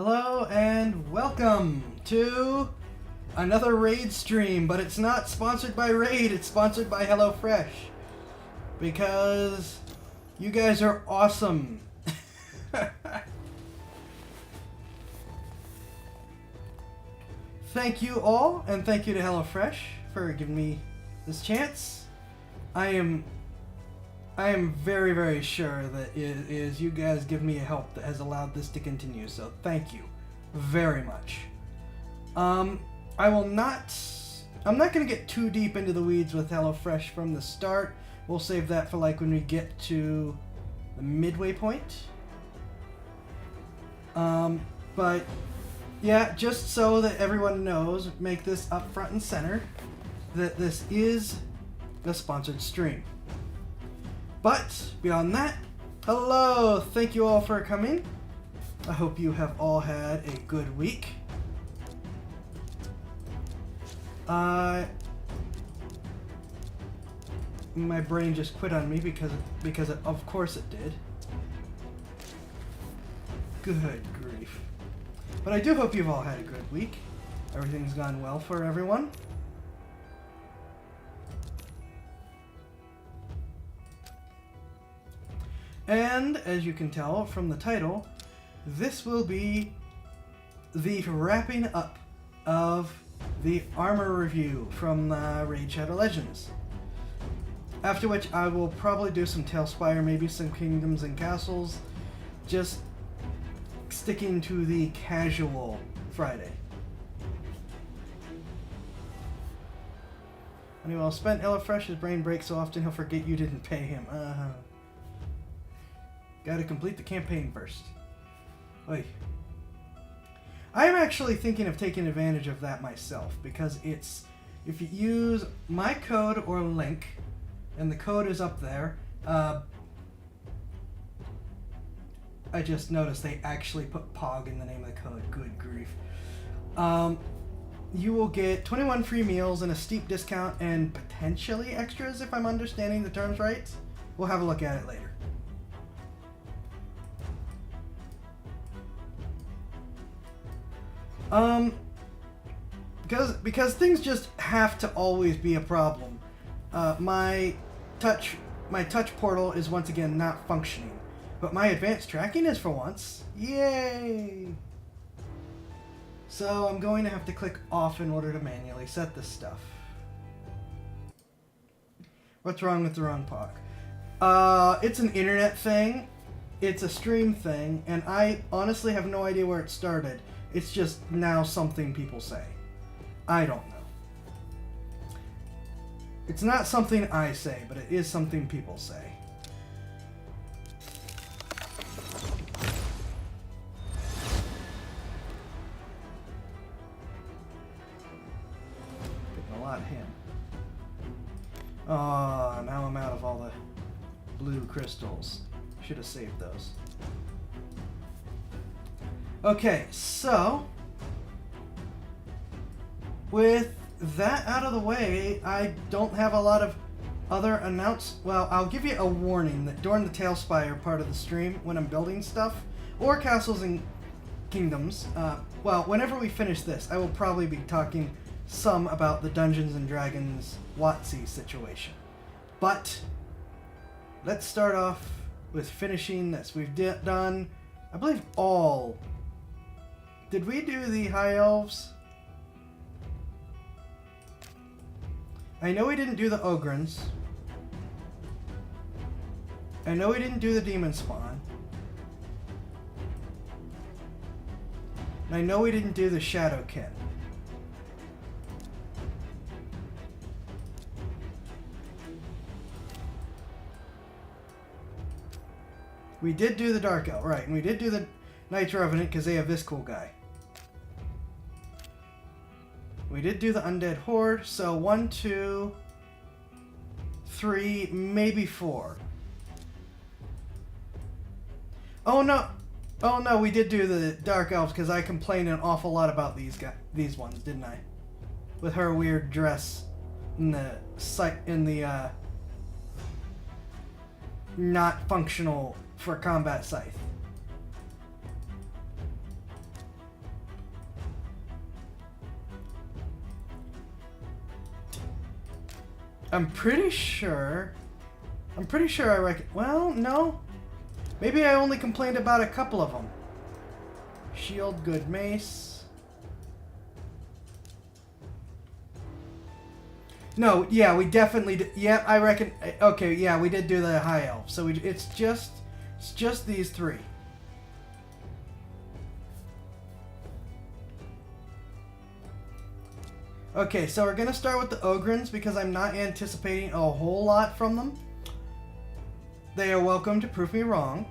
Hello and welcome to another Raid stream, but it's not sponsored by Raid, it's sponsored by HelloFresh. Because you guys are awesome. Thank you all, and thank you to HelloFresh for giving me this chance. I am very, very sure that it is you guys give me a help that has allowed this to continue, so thank you very much. I'm not going to get too deep into the weeds with HelloFresh from the start. We'll save that for like when we get to the midway point. But yeah, just so that everyone knows, make this up front and center that this is a sponsored stream. But beyond that, hello! Thank you all for coming. I hope you have all had a good week. My brain just quit on me because of course it did. Good grief. But I do hope you've all had a good week. Everything's gone well for everyone. And as you can tell from the title, this will be the wrapping up of the armor review from Raid Shadow Legends. After which I will probably do some Tailspire, maybe some Kingdoms and Castles, just sticking to the casual Friday. And he will spend HelloFresh, his brain breaks so often he'll forget you didn't pay him. Gotta complete the campaign first. Oy. I'm actually thinking of taking advantage of that myself, because it's, if you use my code or link, and the code is up there, I just noticed they actually put POG in the name of the code, good grief. You will get 21 free meals and a steep discount and potentially extras if I'm understanding the terms right. We'll have a look at it later. Because things just have to always be a problem. My touch portal is once again not functioning, but my advanced tracking is for once. Yay! So I'm going to have to click off in order to manually set this stuff. What's wrong with the wrong POG? It's an internet thing, it's a stream thing, and I honestly have no idea where it started. It's just now something people say. I don't know. It's not something I say, but it is something people say. Getting a lot of him. Oh, now I'm out of all the blue crystals. Should have saved those. Okay, so with that out of the way, I don't have a lot of other well, I'll give you a warning that during the Tailspire part of the stream, when I'm building stuff, or Castles and Kingdoms, well, whenever we finish this, I will probably be talking some about the Dungeons and Dragons WotC situation. But let's start off with finishing this. We've done, I believe, all. Did we do the High Elves? I know we didn't do the Ogrins. I know we didn't do the Demon Spawn. And I know we didn't do the Shadowkin. We did do the Dark Elf, right, and we did do the Knights Revenant because they have this cool guy. We did do the Undead Horde, so 1, 2, 3, maybe 4. Oh no, we did do the Dark Elves because I complained an awful lot about these ones, didn't I? With her weird dress in the not functional for combat scythe. I'm pretty sure I reckon. Well, no. Maybe I only complained about a couple of them. Shield, good mace. No, yeah, we definitely did. Yeah, I reckon. Okay, yeah, we did do the high elf. So it's just these three. Okay, so we're gonna start with the Ogrins because I'm not anticipating a whole lot from them. They are welcome to prove me wrong.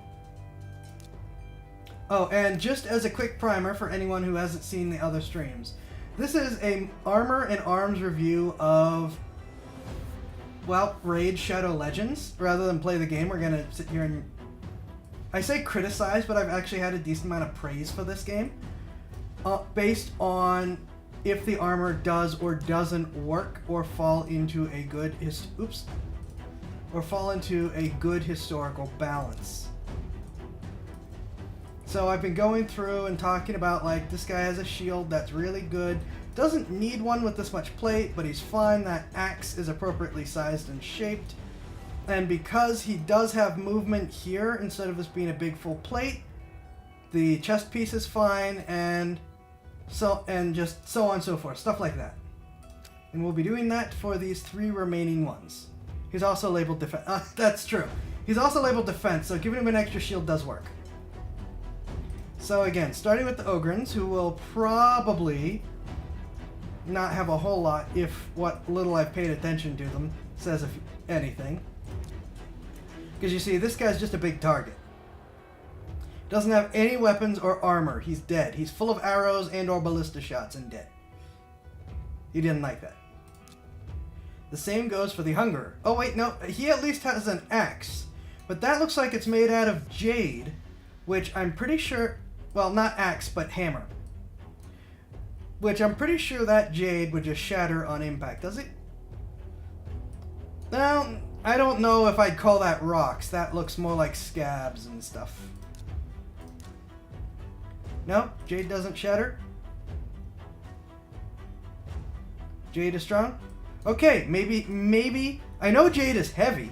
Oh, and just as a quick primer for anyone who hasn't seen the other streams, this is a armor and arms review of, well, Raid Shadow Legends. Rather than play the game, we're gonna sit here and, I say criticize, but I've actually had a decent amount of praise for this game, based on if the armor does or doesn't work or fall into a good historical balance. So I've been going through and talking about, like, this guy has a shield that's really good. Doesn't need one with this much plate, but he's fine. That axe is appropriately sized and shaped. And because he does have movement here, instead of this being a big full plate, the chest piece is fine, and just so on and so forth. Stuff like that. And we'll be doing that for these three remaining ones. He's also labeled defense. That's true. He's also labeled defense, so giving him an extra shield does work. So again, starting with the Ogrins, who will probably not have a whole lot if what little I've paid attention to them says anything. Because you see, this guy's just a big target. Doesn't have any weapons or armor. He's dead. He's full of arrows and or ballista shots and dead. He didn't like that. The same goes for the Hungerer. Oh wait, no, he at least has an axe. But that looks like it's made out of jade, which I'm pretty sure, well, not axe, but hammer. Which I'm pretty sure that jade would just shatter on impact, does it? Well, I don't know if I'd call that rocks. That looks more like scabs and stuff. No, jade doesn't shatter. Jade is strong? Okay, maybe. I know jade is heavy.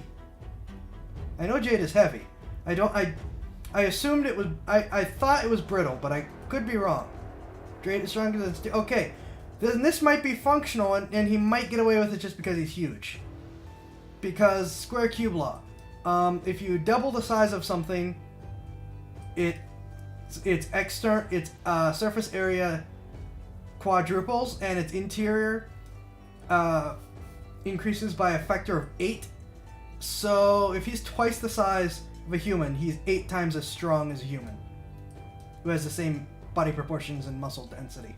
I assumed it was, I thought it was brittle, but I could be wrong. Jade is stronger than steel. Okay, then this might be functional, and he might get away with it just because he's huge. Because square cube law. If you double the size of something, its surface area quadruples, and its interior increases by a factor of 8. So if he's twice the size of a human, he's 8 times as strong as a human, who has the same body proportions and muscle density.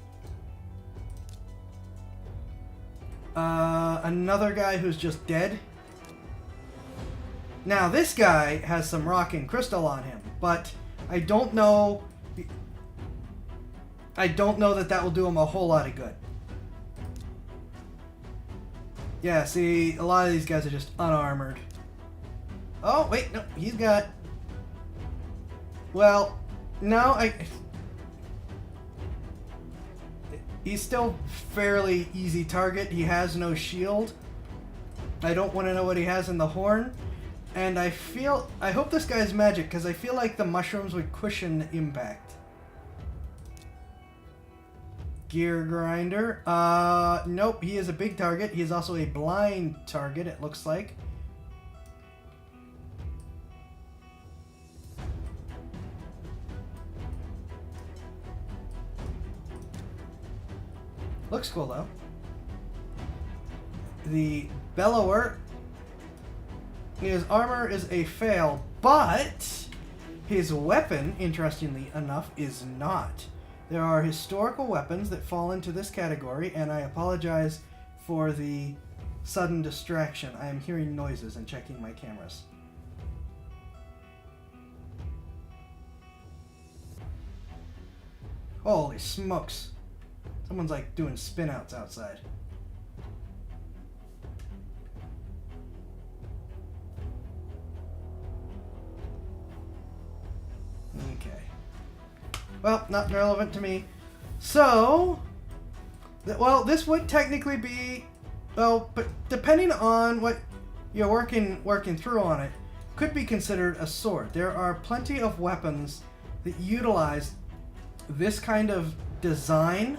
Another guy who's just dead. Now this guy has some rock and crystal on him, but I don't know that will do him a whole lot of good. Yeah, see, a lot of these guys are just unarmored. Oh, wait, no, he's got... Well, no, he's still fairly easy target. He has no shield. I don't want to know what he has in the horn. And I hope this guy's magic, because I feel like the mushrooms would cushion the impact. Gear grinder. Nope, he is a big target. He is also a blind target, it looks like. Looks cool, though. The bellower. His armor is a fail, but his weapon, interestingly enough, is not. There are historical weapons that fall into this category, and I apologize for the sudden distraction. I am hearing noises and checking my cameras. Holy smokes. Someone's like doing spin-outs outside. Okay. Well, not relevant to me. So, well, this would technically be Well, but depending on what you're working through on it, could be considered a sword. There are plenty of weapons that utilize this kind of design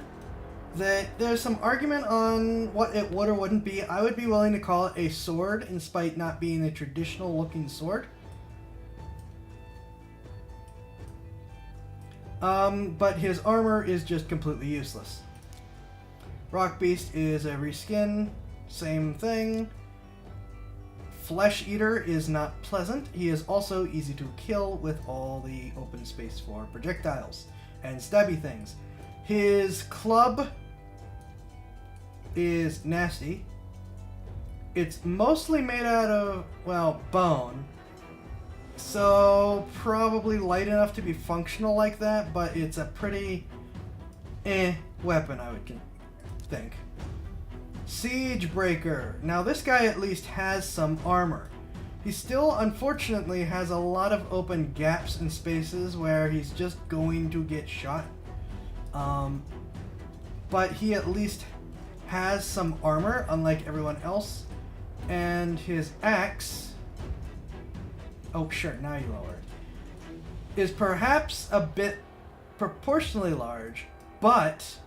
that there's some argument on what it would or wouldn't be. I would be willing to call it a sword in spite not being a traditional looking sword. But his armor is just completely useless. Rock Beast is a reskin, same thing. Flesh Eater is not pleasant. He is also easy to kill with all the open space for projectiles and stabby things. His club is nasty. It's mostly made out of, well, bone. So probably light enough to be functional like that, but it's a pretty weapon, I would think. Siege Breaker. Now this guy at least has some armor. He still unfortunately has a lot of open gaps and spaces where he's just going to get shot. But he at least has some armor, unlike everyone else. And his axe, oh sure, now you lower it, is perhaps a bit proportionally large, but,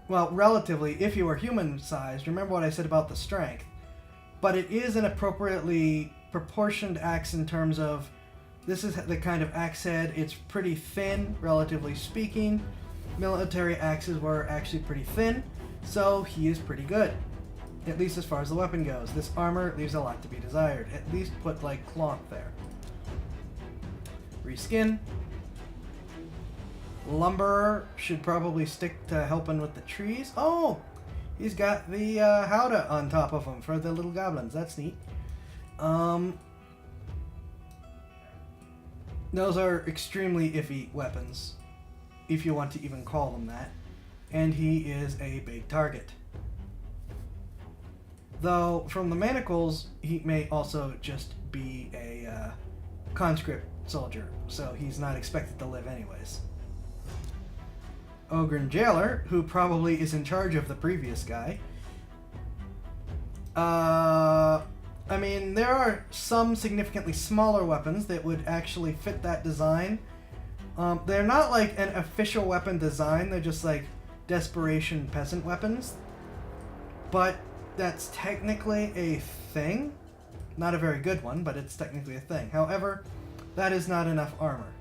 well, relatively, if you were human-sized, remember what I said about the strength, but it is an appropriately proportioned axe in terms of, this is the kind of axe head, it's pretty thin, relatively speaking. Military axes were actually pretty thin, so he is pretty good, at least as far as the weapon goes. This armor leaves a lot to be desired. At least put, like, cloth there. Reskin. Lumberer should probably stick to helping with the trees. Oh! He's got the howdah on top of him for the little goblins. That's neat. Those are extremely iffy weapons, if you want to even call them that. And he is a big target. Though, from the manacles, he may also just be a conscript soldier, so he's not expected to live anyways. Ogren Jailer, who probably is in charge of the previous guy. I mean, there are some significantly smaller weapons that would actually fit that design. They're not like an official weapon design, they're just like desperation peasant weapons. But that's technically a thing. Not a very good one, but it's technically a thing. However, that is not enough armor.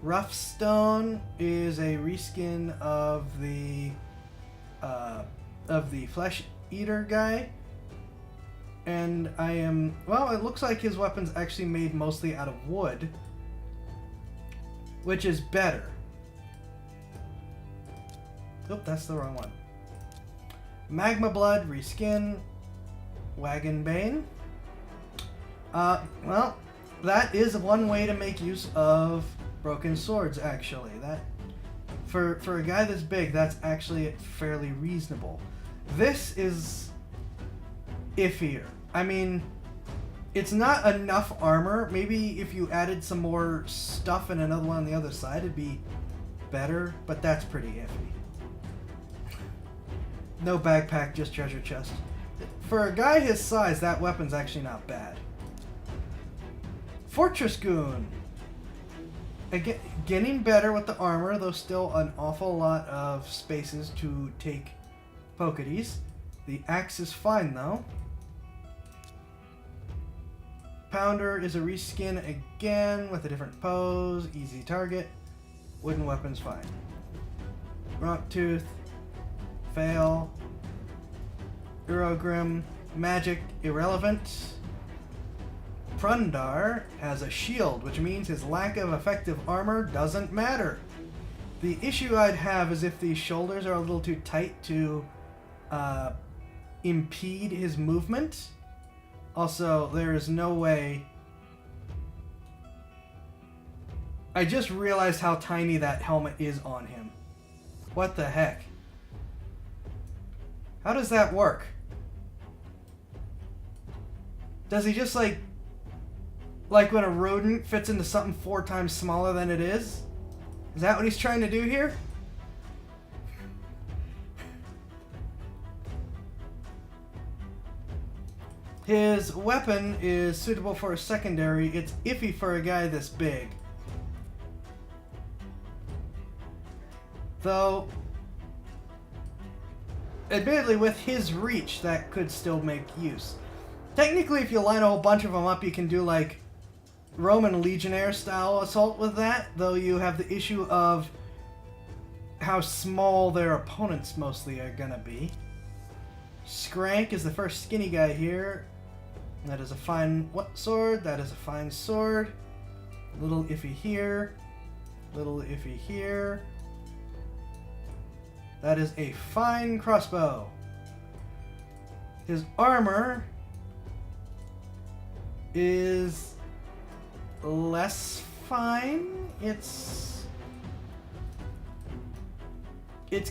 Rough Stone is a reskin of the Flesh Eater guy. And well, it looks like his weapon's actually made mostly out of wood, which is better. Oop, that's the wrong one. Magma Blood, reskin. Wagon Bane. Well, that is one way to make use of broken swords, actually. That, for a guy this big, that's actually fairly reasonable. This is iffier. I mean, it's not enough armor. Maybe if you added some more stuff and another one on the other side, it'd be better, but that's pretty iffy. No backpack, just treasure chest. For a guy his size, that weapon's actually not bad. Fortress Goon. Again, getting better with the armor, though still an awful lot of spaces to take poketies. The axe is fine, though. Pounder is a reskin again with a different pose, easy target. Wooden weapon's fine. Rocktooth, fail. Urogrim, magic, irrelevant. Prundar has a shield, which means his lack of effective armor doesn't matter. The issue I'd have is if the shoulders are a little too tight to impede his movement. Also, there is no way... I just realized how tiny that helmet is on him. What the heck? How does that work? Does he just like when a rodent fits into something 4 times smaller than it is? Is that what he's trying to do here? His weapon is suitable for a secondary. It's iffy for a guy this big. Though, admittedly, with his reach, that could still make use. Technically, if you line a whole bunch of them up, you can do like Roman Legionnaire style assault with that, though you have the issue of how small their opponents mostly are gonna be. Skrank is the first skinny guy here. That is a fine sword. That is a fine sword. Little iffy here. Little iffy here. That is a fine crossbow. His armor is less fine. It's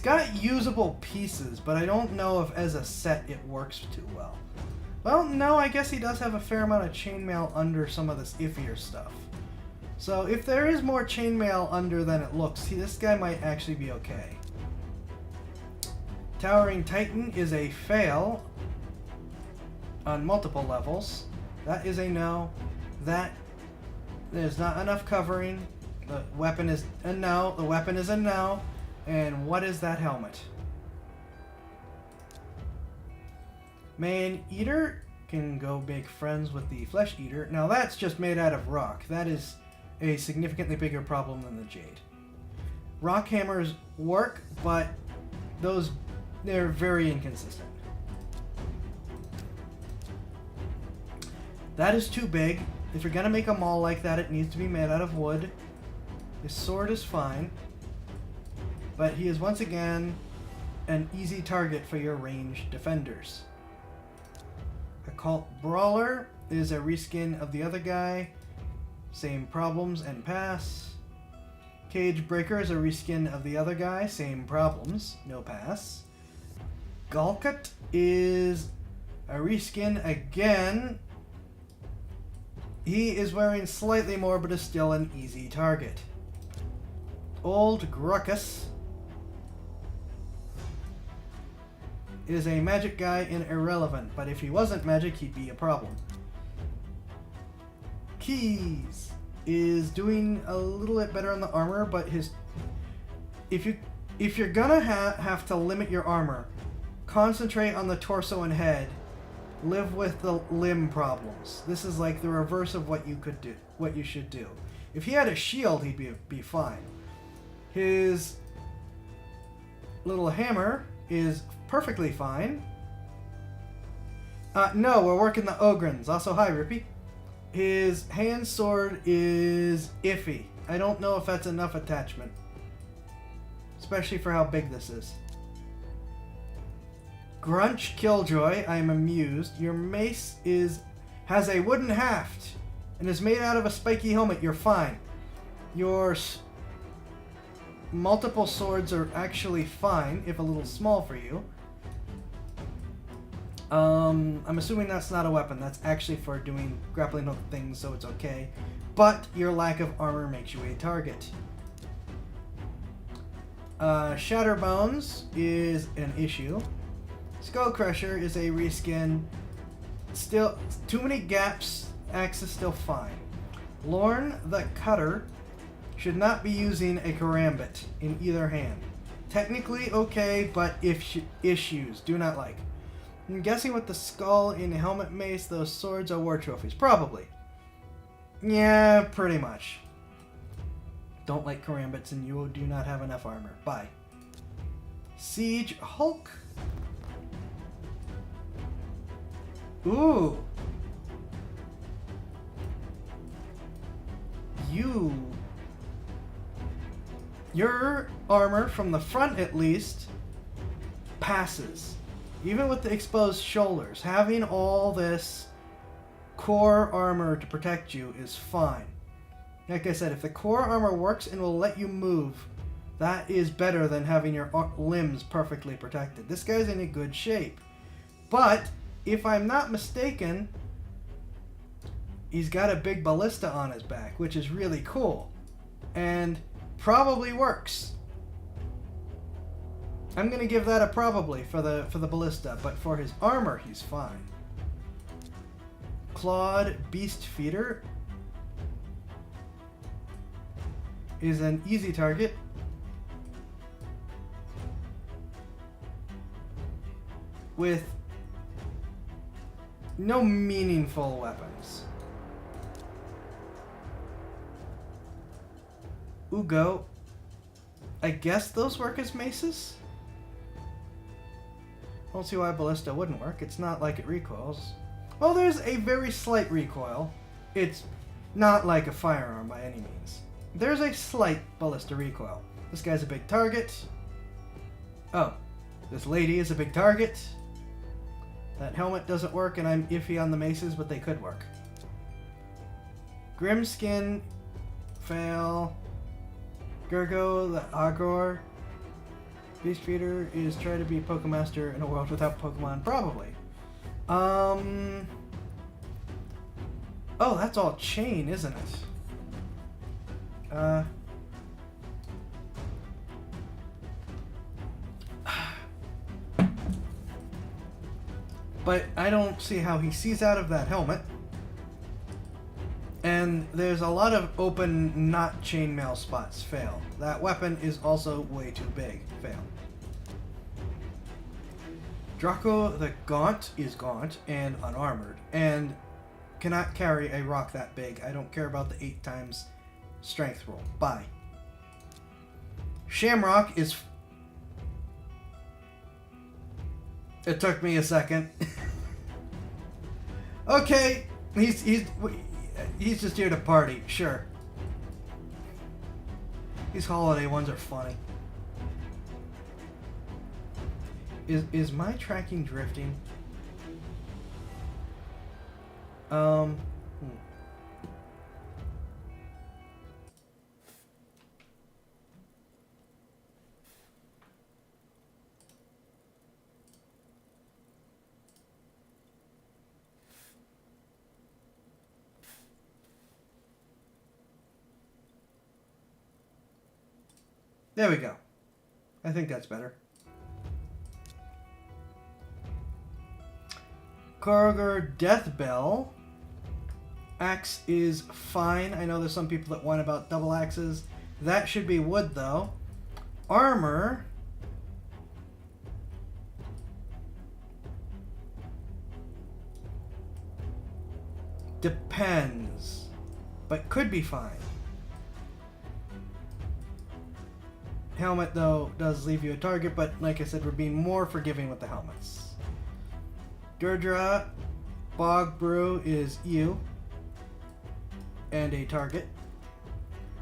got usable pieces, but I don't know if as a set it works too well. Well, no, I guess he does have a fair amount of chainmail under some of this iffier stuff. So if there is more chainmail under than it looks, this guy might actually be okay. Towering Titan is a fail on multiple levels. That is a no. There's not enough covering. The weapon is a no. The weapon is a no. And what is that helmet? Man Eater can go make friends with the Flesh Eater. Now that's just made out of rock. That is a significantly bigger problem than the Jade. Rock hammers work, but they're very inconsistent. That is too big. If you're gonna make a maul like that, it needs to be made out of wood. His sword is fine, but he is once again an easy target for your ranged defenders. Occult Brawler is a reskin of the other guy. Same problems and pass. Cage Breaker is a reskin of the other guy. Same problems, no pass. Gulkut is a reskin again. He is wearing slightly more, but is still an easy target. Old Gruckus is a magic guy in Irrelevant, but if he wasn't magic, he'd be a problem. Keys is doing a little bit better on the armor, but if you're gonna have to limit your armor, concentrate on the torso and head. Live with the limb problems. This is like the reverse of what you should do. If he had a shield, he'd be fine. His little hammer is perfectly fine. No, we're working the Ogrins. Also, hi, Rippy. His hand sword is iffy. I don't know if that's enough attachment, especially for how big this is. Grunch Killjoy, I am amused. Your mace has a wooden haft and is made out of a spiky helmet. You're fine. Your multiple swords are actually fine, if a little small for you. I'm assuming that's not a weapon. That's actually for doing grappling hook things, so it's okay. But your lack of armor makes you a target. Shatterbones is an issue. Skull Crusher is a reskin. Still, too many gaps. Axe is still fine. Lorne the Cutter should not be using a karambit in either hand. Technically okay, but issues. Do not like. I'm guessing with the skull in helmet mace, those swords are war trophies. Probably. Yeah, pretty much. Don't like karambits and you do not have enough armor. Bye. Siege Hulk. Ooh. Your armor, from the front at least, passes. Even with the exposed shoulders, having all this core armor to protect you is fine. Like I said, if the core armor works and will let you move, that is better than having your limbs perfectly protected. This guy's in a good shape. But if I'm not mistaken, he's got a big ballista on his back, which is really cool. And probably works. I'm going to give that a probably for the ballista, but for his armor, he's fine. Clawed Beast Feeder is an easy target. With no meaningful weapons. Ugo. I guess those work as maces? Don't see why Ballista wouldn't work. It's not like it recoils. Well, there's a very slight recoil. It's not like a firearm by any means. There's a slight Ballista recoil. This guy's a big target. Oh, this lady is a big target. That helmet doesn't work, and I'm iffy on the maces, but they could work. Grimskin, fail. Gergo, the Agor. Beast Feeder is trying to be a Pokemaster in a world without Pokemon, probably. Oh, that's all chain, isn't it? But I don't see how he sees out of that helmet. And there's a lot of open, not chainmail spots. Fail. That weapon is also way too big. Fail. Draco the Gaunt is gaunt and unarmored, and cannot carry a rock that big. I don't care about the 8 times strength roll. Bye. Shamrock is... It took me a second. Okay, he's just here to party. Sure. These holiday ones are funny. Is my tracking drifting? There we go. I think that's better. Korger Death Bell. Axe is fine. I know there's some people that whine about double axes. That should be wood, though. Armor. Depends. But could be fine. Helmet, though, does leave you a target, but like I said, we're being more forgiving with the helmets. Gurdra, Bog Brew is you, and a target.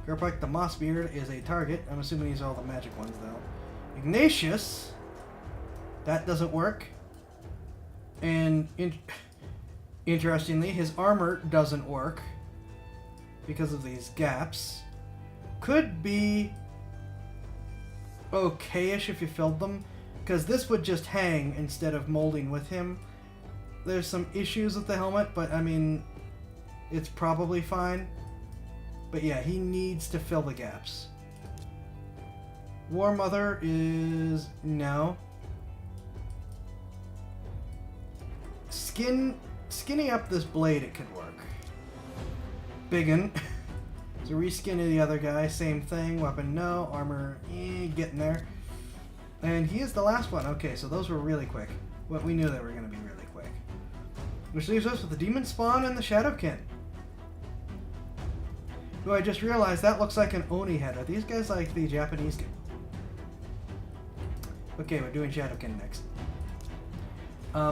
Gerpike the Mossbeard is a target. I'm assuming these are all the magic ones, though. Ignatius, that doesn't work. And interestingly, his armor doesn't work because of these gaps. Could be okay-ish if you filled them, because this would just hang instead of molding with him. There's some issues with the helmet, but I mean, it's probably fine. But yeah, he needs to fill the gaps. War Mother is no. Skinny up this blade, it could work. Biggin. So reskin of the other guy, same thing. Weapon, no. Armor, getting there. And he is the last one. Okay, so those were really quick. Well, we knew they were going to be really quick. Which leaves us with the Demon Spawn and the Shadowkin. Who I just realized that looks like an Oni head. Are these guys like the Japanese? Okay, we're doing Shadowkin next.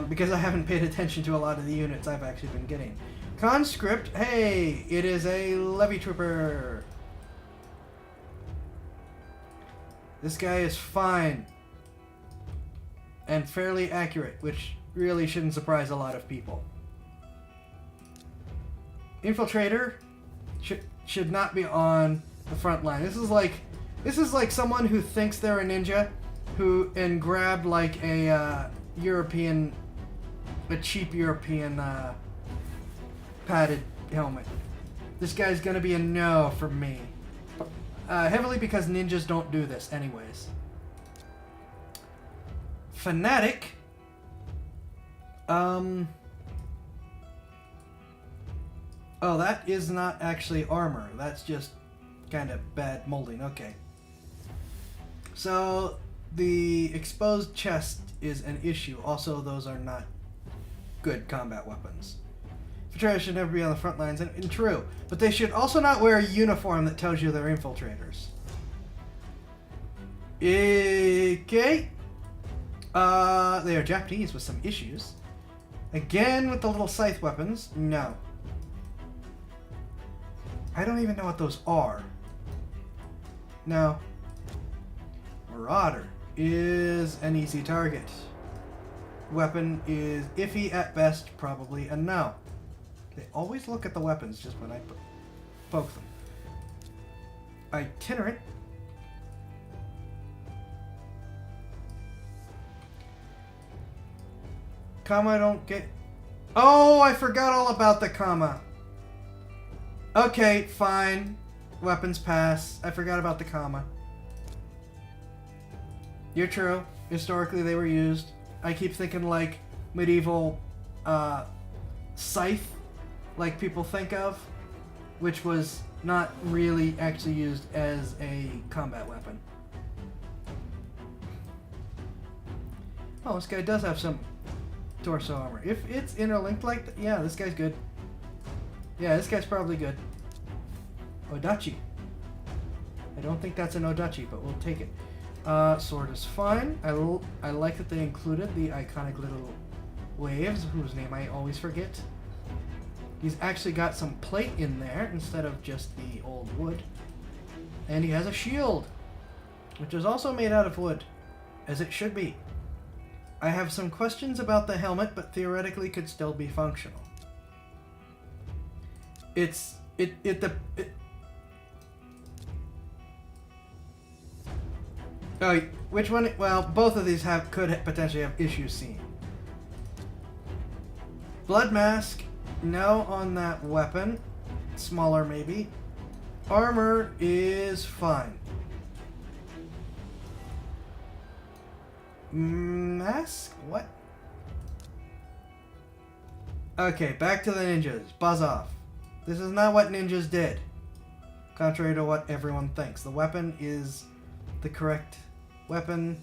Because I haven't paid attention to a lot of the units I've actually been getting. Conscript, hey, it is a Levy Trooper. This guy is fine. And fairly accurate, which really shouldn't surprise a lot of people. Infiltrator should not be on the front line. This is like someone who thinks they're a ninja and grabbed like a cheap European padded helmet. This guy's gonna be a no from me. Heavily because ninjas don't do this anyways. Fanatic. Oh, that is not actually armor. That's just kind of bad molding. Okay. So, the exposed chest is an issue. Also, those are not good combat weapons. Infiltrators should never be on the front lines, and true. But they should also not wear a uniform that tells you they're infiltrators. Okay. They are Japanese with some issues. Again with the little scythe weapons. No. I don't even know what those are. No. Marauder is an easy target. Weapon is iffy at best, probably a no. They always look at the weapons just when I poke them. Itinerant. Comma, I don't get... Oh, I forgot all about the comma. Okay, fine. Weapons pass. I forgot about the comma. You're true. Historically, they were used. I keep thinking like medieval scythe, like people think of, which was not really actually used as a combat weapon. Oh, this guy does have some torso armor. If it's interlinked like that, yeah, this guy's good. Yeah, this guy's probably good. Odachi. I don't think that's an Odachi, but we'll take it. Sword is fine. I like that they included the iconic little waves, whose name I always forget. He's actually got some plate in there instead of just the old wood. And he has a shield, which is also made out of wood, as it should be. I have some questions about the helmet, but theoretically could still be functional. Oh, which one? Well, both of these could potentially have issues seen. Blood mask, no on that weapon. Smaller maybe. Armor is fine. Mask? What? Okay, back to the ninjas. Buzz off. This is not what ninjas did. Contrary to what everyone thinks. The weapon is the correct weapon.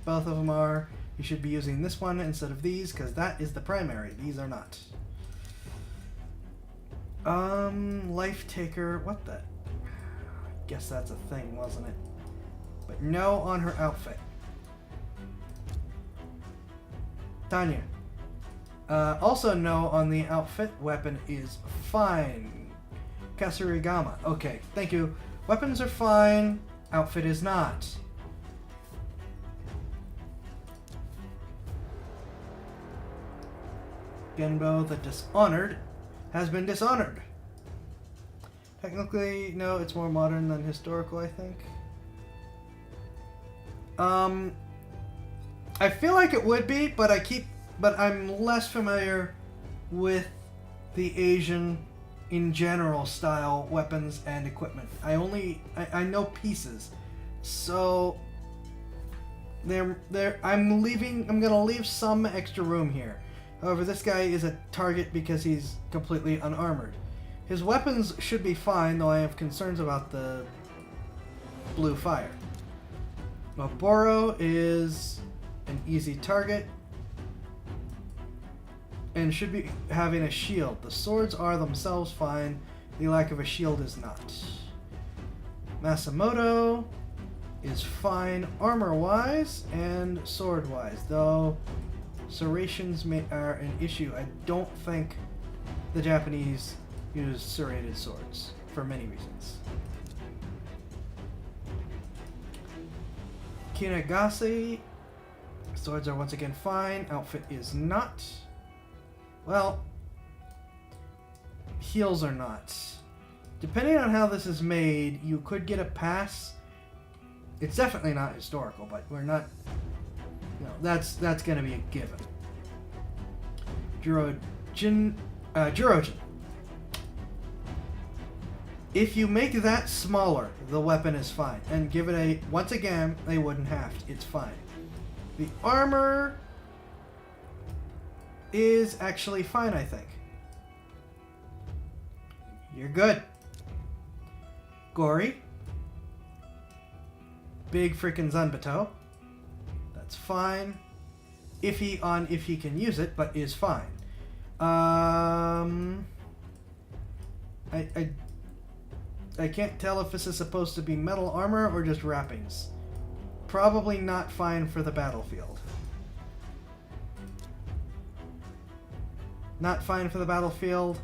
Both of them are. You should be using this one instead of these, because that is the primary. These are not. Life Taker. What the? I guess that's a thing, wasn't it? But no on her outfit. Tanya. Also no on the outfit. Weapon is fine. Kasurigama. Okay, thank you. Weapons are fine. Outfit is not. Genbo the Dishonored has been dishonored. Technically, no, it's more modern than historical, I think. I feel like it would be, but I'm less familiar with the Asian in general style weapons and equipment. I know pieces. So I'm gonna leave some extra room here. However, this guy is a target because he's completely unarmored. His weapons should be fine, though I have concerns about the blue fire. Maboro is an easy target and should be having a shield. The swords are themselves fine. The lack of a shield is not. Masamoto is fine armor-wise and sword-wise, though serrations are an issue. I don't think the Japanese use serrated swords for many reasons. Kinagase, swords are once again fine. Outfit is not. Well, heels are not. Depending on how this is made, you could get a pass. It's definitely not historical, but we're not. No, that's going to be a given. Jirojin. If you make that smaller, the weapon is fine. And give it once again, a wooden haft. It's fine. The armor is actually fine, I think. You're good. Gory. Big freaking Zanbato. That's fine. Iffy on if he can use it, but is fine. I can't tell if this is supposed to be metal armor or just wrappings. Probably not fine for the battlefield. Not fine for the battlefield.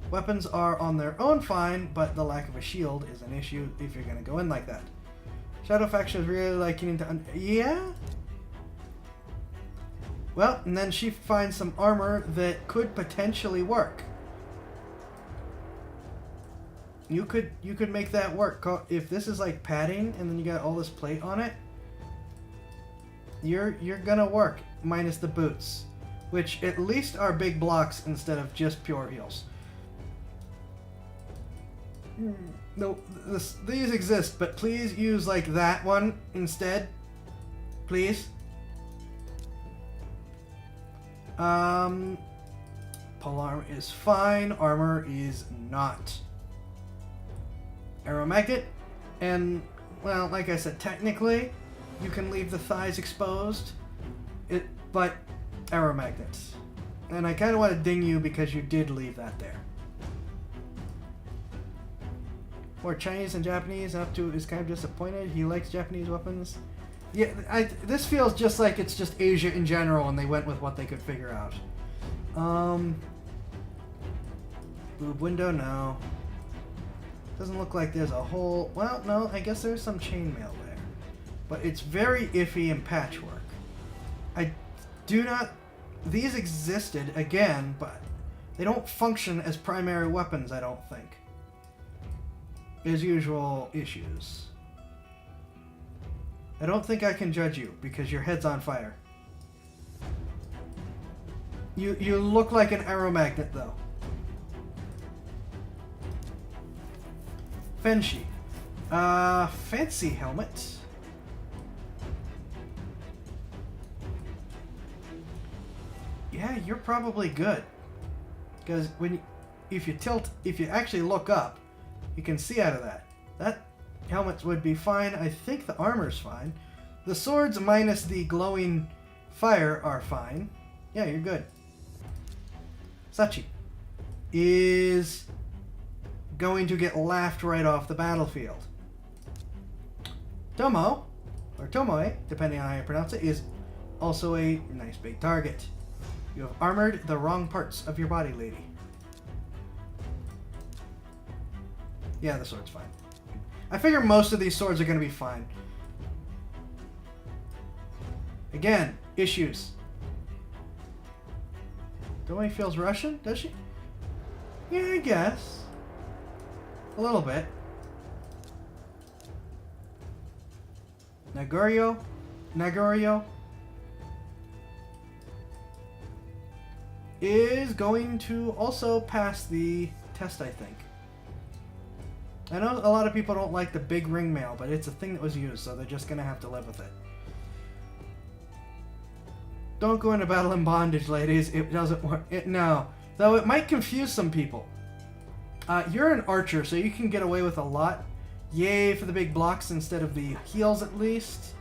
Weapons are on their own fine, but the lack of a shield is an issue if you're going to go in like that. Shadow Faction is really liking into... yeah? Well, and then she finds some armor that could potentially work. You could make that work. If this is like padding and then you got all this plate on it, you're gonna work, minus the boots, which at least are big blocks instead of just pure heels. No, these exist, but please use like that one instead, please. Polearm is fine. Armor is not. Aeromagnet, and well, like I said, technically, you can leave the thighs exposed. But aeromagnets, and I kind of want to ding you because you did leave that there. More Chinese and Japanese. Up to is kind of disappointed. He likes Japanese weapons. Yeah, this feels just like it's just Asia in general, and they went with what they could figure out. Boob window, no. Doesn't look like there's a whole... well, no, I guess there's some chainmail there. But it's very iffy and patchwork. I do not... these existed, again, but they don't function as primary weapons, I don't think. There's usual issues. I don't think I can judge you, because your head's on fire. You look like an aeromagnet, though. Fenshi. Fancy helmet. Yeah, you're probably good. Because if you actually look up, you can see out of that. That helmet would be fine. I think the armor's fine. The swords minus the glowing fire are fine. Yeah, you're good. Sachi is going to get laughed right off the battlefield. Tomo, or Tomoe, depending on how you pronounce it, is also a nice big target. You have armored the wrong parts of your body, lady. Yeah, the sword's fine. I figure most of these swords are going to be fine. Again, issues. Tomoe feels Russian, does she? Yeah, I guess. A little bit. Nagorio is going to also pass the test, I think. I know a lot of people don't like the big ring mail, but it's a thing that was used, so they're just going to have to live with it. Don't go into battle in bondage, ladies. It doesn't work. No. Though it might confuse some people. You're an archer, so you can get away with a lot. Yay for the big blocks instead of the heels, at least.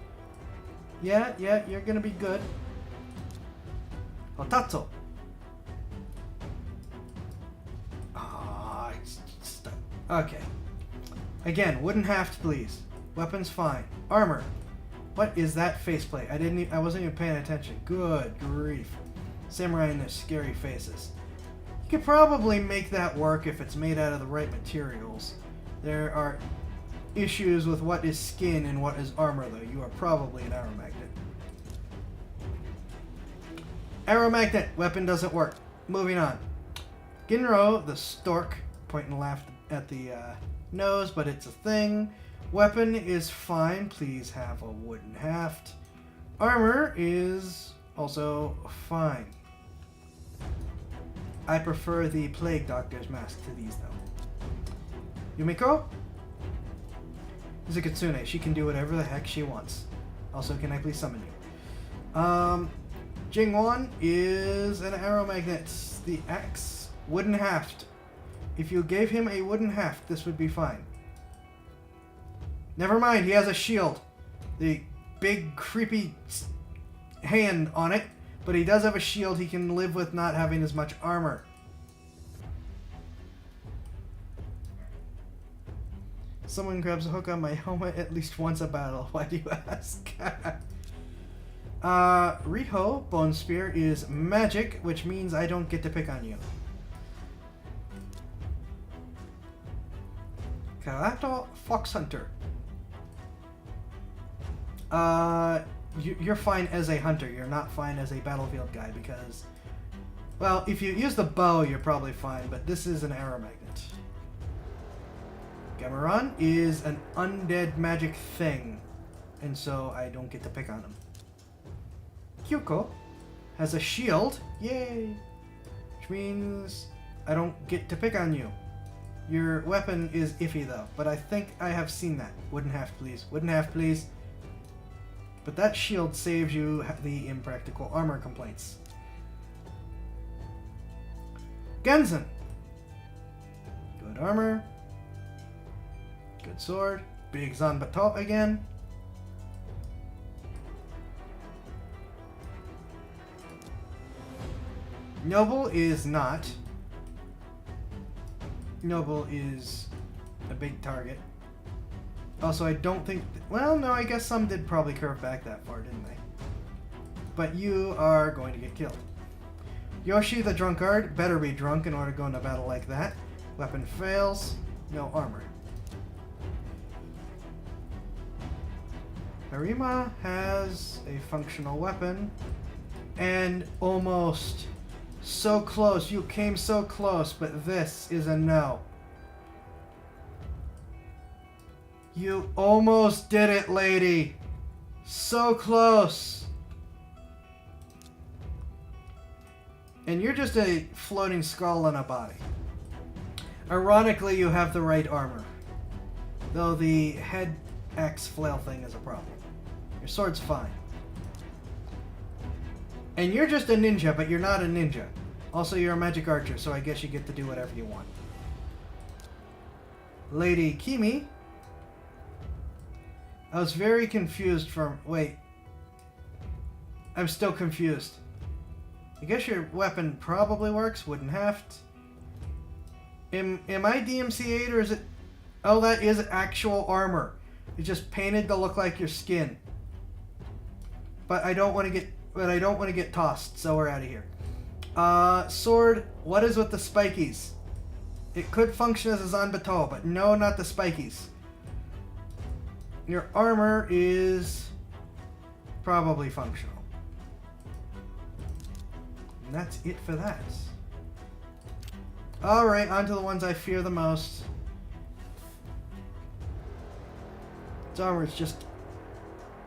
Yeah, you're gonna be good. Otatsu. Okay. Again, wooden haft, please. Weapons, fine. Armor. What is that faceplate? I wasn't even paying attention. Good grief. Samurai and their scary faces. You could probably make that work if it's made out of the right materials. There are issues with what is skin and what is armor, though. You are probably an aeromagnet. Aeromagnet. Weapon doesn't work. Moving on. Ginro, the stork, pointing laughed at the nose, but it's a thing. Weapon is fine. Please have a wooden haft. Armor is also fine. I prefer the Plague Doctor's mask to these, though. Yumiko is a Kitsune. She can do whatever the heck she wants. Also, can I please summon you? Jingwon is an aeromagnet. The axe wooden haft If you gave him a wooden haft, this would be fine. Never mind, he has a shield. The big, creepy hand on it. But he does have a shield he can live with not having as much armor. Someone grabs a hook on my helmet at least once a battle. Why do you ask? Riho, Bone Spear, is magic, which means I don't get to pick on you. Karato, Fox Hunter. You're fine as a hunter. You're not fine as a battlefield guy because, well, if you use the bow, you're probably fine, but this is an arrow magnet. Gameron is an undead magic thing, and so I don't get to pick on him. Kyuko has a shield, yay, which means I don't get to pick on you. Your weapon is iffy though, but I think I have seen that. Wooden haft, please. Wooden haft, please. But that shield saves you the impractical armor complaints. Genzen. Good armor. Good sword. Big Zanbato again. Noble is not. Noble is a big target. Also, I don't think... well, no, I guess some did probably curve back that far, didn't they? But you are going to get killed. Yoshi the Drunkard better be drunk in order to go into battle like that. Weapon fails. No armor. Harima has a functional weapon. And almost... so close. You came so close, but this is a no. You almost did it, lady. So close. And you're just a floating skull in a body. Ironically, you have the right armor. Though the head axe flail thing is a problem. Your sword's fine. And you're just a ninja, but you're not a ninja. Also, you're a magic archer, so I guess you get to do whatever you want. Lady Kimi. I was very confused from... wait. I'm still confused. I guess your weapon probably works. Wooden haft. Am I DMC8 or is it... oh, that is actual armor. It's just painted to look like your skin. But I don't want to get tossed, so we're out of here. Sword, what is with the spikies? It could function as a Zanbato, but no, not the spikies. Your armor is probably functional. And that's it for that. Alright, on to the ones I fear the most. Its armor is just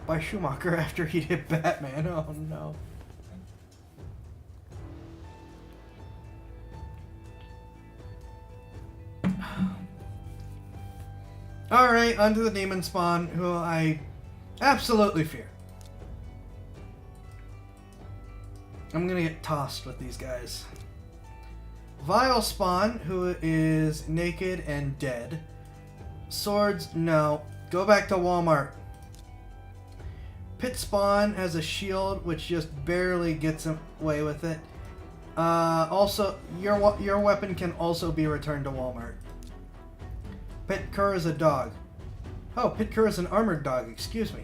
by Schumacher after he did Batman. Oh no. Alright, onto the demon spawn, who I absolutely fear. I'm gonna get tossed with these guys. Vile spawn, who is naked and dead. Swords, no. Go back to Walmart. Pit spawn has a shield, which just barely gets away with it. Also, your weapon can also be returned to Walmart. Pitkur is a dog. Oh, Pitkur is an armored dog, excuse me.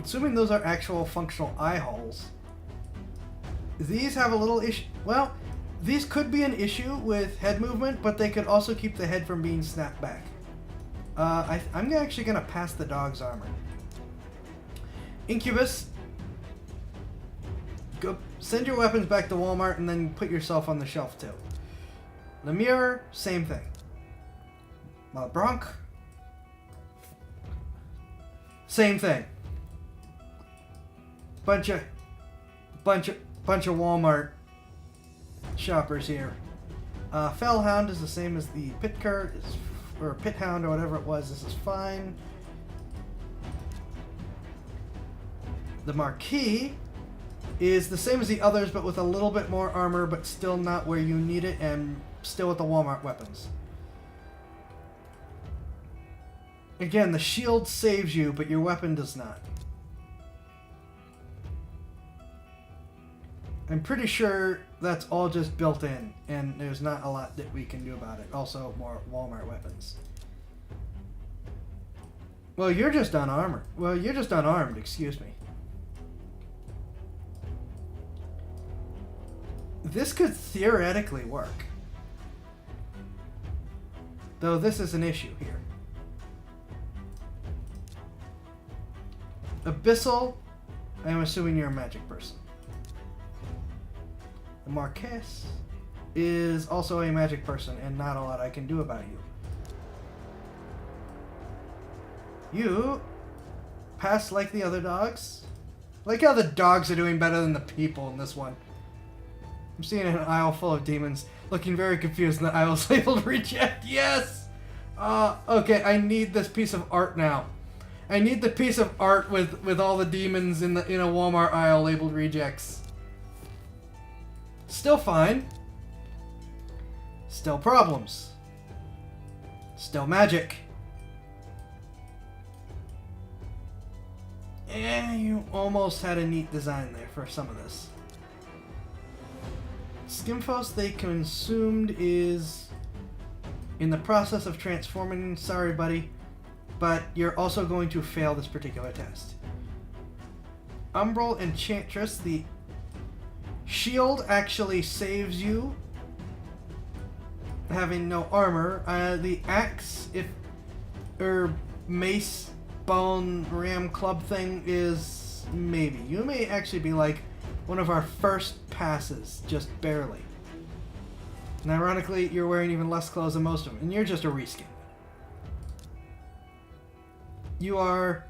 Assuming those are actual functional eye holes. These have a little issue. Well, these could be an issue with head movement, but they could also keep the head from being snapped back. I'm actually going to pass the dog's armor. Incubus. Go send your weapons back to Walmart and then put yourself on the shelf too. Lemure, same thing. Malbronk, same thing. Bunch of Walmart shoppers here. Fellhound is the same as the Pitkur, or Pithound or whatever it was. This is fine. The Marquis is the same as the others, but with a little bit more armor, but still not where you need it, and still with the Walmart weapons. Again, the shield saves you, but your weapon does not. I'm pretty sure that's all just built in, and there's not a lot that we can do about it. Also, more Walmart weapons. Well, you're just unarmored. Well, you're just unarmed, excuse me. This could theoretically work. Though this is an issue here. Abyssal, I'm assuming you're a magic person. The Marquess is also a magic person, and not a lot I can do about you. You pass like the other dogs. Like how the dogs are doing better than the people in this one. I'm seeing an aisle full of demons, looking very confused, and the aisle's labeled reject. Yes! Okay, I need this piece of art now. I need the piece of art with all the demons in a Walmart aisle labeled rejects. Still fine. Still problems. Still magic. You almost had a neat design there for some of this. Skimfos they consumed is in the process of transforming. Sorry, buddy. But you're also going to fail this particular test. Umbral Enchantress, the shield actually saves you having no armor. The axe, mace, bone, ram club thing is maybe. You may actually be like one of our first passes, just barely. And ironically, you're wearing even less clothes than most of them, and you're just a reskin. You are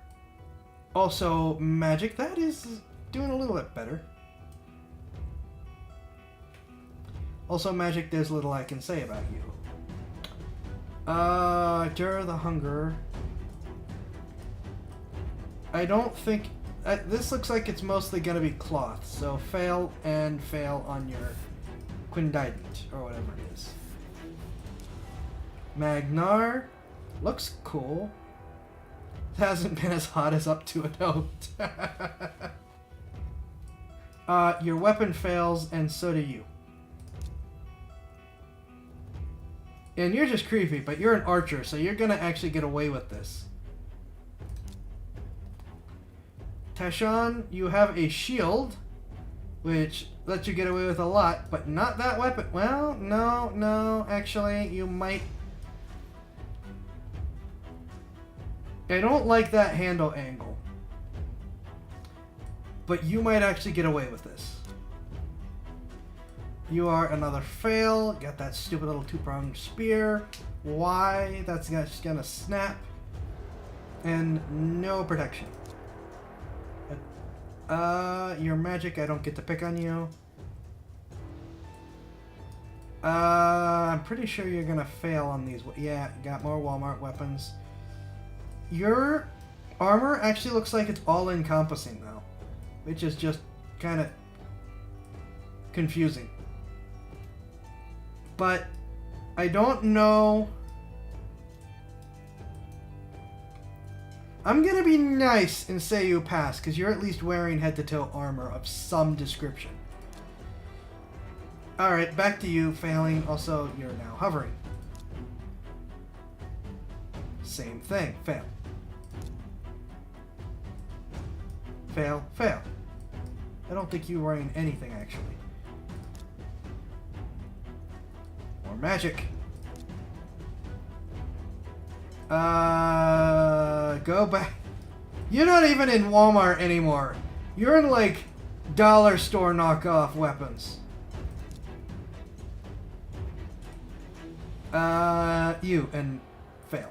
also magic. That is doing a little bit better. Also magic, there's little I can say about you. Jura the Hunger. I don't think... this looks like it's mostly going to be cloth, so fail and fail on your Quindident, or whatever it is. Magnar. Looks cool. It hasn't been as hot as up to a note. Your weapon fails, and so do you. And you're just creepy, but you're an archer, so you're gonna actually get away with this. Tashan, you have a shield, which lets you get away with a lot, but not that weapon. Well, no, actually, you might... I don't like that handle angle. But you might actually get away with this. You are another fail. Got that stupid little two-pronged spear. Why? That's just gonna snap. And no protection. Your magic, I don't get to pick on you. I'm pretty sure you're gonna fail on these. Yeah, got more Walmart weapons. Your armor actually looks like it's all-encompassing, though, which is just kind of confusing. But I don't know. I'm going to be nice and say you pass, because you're at least wearing head-to-toe armor of some description. Alright, back to you, failing. Also, you're now hovering. Same thing, fail. Fail, fail. I don't think you're wearing anything, actually. More magic. Go back. You're not even in Walmart anymore. You're in, like, dollar store knockoff weapons. You, and fail.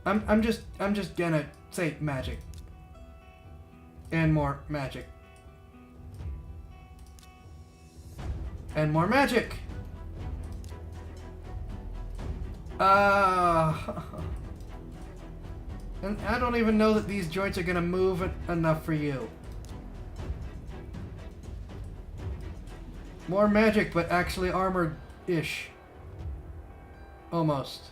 I'm just gonna say magic. And more magic. And more magic. And I don't even know that these joints are gonna move enough for you. More magic, but actually armored-ish. Almost.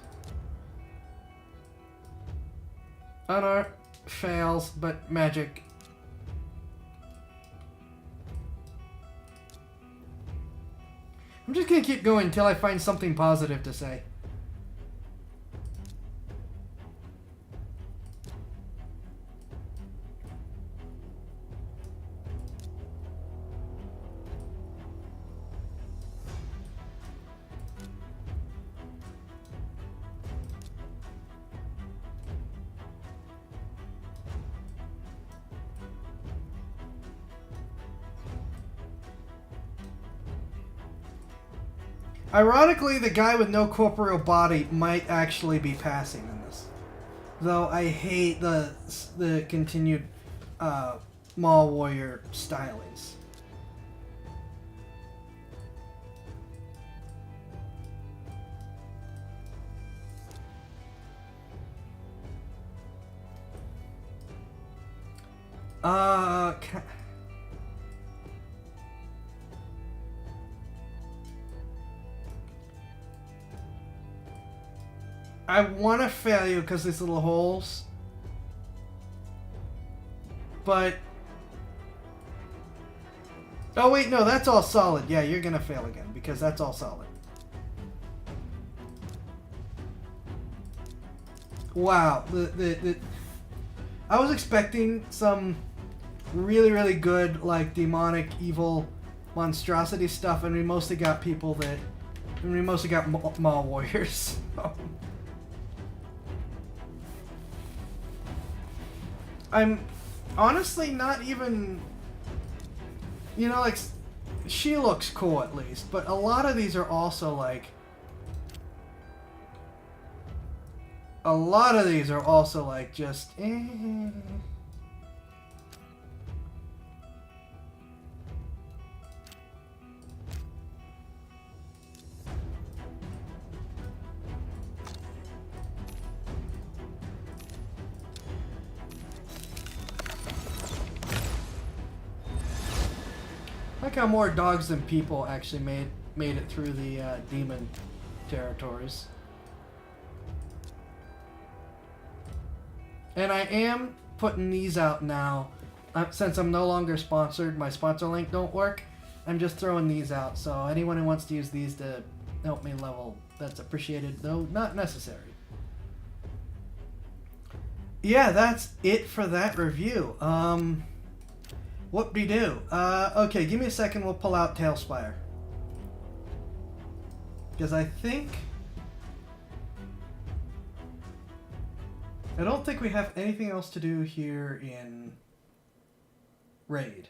Unart fails, but magic. I'm just gonna keep going until I find something positive to say. Ironically, the guy with no corporeal body might actually be passing in this. Though I hate the continued Maul Warrior stylings. I want to fail you because these little holes. But... Oh wait, no, that's all solid. Yeah, you're going to fail again because that's all solid. Wow. I was expecting some really, really good, like, demonic, evil monstrosity stuff, and we mostly got people that... And we mostly got Maul Warriors. I'm honestly not even... You know, like, she looks cool at least, but a lot of these are also, like... A lot of these are also, like, just... I like how more dogs than people actually made it through the demon territories. And I am putting these out now. Since I'm no longer sponsored, my sponsor link don't work. I'm just throwing these out. So anyone who wants to use these to help me level, that's appreciated, though not necessary. Yeah, that's it for that review. Whoop-de-doo. Okay, give me a second. We'll pull out Tailspire. Because I don't think we have anything else to do here in Raid.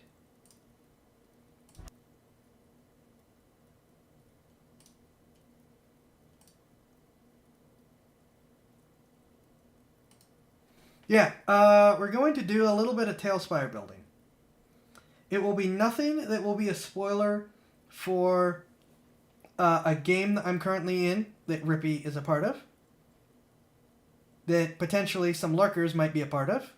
Yeah, we're going to do a little bit of Tailspire building. It will be nothing that will be a spoiler for a game that I'm currently in that Rippy is a part of. That potentially some lurkers might be a part of.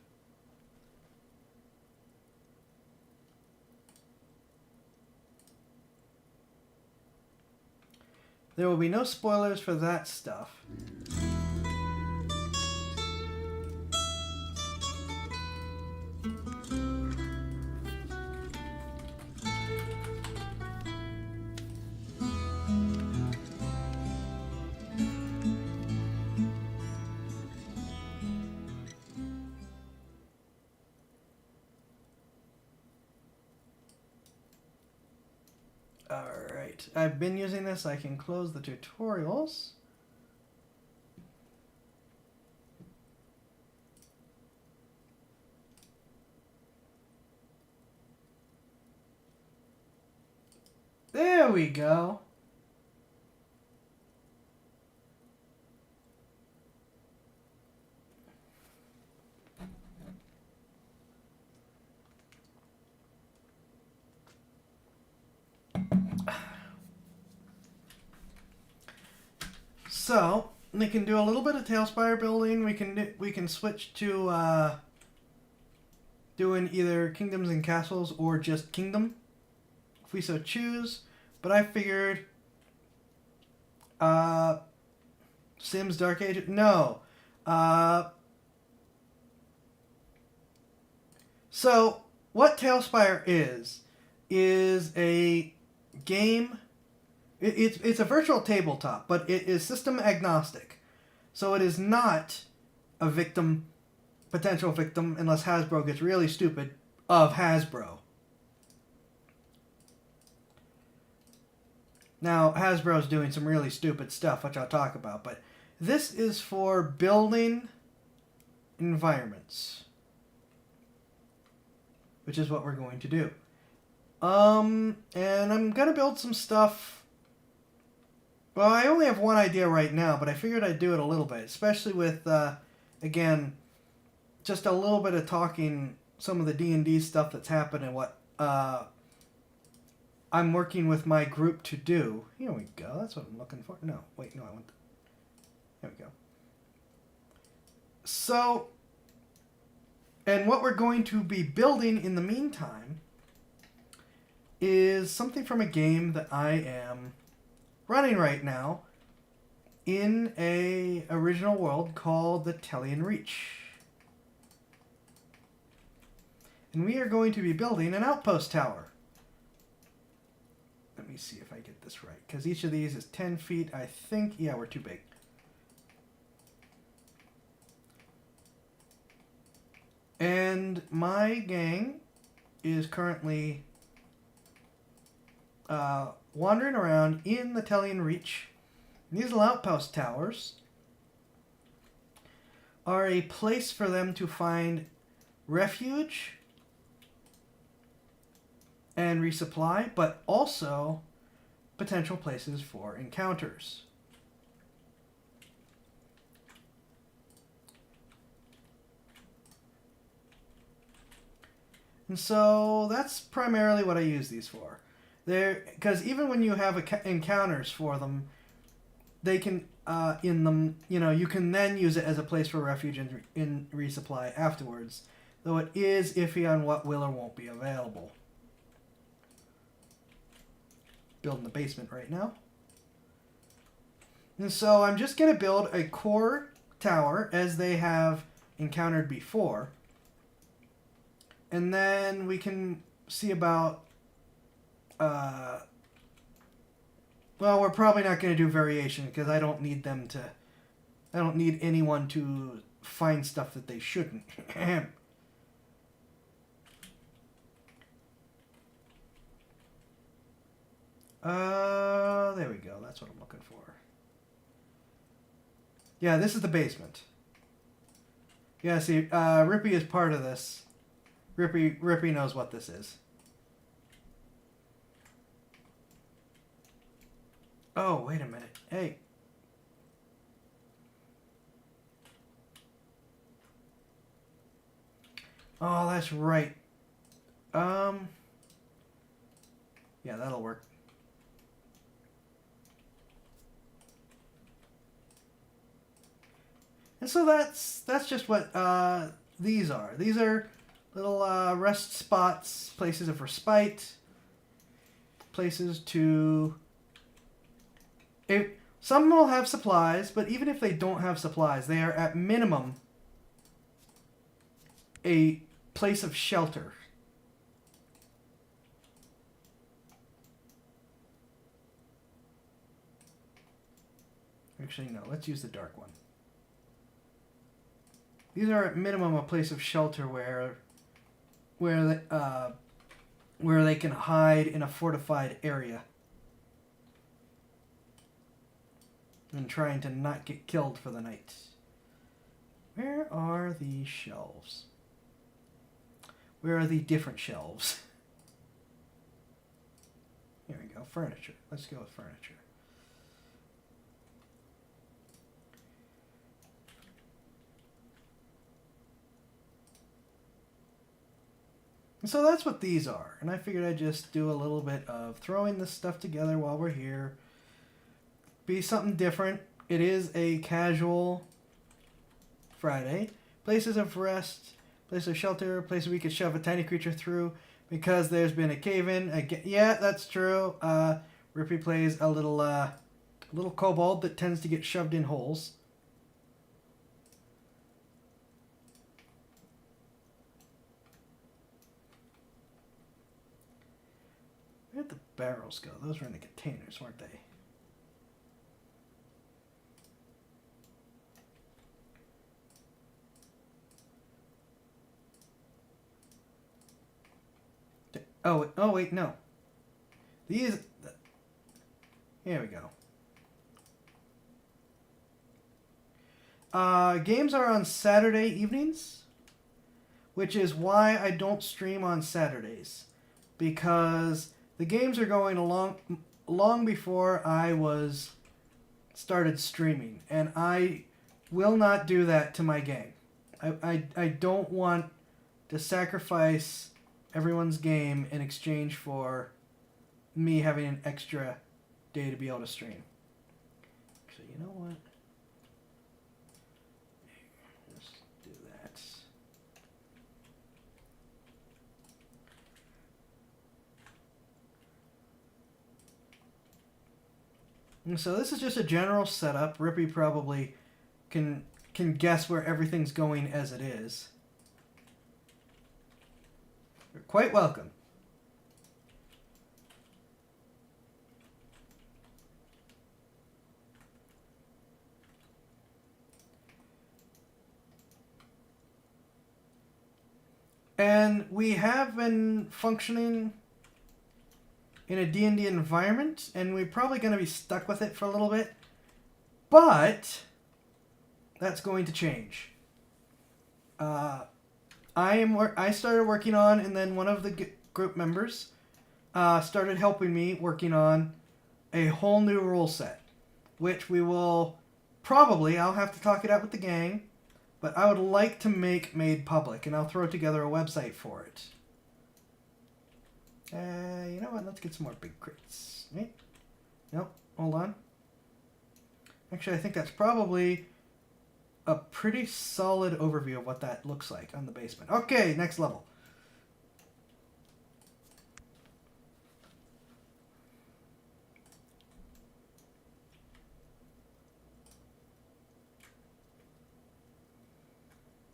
There will be no spoilers for that stuff. Alright, I've been using this. I can close the tutorials. There we go. So, we can do a little bit of Tailspire building. We can switch to doing either kingdoms and castles or just kingdom, if we so choose. But I figured, Sims Dark Age. No, so what Tailspire is a game. It's a virtual tabletop, but it is system agnostic. So it is not a potential victim, unless Hasbro gets really stupid, of Hasbro. Now, Hasbro's doing some really stupid stuff, which I'll talk about, but this is for building environments, which is what we're going to do. And I'm going to build some stuff. Well, I only have one idea right now, but I figured I'd do it a little bit, especially with, again, just a little bit of talking some of the D&D stuff that's happened and what I'm working with my group to do. Here we go. That's what I'm looking for. No, wait, no, I want... There we go. So, and what we're going to be building in the meantime is something from a game that I am running right now in a original world called the Tellian Reach. And we are going to be building an outpost tower. Let me see if I get this right, because each of these is 10 feet. I think, yeah, we're too big. And my gang is currently wandering around in the Tellian Reach. These little outpost towers are a place for them to find refuge and resupply, but also potential places for encounters. And so that's primarily what I use these for. Because even when you have encounters for them, they can, in them, you can then use it as a place for refuge and in resupply afterwards, though it is iffy on what will or won't be available. Building the basement right now. And so I'm just going to build a core tower as they have encountered before. And then we can see about... well, we're probably not going to do variation because I don't need them to... I don't need anyone to find stuff that they shouldn't. There we go. That's what I'm looking for. Yeah, this is the basement. Yeah, see, Rippy is part of this. Rippy knows what this is. Oh, wait a minute. Hey. Oh, that's right. Yeah, that'll work. And so that's just what these are. These are little rest spots, places of respite, places to... Some will have supplies, but even if they don't have supplies, they are at minimum a place of shelter. Actually, no, let's use the dark one. These are at minimum a place of shelter where they can hide in a fortified area and trying to not get killed for the night. Where are the shelves? Where are the different shelves? Here we go, furniture. Let's go with furniture. And so that's what these are. And I figured I'd just do a little bit of throwing this stuff together while we're here. Be something different. it is a casual Friday. Places of rest, place of shelter, place we could shove a tiny creature through because there's been a cave-in. Yeah, that's true. Rippy plays a little kobold that tends to get shoved in holes. Where'd the barrels go? Those were in the containers, weren't they? Oh wait, no. These... Here we go. Games are on Saturday evenings, which is why I don't stream on Saturdays. Because the games are going long before I started streaming. And I will not do that to my game. I don't want to sacrifice everyone's game in exchange for me having an extra day to be able to stream. So you know what? Let's do that. And so this is just a general setup. Rippy probably can guess where everything's going as it is. You're quite welcome. And we have been functioning in a D&D environment, and we're probably going to be stuck with it for a little bit. But that's going to change. I started working on, and then one of the group members started helping me working on a whole new rule set, which we will probably, I'll have to talk it out with the gang, but I would like to make made public, and I'll throw together a website for it. You know what? Let's get some more big crits. Right? Nope. Hold on. Actually, I think that's probably a pretty solid overview of what that looks like on the basement. Okay, next level.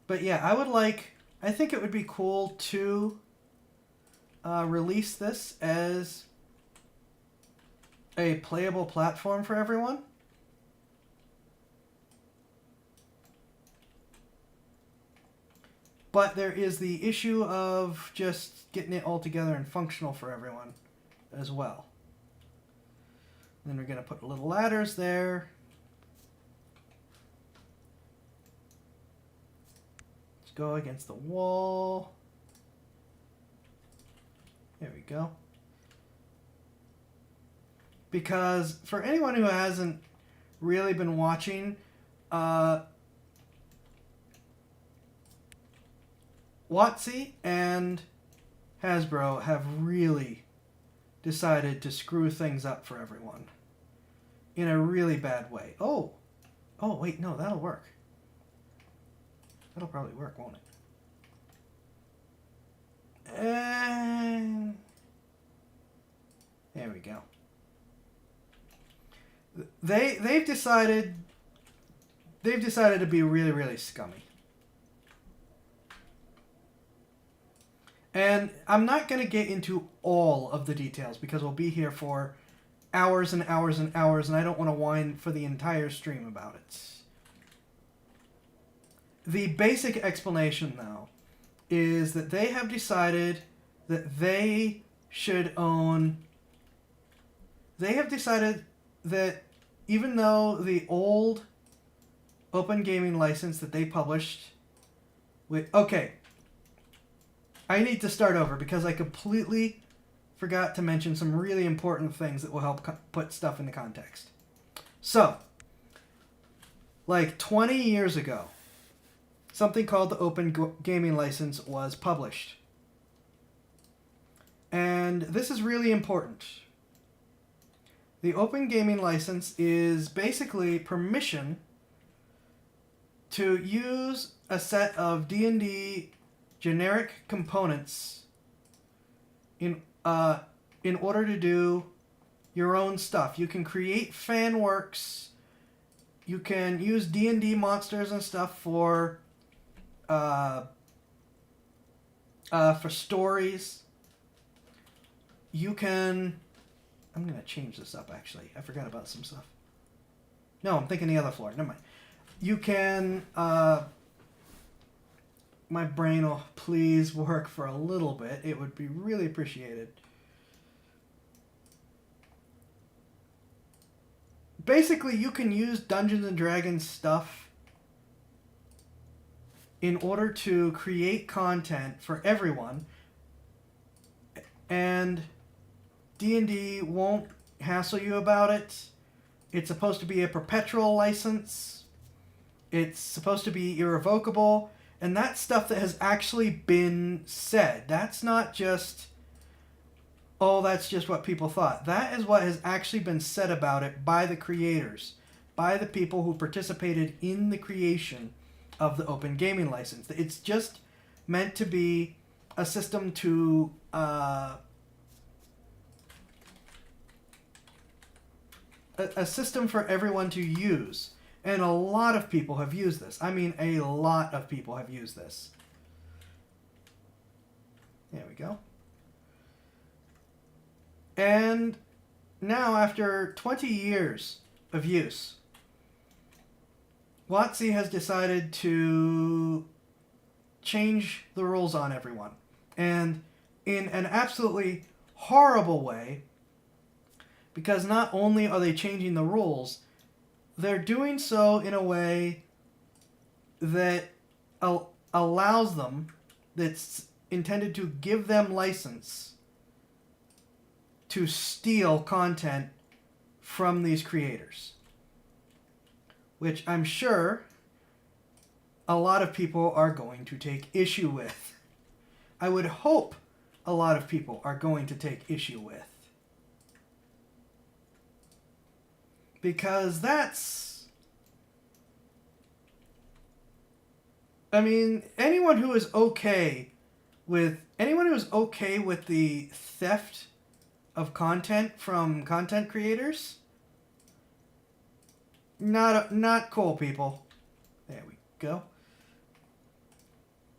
But yeah, I think it would be cool to release this as a playable platform for everyone. But there is the issue of just getting it all together and functional for everyone as well. And then we're going to put little ladders there. Let's go against the wall. There we go. Because for anyone who hasn't really been watching, WotC and Hasbro have really decided to screw things up for everyone in a really bad way. Oh wait, no, that'll work. That'll probably work, won't it? And there we go. They've decided to be really, really scummy. And I'm not going to get into all of the details because we'll be here for hours and hours and hours, and I don't want to whine for the entire stream about it. The basic explanation, though, is that they have decided that they should own... They have decided that even though the old open gaming license that they published... Okay. I need to start over because I completely forgot to mention some really important things that will help put stuff into context. So, like 20 years ago, something called the Open Gaming License was published. And this is really important. The open gaming license is basically permission to use a set of D&D generic components in order to do your own stuff. You can create fan works. You can use D&D monsters and stuff for stories. You can... I'm going to change this up, actually. I forgot about some stuff. No, I'm thinking the other floor. Never mind. You can... my brain will please work for a little bit. It would be really appreciated. Basically, you can use Dungeons & Dragons stuff in order to create content for everyone. And D&D won't hassle you about it. It's supposed to be a perpetual license. It's supposed to be irrevocable. And that's stuff that has actually been said. That's not just, oh, that's just what people thought. That is what has actually been said about it by the creators, by the people who participated in the creation of the open gaming license. It's just meant to be a system to a system for everyone to use. And a lot of people have used this. I mean, a lot of people have used this. There we go. And now, after 20 years of use, WotC has decided to change the rules on everyone. And in an absolutely horrible way, because not only are they changing the rules, they're doing so in a way that allows them, that's intended to give them license to steal content from these creators. Which I'm sure a lot of people are going to take issue with. I would hope a lot of people are going to take issue with. Because that's... I mean, anyone who is okay with the theft of content from content creators, not cool, people. There we go.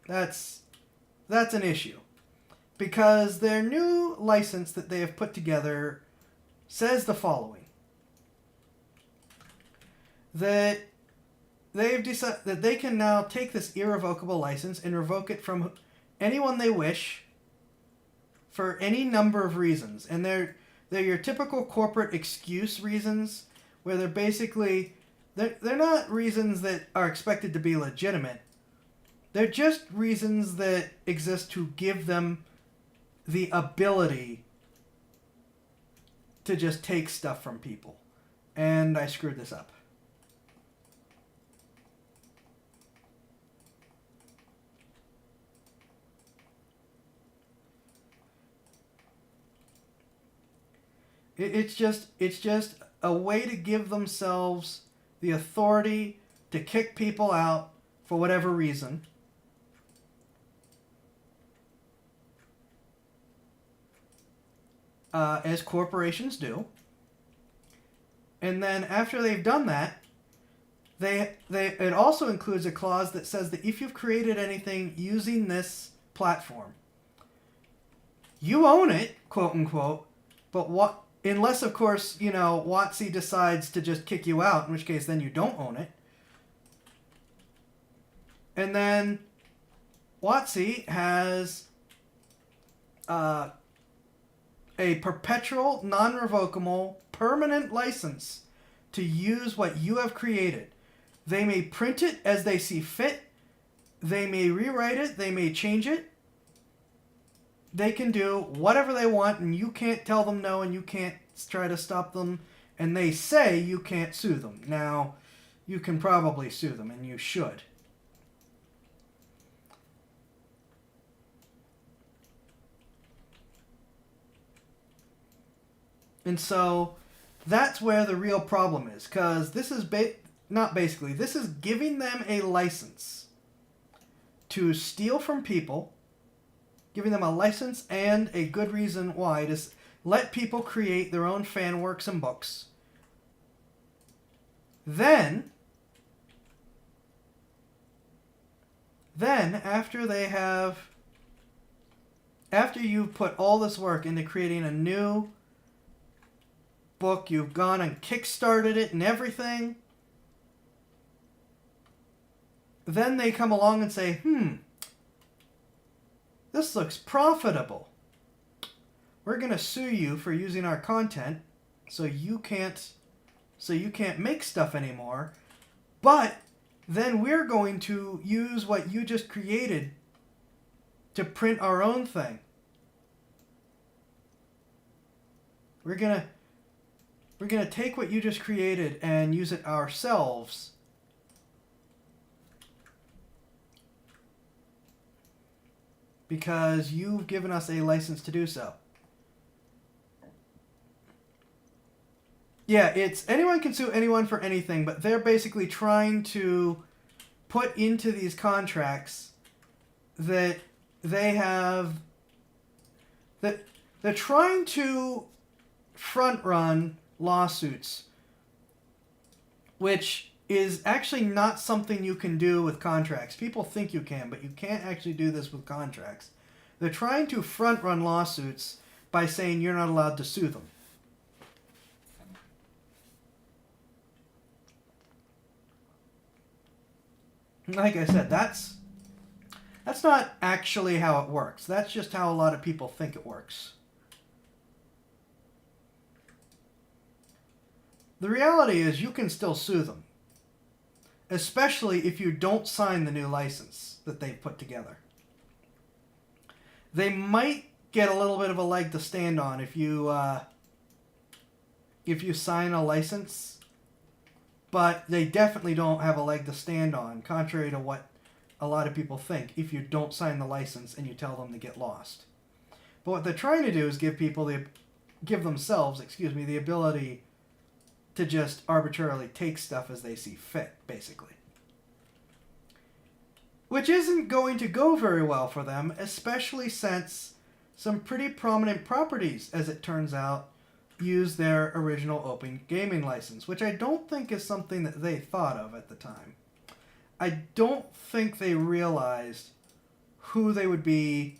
That's an issue. Because their new license that they have put together says the following. That they've decided that they can now take this irrevocable license and revoke it from anyone they wish for any number of reasons. And they're your typical corporate excuse reasons, where they're basically... They're not reasons that are expected to be legitimate. They're just reasons that exist to give them the ability to just take stuff from people. And I screwed this up. It's just a way to give themselves the authority to kick people out for whatever reason. As corporations do. And then after they've done that, it also includes a clause that says that if you've created anything using this platform, you own it, quote unquote, but unless, of course, WotC decides to just kick you out, in which case then you don't own it. And then WotC has a perpetual, non-revocable, permanent license to use what you have created. They may print it as they see fit. They may rewrite it. They may change it. They can do whatever they want, and you can't tell them no, and you can't try to stop them. And they say you can't sue them. Now, you can probably sue them, and you should. And so, That's where the real problem is, because this is this is giving them a license to steal from people, giving them a license and a good reason why to let people create their own fan works and books. Then after you've put all this work into creating a new book, you've gone and kickstarted it and everything, then they come along and say, this looks profitable. We're going to sue you for using our content, so you can't make stuff anymore. But then we're going to use what you just created to print our own thing. We're going to take what you just created and use it ourselves. Because you've given us a license to do so. Yeah, it's anyone can sue anyone for anything, but they're basically trying to put into these contracts that they have, that they're trying to front run lawsuits, which is actually not something you can do with contracts. People think you can, but you can't actually do this with contracts. They're trying to front run lawsuits by saying you're not allowed to sue them. Like I said, that's not actually how it works. That's just how a lot of people think it works. The reality is you can still sue them, especially if you don't sign the new license that they've put together. They might get a little bit of a leg to stand on if you sign a license, but they definitely don't have a leg to stand on, contrary to what a lot of people think, if you don't sign the license and you tell them to get lost. But what they're trying to do is give themselves the ability to just arbitrarily take stuff as they see fit, basically. Which isn't going to go very well for them, especially since some pretty prominent properties, as it turns out, use their original open gaming license, which I don't think is something that they thought of at the time. I don't think they realized who they would be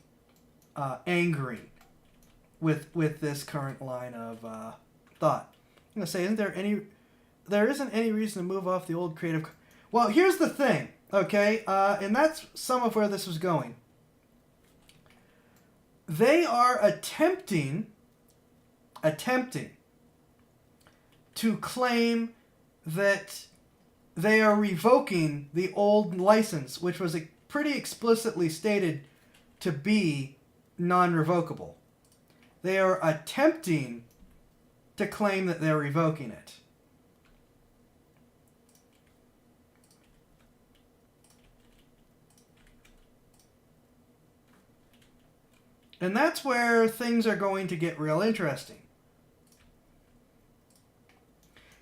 angering with this current line of thought. I'm going to say, there isn't any reason to move off the old creative... Well, here's the thing, okay? And that's some of where this was going. They are attempting to claim that they are revoking the old license, which was pretty explicitly stated to be non-revocable. They are attempting to claim that they're revoking it. And that's where things are going to get real interesting.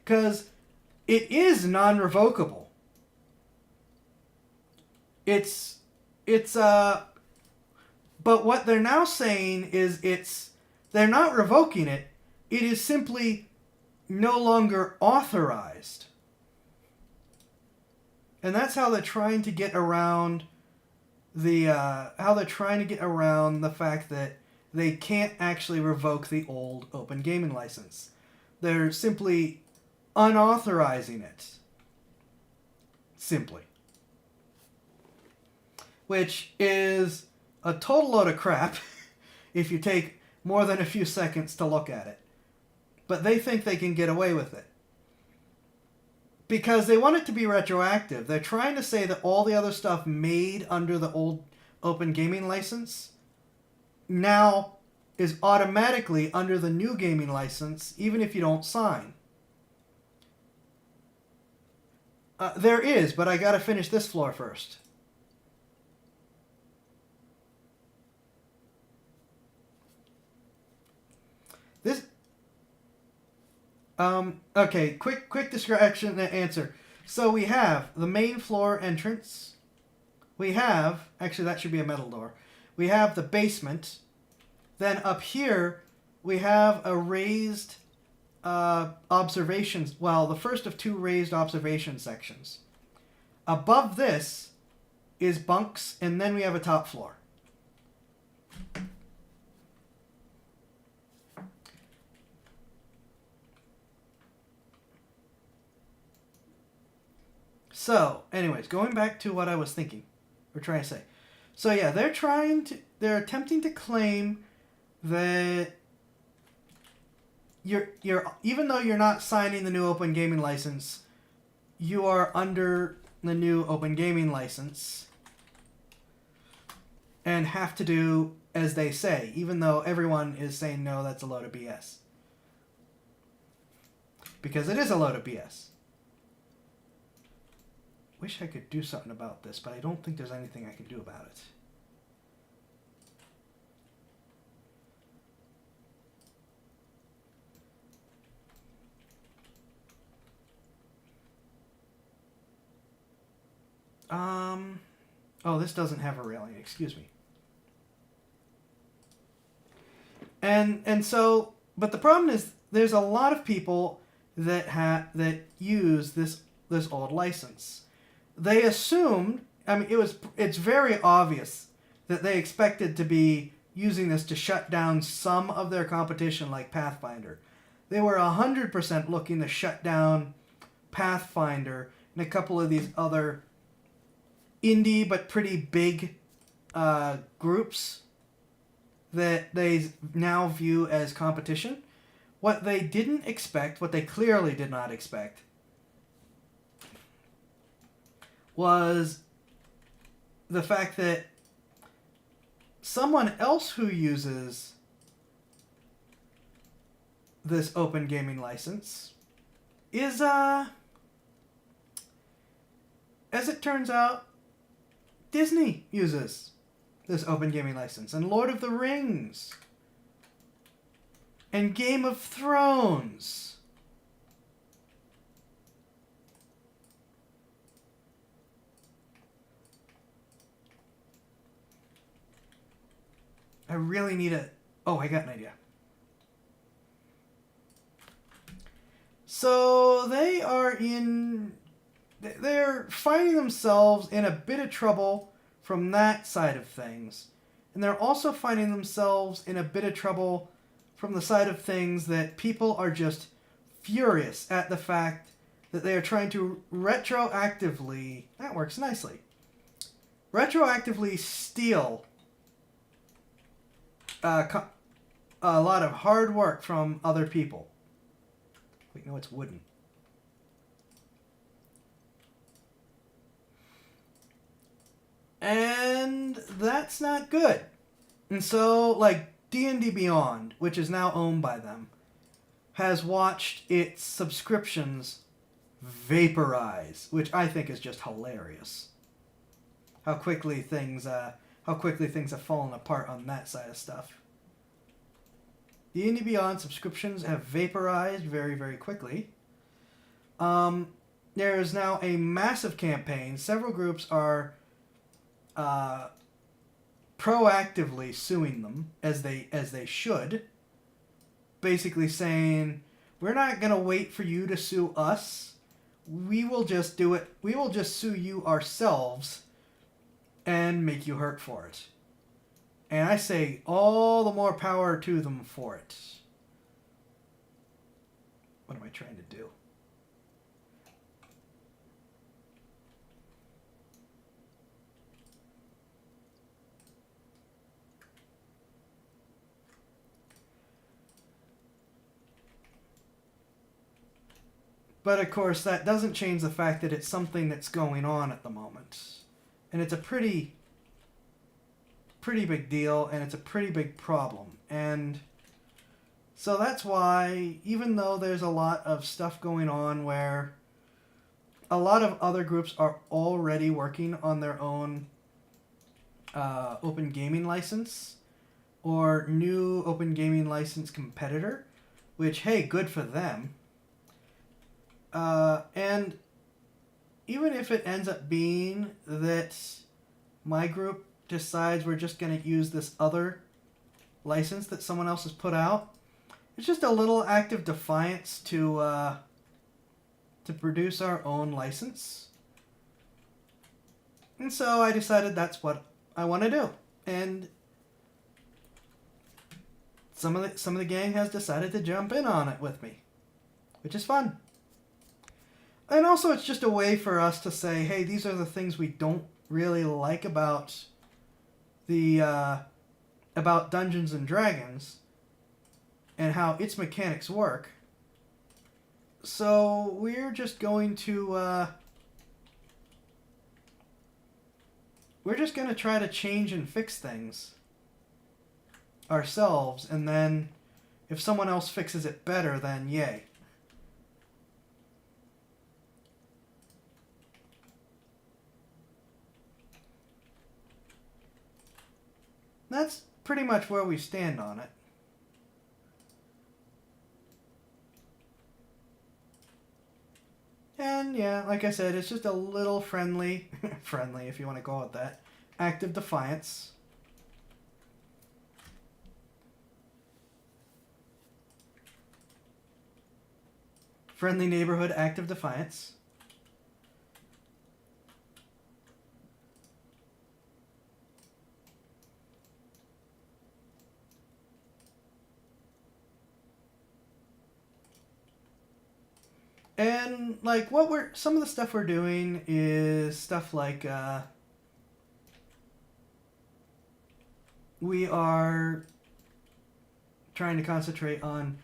Because it is non-revocable. But what they're now saying is they're not revoking it. It is simply no longer authorized. And that's how they're trying to get around the fact that they can't actually revoke the old open gaming license. They're simply unauthorizing it. Simply. Which is a total load of crap if you take more than a few seconds to look at it. But they think they can get away with it. Because they want it to be retroactive. They're trying to say that all the other stuff made under the old open gaming license now is automatically under the new gaming license, even if you don't sign. There is, but I gotta finish this floor first. Okay, quick description and answer. So we have the main floor entrance. We have, actually that should be a metal door. We have the basement. Then up here, we have a raised observations. Well, the first of two raised observation sections. Above this is bunks, and then we have a top floor. So, anyways, going back to what I was thinking, or trying to say. So yeah, they're attempting to claim that you're even though you're not signing the new open gaming license, you are under the new open gaming license and have to do as they say, even though everyone is saying no, that's a load of BS. Because it is a load of BS. Wish I could do something about this, but I don't think there's anything I can do about it. Oh, this doesn't have a railing. Excuse me. And so, but the problem is, there's a lot of people that use this old license. They assumed, I mean, it's very obvious that they expected to be using this to shut down some of their competition, like Pathfinder. They were 100% looking to shut down Pathfinder and a couple of these other indie but pretty big groups that they now view as competition. What they didn't expect, what they clearly did not expect, was the fact that someone else who uses this open gaming license is, as it turns out, Disney uses this open gaming license, and Lord of the Rings, and Game of Thrones. I really need a... Oh, I got an idea. So they're finding themselves in a bit of trouble from that side of things. And they're also finding themselves in a bit of trouble from the side of things that people are just furious at the fact that they are trying to retroactively... That works nicely. Retroactively steal a lot of hard work from other people. Wait, no, it's wooden. And that's not good. And so, like, D&D Beyond, which is now owned by them, has watched its subscriptions vaporize, which I think is just hilarious. How quickly things have fallen apart on that side of stuff. D&D Beyond subscriptions have vaporized very, very quickly. There is now a massive campaign. Several groups are proactively suing them, as they should. Basically saying, we're not going to wait for you to sue us. We will just do it. We will just sue you ourselves and make you hurt for it. And I say all the more power to them for it. What am I trying to do? But of course, that doesn't change the fact that it's something that's going on at the moment. And it's a pretty big deal, and it's a pretty big problem. And so that's why, even though there's a lot of stuff going on where a lot of other groups are already working on their own open gaming license or new open gaming license competitor, which, hey, good for them. And even if it ends up being that my group decides we're just going to use this other license that someone else has put out, it's just a little act of defiance to produce our own license. And so I decided that's what I want to do. And some of the gang has decided to jump in on it with me, which is fun. And also it's just a way for us to say, hey, these are the things we don't really like about about Dungeons and Dragons and how its mechanics work. So we're just going to try to change and fix things ourselves, and then if someone else fixes it better, then yay. That's pretty much where we stand on it. And yeah, like I said, it's just a little friendly if you want to call it that, act of defiance. Friendly neighborhood act of defiance. And like some of the stuff we're doing is stuff like we are trying to concentrate on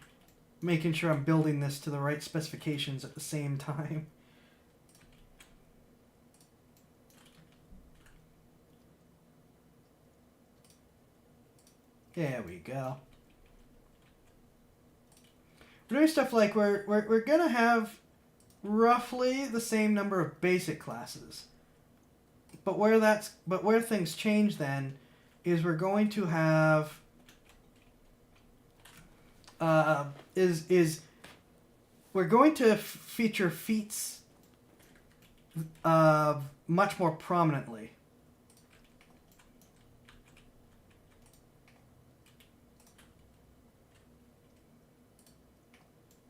making sure I'm building this to the right specifications at the same time. There we go. We're doing stuff like we're gonna have roughly the same number of basic classes, but where things change then is we're going to have we're going to feature feats much more prominently.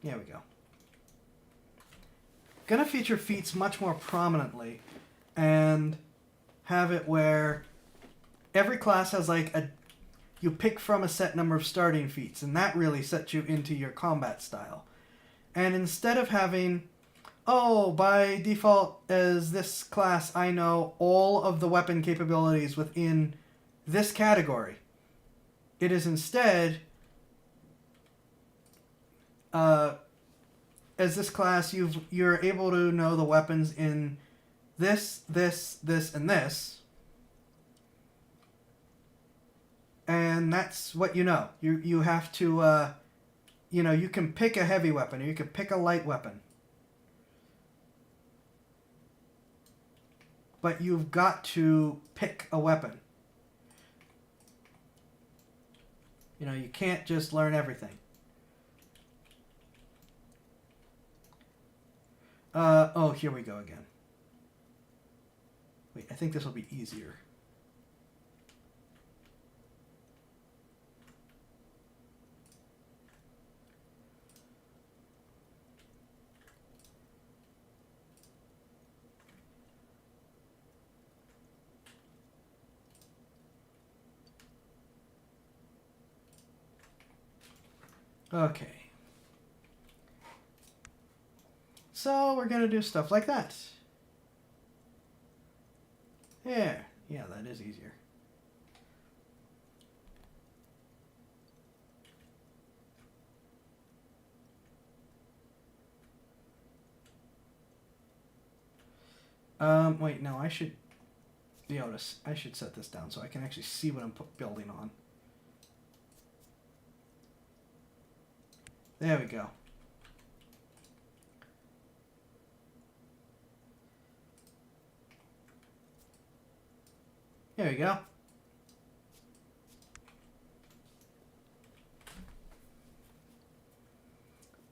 There we go. Gonna feature feats much more prominently and have it where every class has like you pick from a set number of starting feats, and that really sets you into your combat style. And instead of having, oh, by default as this class I know all of the weapon capabilities within this category, it is instead as this class, you're able to know the weapons in this, and this, and that's what you know. You have to, you can pick a heavy weapon, or you can pick a light weapon, but you've got to pick a weapon. You can't just learn everything. Oh, here we go again. Wait, I think this will be easier. Okay. So we're going to do stuff like that. Yeah, that is easier. Wait, no, I should set this down so I can actually see what I'm building on. There we go. There we go.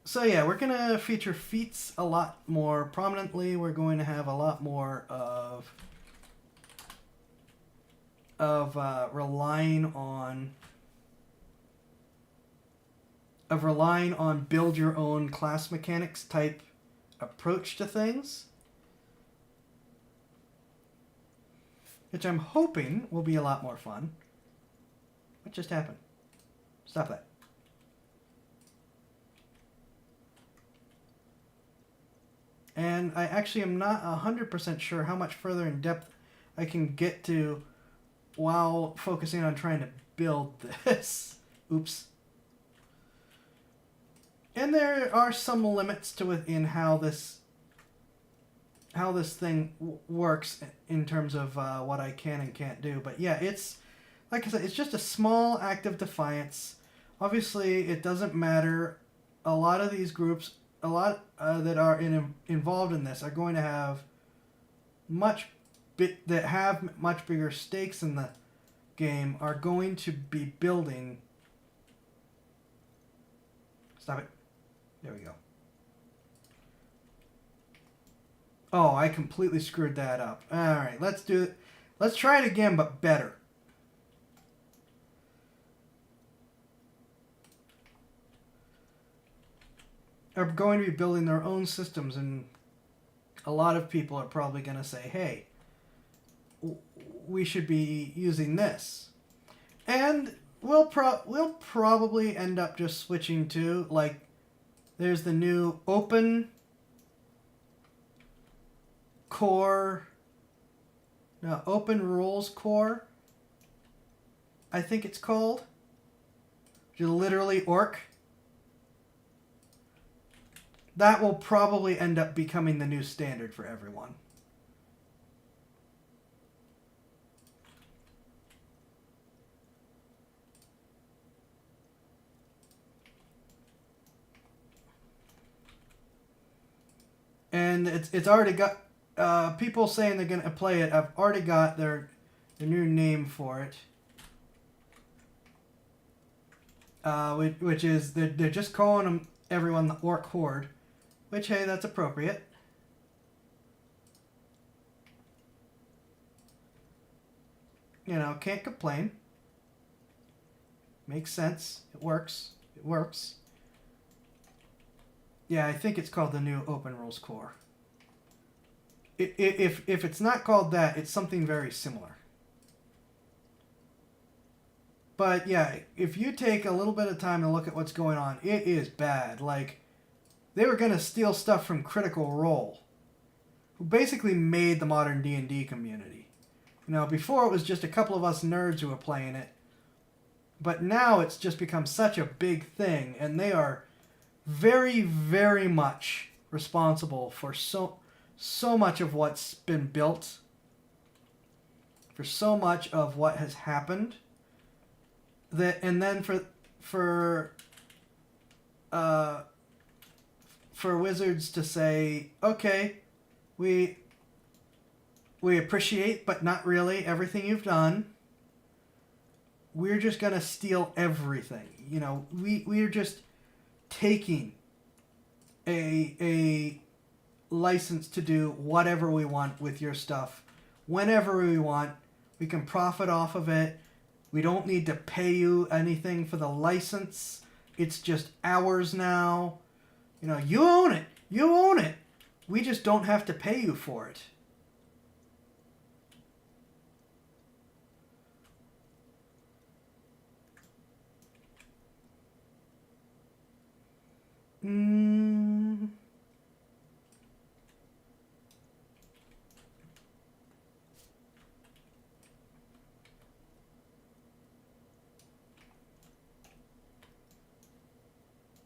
So yeah, we're gonna feature feats a lot more prominently. We're going to have a lot more of relying on build your own class mechanics type approach to things, which I'm hoping will be a lot more fun. What just happened? Stop that. And I actually am not 100% sure how much further in depth I can get to while focusing on trying to build this. Oops. And there are some limits to it in how this thing works in terms of what I can and can't do. But yeah, it's, like I said, it's just a small act of defiance. Obviously, it doesn't matter. A lot of these groups, that are involved in this, are going to have much bigger stakes in the game, are going to be building. Stop it. There we go. Oh, I completely screwed that up. All right, let's do it. Let's try it again, but better. Are going to be building their own systems, and a lot of people are probably going to say, hey, we should be using this. And we'll probably end up just switching to, like, there's the new open rules core, I think it's called. Which is literally orc. That will probably end up becoming the new standard for everyone. And it's already got people saying they're gonna play it. I've already got their new name for it, which is they're just calling everyone the Orc Horde, which, hey, that's appropriate. You know, can't complain. Makes sense. It works. It works. Yeah, I think it's called the new Open Rules Core. If it's not called that, it's something very similar. But yeah, if you take a little bit of time to look at what's going on, it is bad. Like, they were going to steal stuff from Critical Role, who basically made the modern D&D community. You know, before it was just a couple of us nerds who were playing it. But now it's just become such a big thing, and they are very, very much responsible for so much of what's been built, for so much of what has happened. And then for Wizards to say, okay, we appreciate, but not really, everything you've done. We're just gonna steal everything. You know, we're just taking a license to do whatever we want with your stuff, whenever we want. We can profit off of it. We don't need to pay you anything for the license. It's just ours now. You know, you own it. You own it. We just don't have to pay you for it.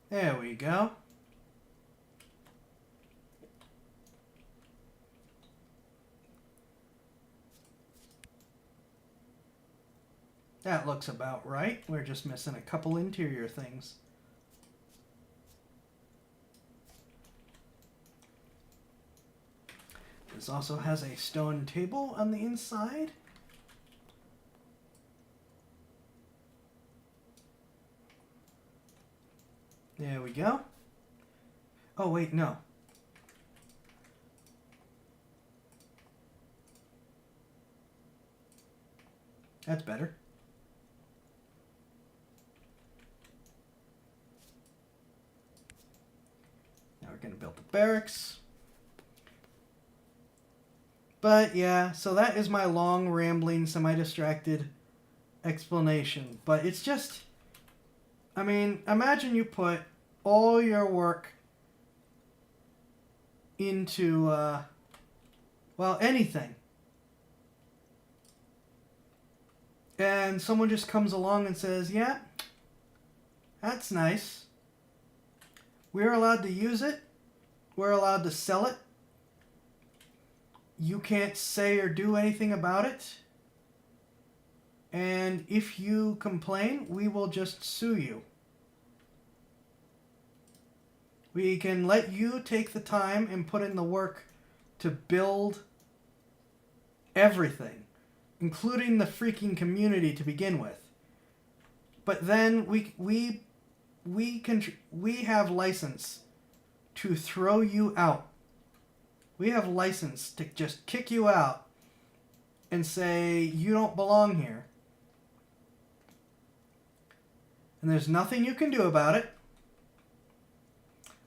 There we go. That looks about right. We're just missing a couple interior things. This also has a stone table on the inside. There we go. Oh, wait, no. That's better. Now we're going to build the barracks. But yeah, so that is my long, rambling, semi-distracted explanation. But it's just, I mean, imagine you put all your work into, well, anything. And someone just comes along and says, yeah, that's nice. We're allowed to use it. We're allowed to sell it. You can't say or do anything about it. And if you complain, we will just sue you. We can let you take the time and put in the work to build everything, including the freaking community to begin with. But then we have license to throw you out. We have license to just kick you out and say you don't belong here. And there's nothing you can do about it.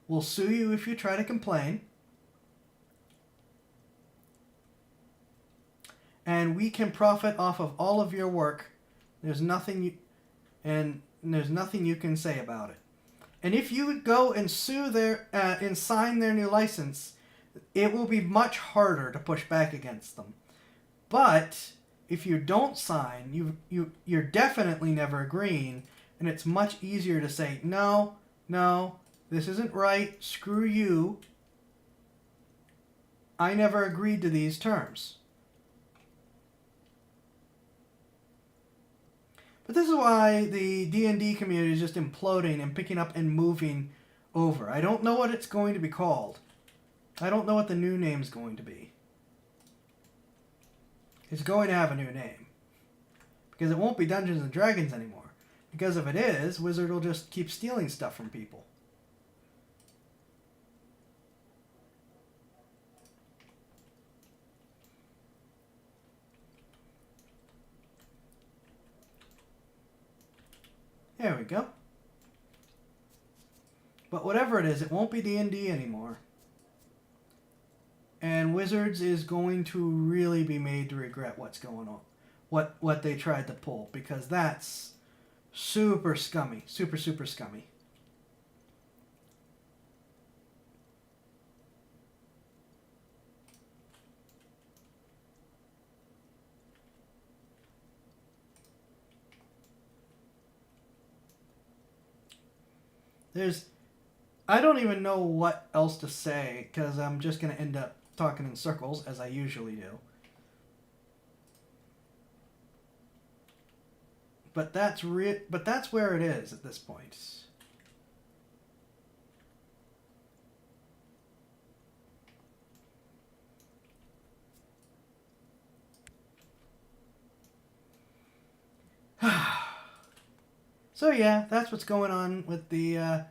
We'll sue you if you try to complain. And we can profit off of all of your work. There's nothing you can say about it. And if you go and sue and sign their new license, it will be much harder to push back against them. But if you don't sign, you're definitely never agreeing, and it's much easier to say, no, this isn't right, screw you. I never agreed to these terms. But this is why the D&D community is just imploding and picking up and moving over. I don't know what it's going to be called. I don't know what the new name's going to be. It's going to have a new name. Because it won't be Dungeons and Dragons anymore. Because if it is, Wizard will just keep stealing stuff from people. There we go. But whatever it is, it won't be D&D anymore. And Wizards is going to really be made to regret what's going on. What they tried to pull. Because that's super scummy. Super, super scummy. I don't even know what else to say, because I'm just going to end up talking in circles, as I usually do. But that's where it is at this point. So yeah, that's what's going on with the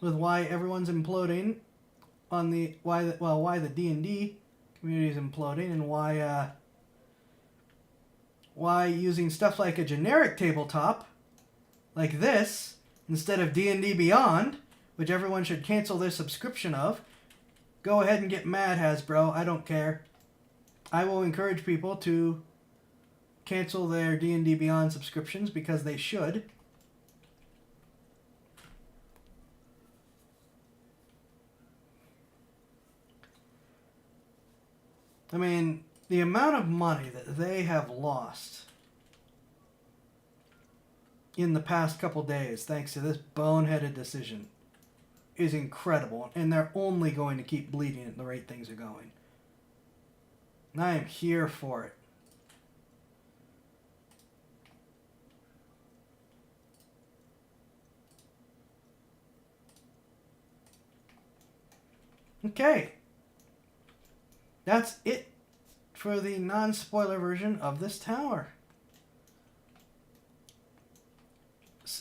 with why everyone's imploding on the why the D&D community is imploding, and why using stuff like a generic tabletop like this instead of D&D Beyond, which everyone should cancel their subscription of. Go ahead and get mad, Hasbro. I don't care. I will encourage people to cancel their D&D Beyond subscriptions because they should. I mean, the amount of money that they have lost in the past couple days thanks to this boneheaded decision is incredible, and they're only going to keep bleeding at the rate things are going. And I am here for it. Okay. That's it for the non-spoiler version of this tower.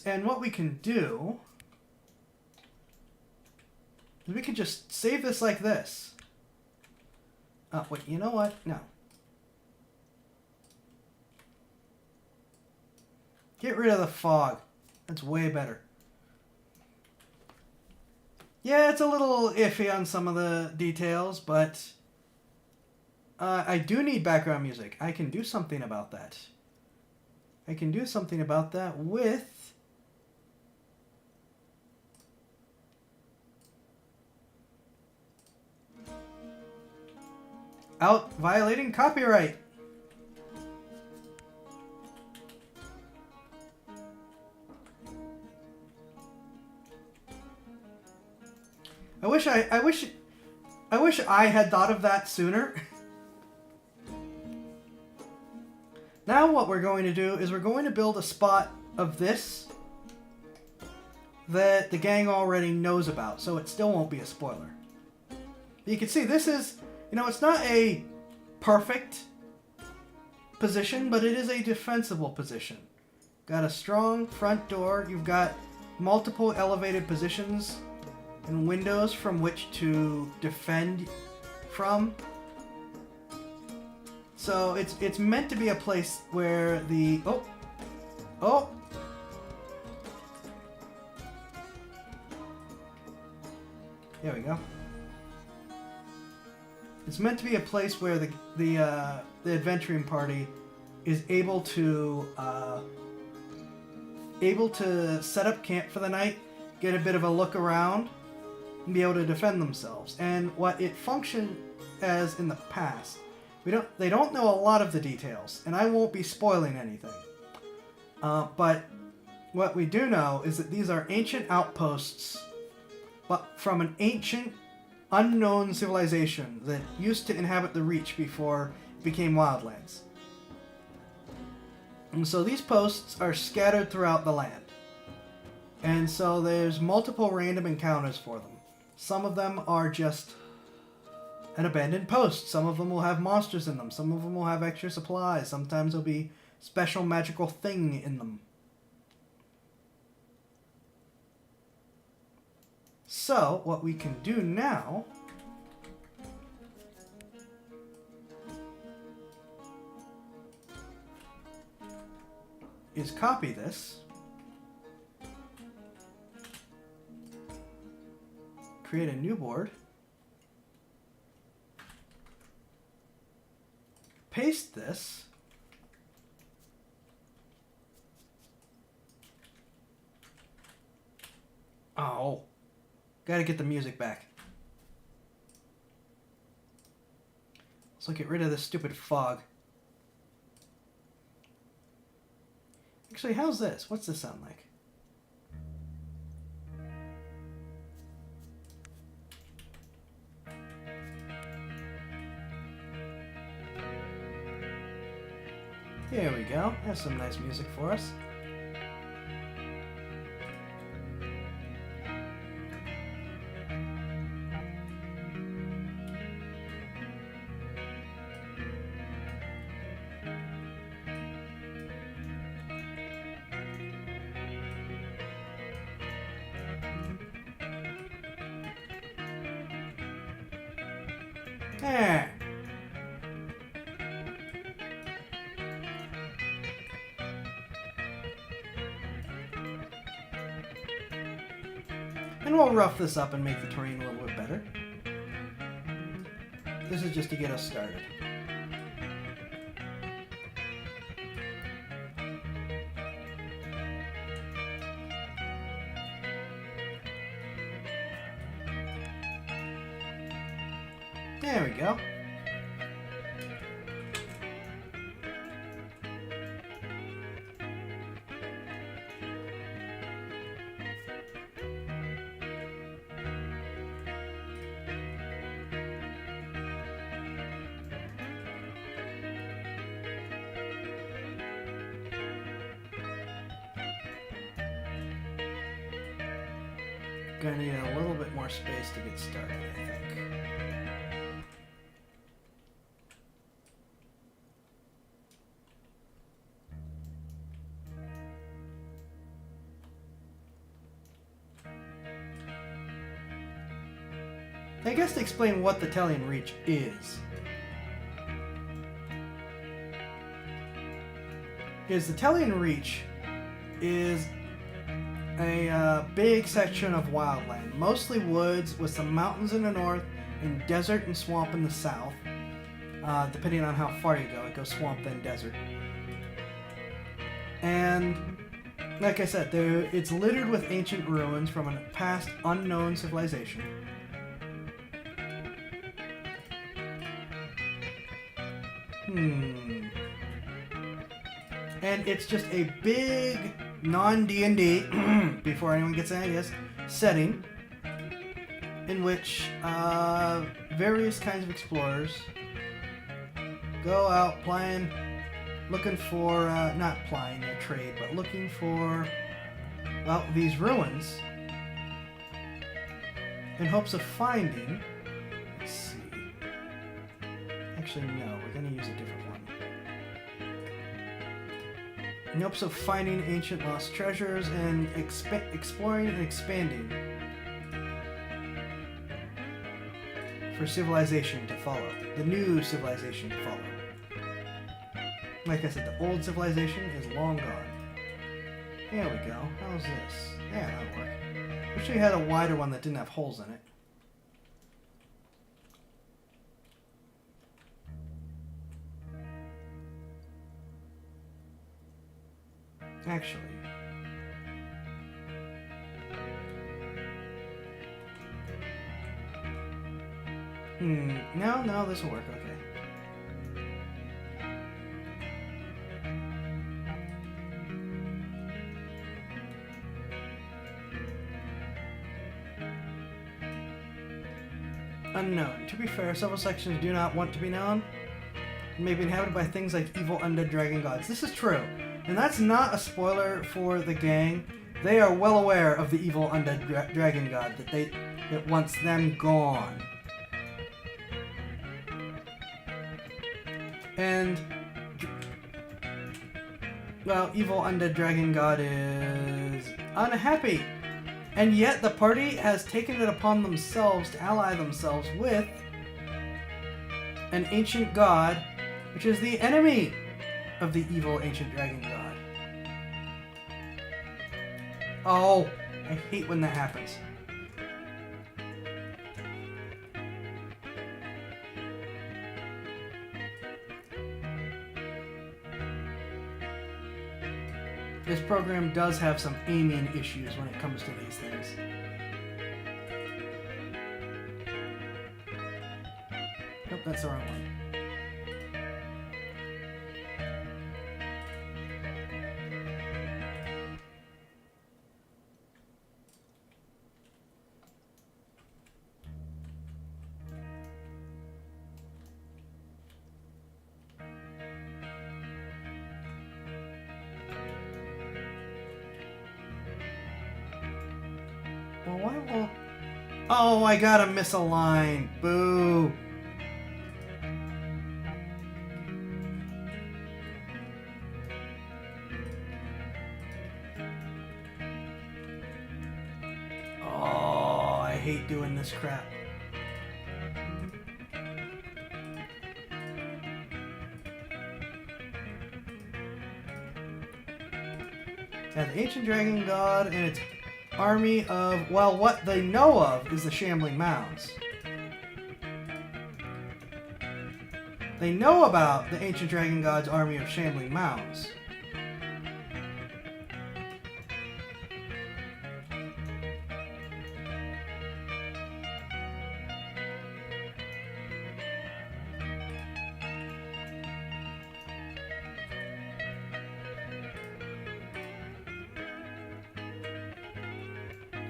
And what we can do We could just save this like this. Wait, you know what? No. Get rid of the fog. That's way better. Yeah, it's a little iffy on some of the details, but I do need background music. I can do something about that. I can do something about that with... out violating copyright. I wish I had thought of that sooner. Now what we're going to do is we're going to build a spot of this that the gang already knows about, so it still won't be a spoiler. You can see this is, you know, it's not a perfect position, but it is a defensible position. Got a strong front door. You've got multiple elevated positions and windows from which to defend from. So it's meant to be a place where the... Oh! There we go. It's meant to be a place where the adventuring party is able to set up camp for the night, get a bit of a look around, and be able to defend themselves. And what it functioned as in the past, they don't know a lot of the details, and I won't be spoiling anything. But what we do know is that these are ancient outposts, but from an ancient, unknown civilization that used to inhabit the Reach before it became Wildlands. And so these posts are scattered throughout the land. And so there's multiple random encounters for them. Some of them are just an abandoned post. Some of them will have monsters in them. Some of them will have extra supplies. Sometimes there'll be special magical thing in them. So, what we can do now is copy this, create a new board, paste this, oh, gotta get the music back. So get rid of this stupid fog. Actually, how's this? What's this sound like? Here we go. That's some nice music for us. There. And we'll rough this up and make the terrain a little bit better. This is just to get us started. There we go. Gonna need a little bit more space to get started, I think. I guess to explain what the Telian Reach is. Because the Telian Reach is a big section of wildland, mostly woods with some mountains in the north and desert and swamp in the south. Depending on how far you go, it goes swamp then desert. And like I said, it's littered with ancient ruins from a past unknown civilization. And it's just a big non-D&D, before anyone gets any ideas, setting in which various kinds of explorers go out plying, looking for, not plying their trade, but looking for, well, these ruins in hopes of finding, let's see, actually no, we're going to use a different one. In hopes of finding ancient lost treasures and exploring and expanding for civilization to follow. The new civilization to follow. Like I said, the old civilization is long gone. There we go. How's this? Yeah, that'll work. Wish we had a wider one that didn't have holes in it. Actually. No, this will work, okay. Unknown. To be fair, several sections do not want to be known. It may be inhabited by things like evil undead dragon gods. This is true. And that's not a spoiler for the gang. They are well aware of the evil undead dragon god that wants them gone. And, well, evil undead dragon god is unhappy. And yet the party has taken it upon themselves to ally themselves with an ancient god, which is the enemy of the evil ancient dragon god. Oh, I hate when that happens. This program does have some aiming issues when it comes to these things. Nope, that's the wrong one. Well, why won't... Oh, I gotta miss a line. Boo. Oh, I hate doing this crap. An ancient dragon god and its army of, well, what they know of is the shambling mounds. They know about the ancient dragon god's army of shambling mounds.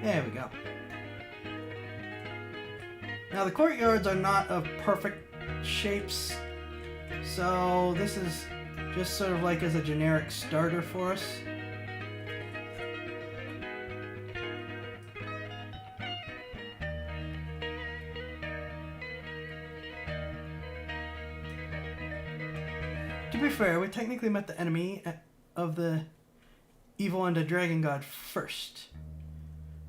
There we go. Now the courtyards are not of perfect shapes, so this is just sort of like as a generic starter for us. To be fair, we technically met the enemy of the evil undead dragon god first.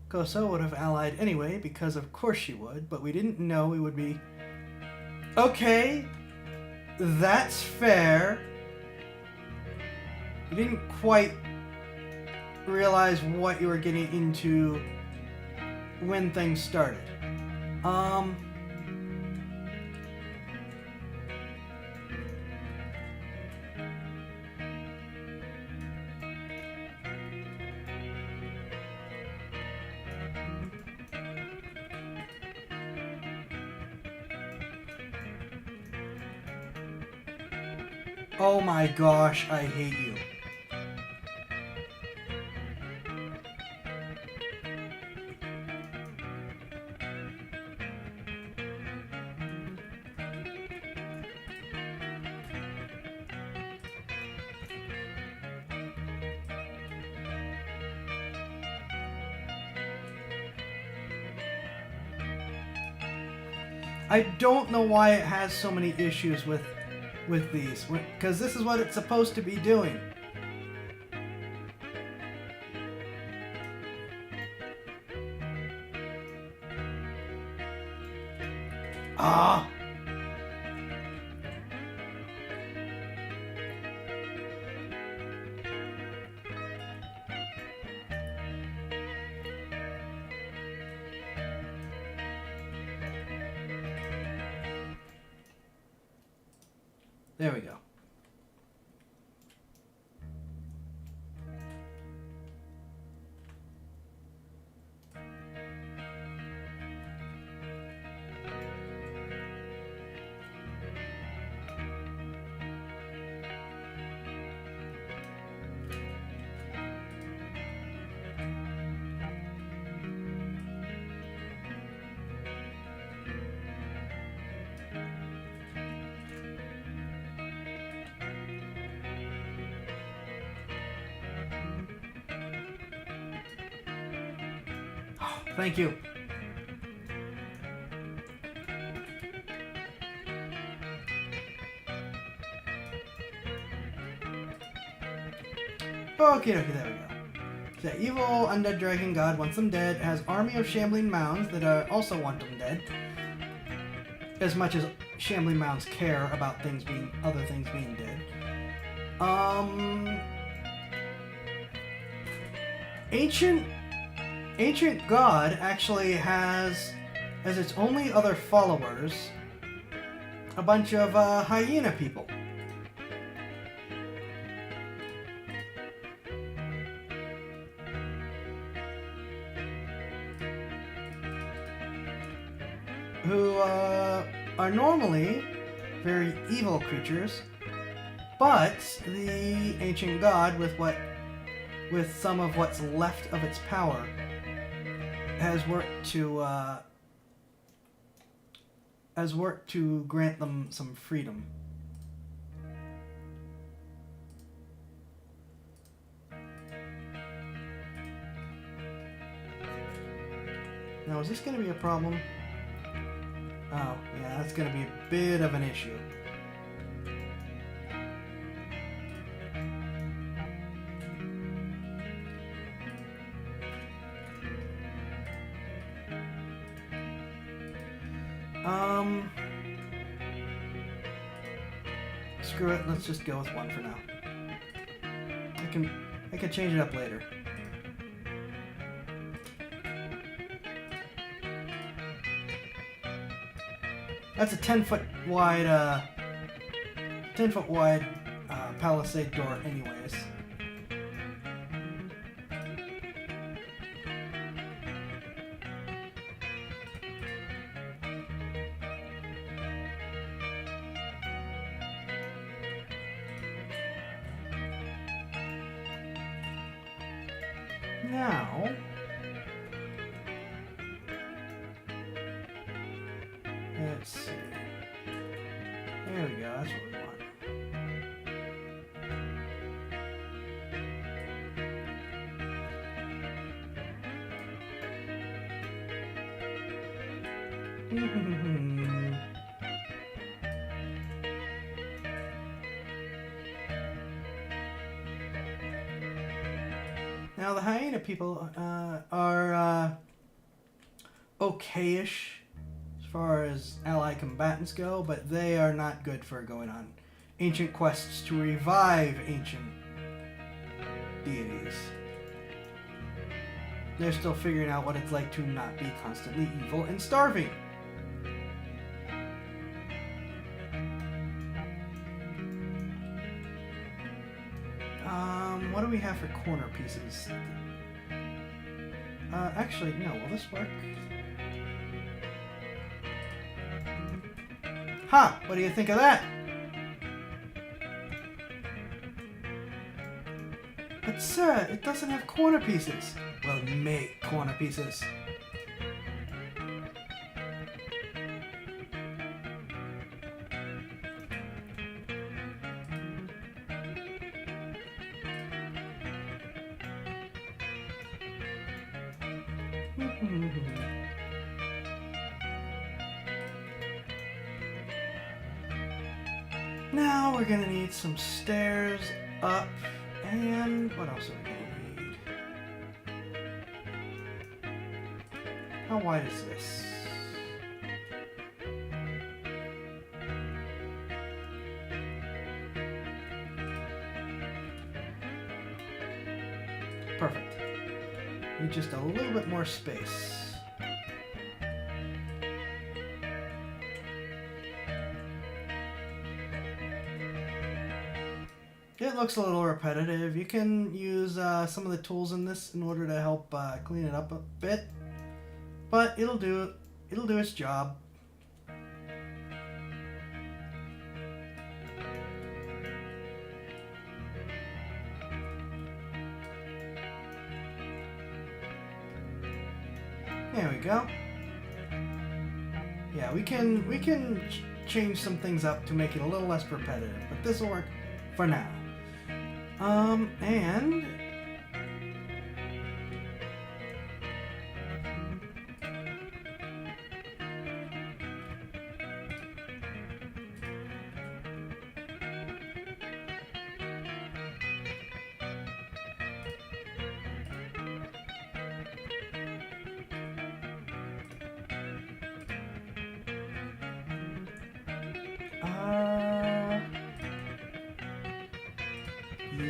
Koso would have allied anyway, because of course she would, but we didn't know we would be... Okay, that's fair. You didn't quite realize what you were getting into when things started. Oh my gosh, I hate you. I don't know why it has so many issues with these, because this is what it's supposed to be doing. Ah! There we go. Thank you. Okay, there we go. The evil undead dragon god wants them dead, has army of shambling mounds that also want them dead. As much as shambling mounds care about other things being dead. Ancient God actually has, as its only other followers, a bunch of hyena people. Who are normally very evil creatures, but the ancient god, with some of what's left of its power, has worked to grant them some freedom. Now, is this going to be a problem? Oh, yeah, that's going to be a bit of an issue. Screw it, let's just go with one for now. I can change it up later. That's a 10-foot wide palisade door anyways. Now, let's see. There we go, that's what we want. Now the hyena people are okay-ish as far as ally combatants go, but they are not good for going on ancient quests to revive ancient deities. They're still figuring out what it's like to not be constantly evil and starving. What do we have for corner pieces? Actually, no. Will this work? Ha! What do you think of that? But sir, it doesn't have corner pieces. Well, make corner pieces. Now we're gonna need some stairs up, and what else are we gonna need? How wide is this? Perfect. Need just a little bit more space. It looks a little repetitive. You can use some of the tools in this in order to help clean it up a bit, but it'll do its job. There we go. Yeah, we can change some things up to make it a little less repetitive, but this will work for now. And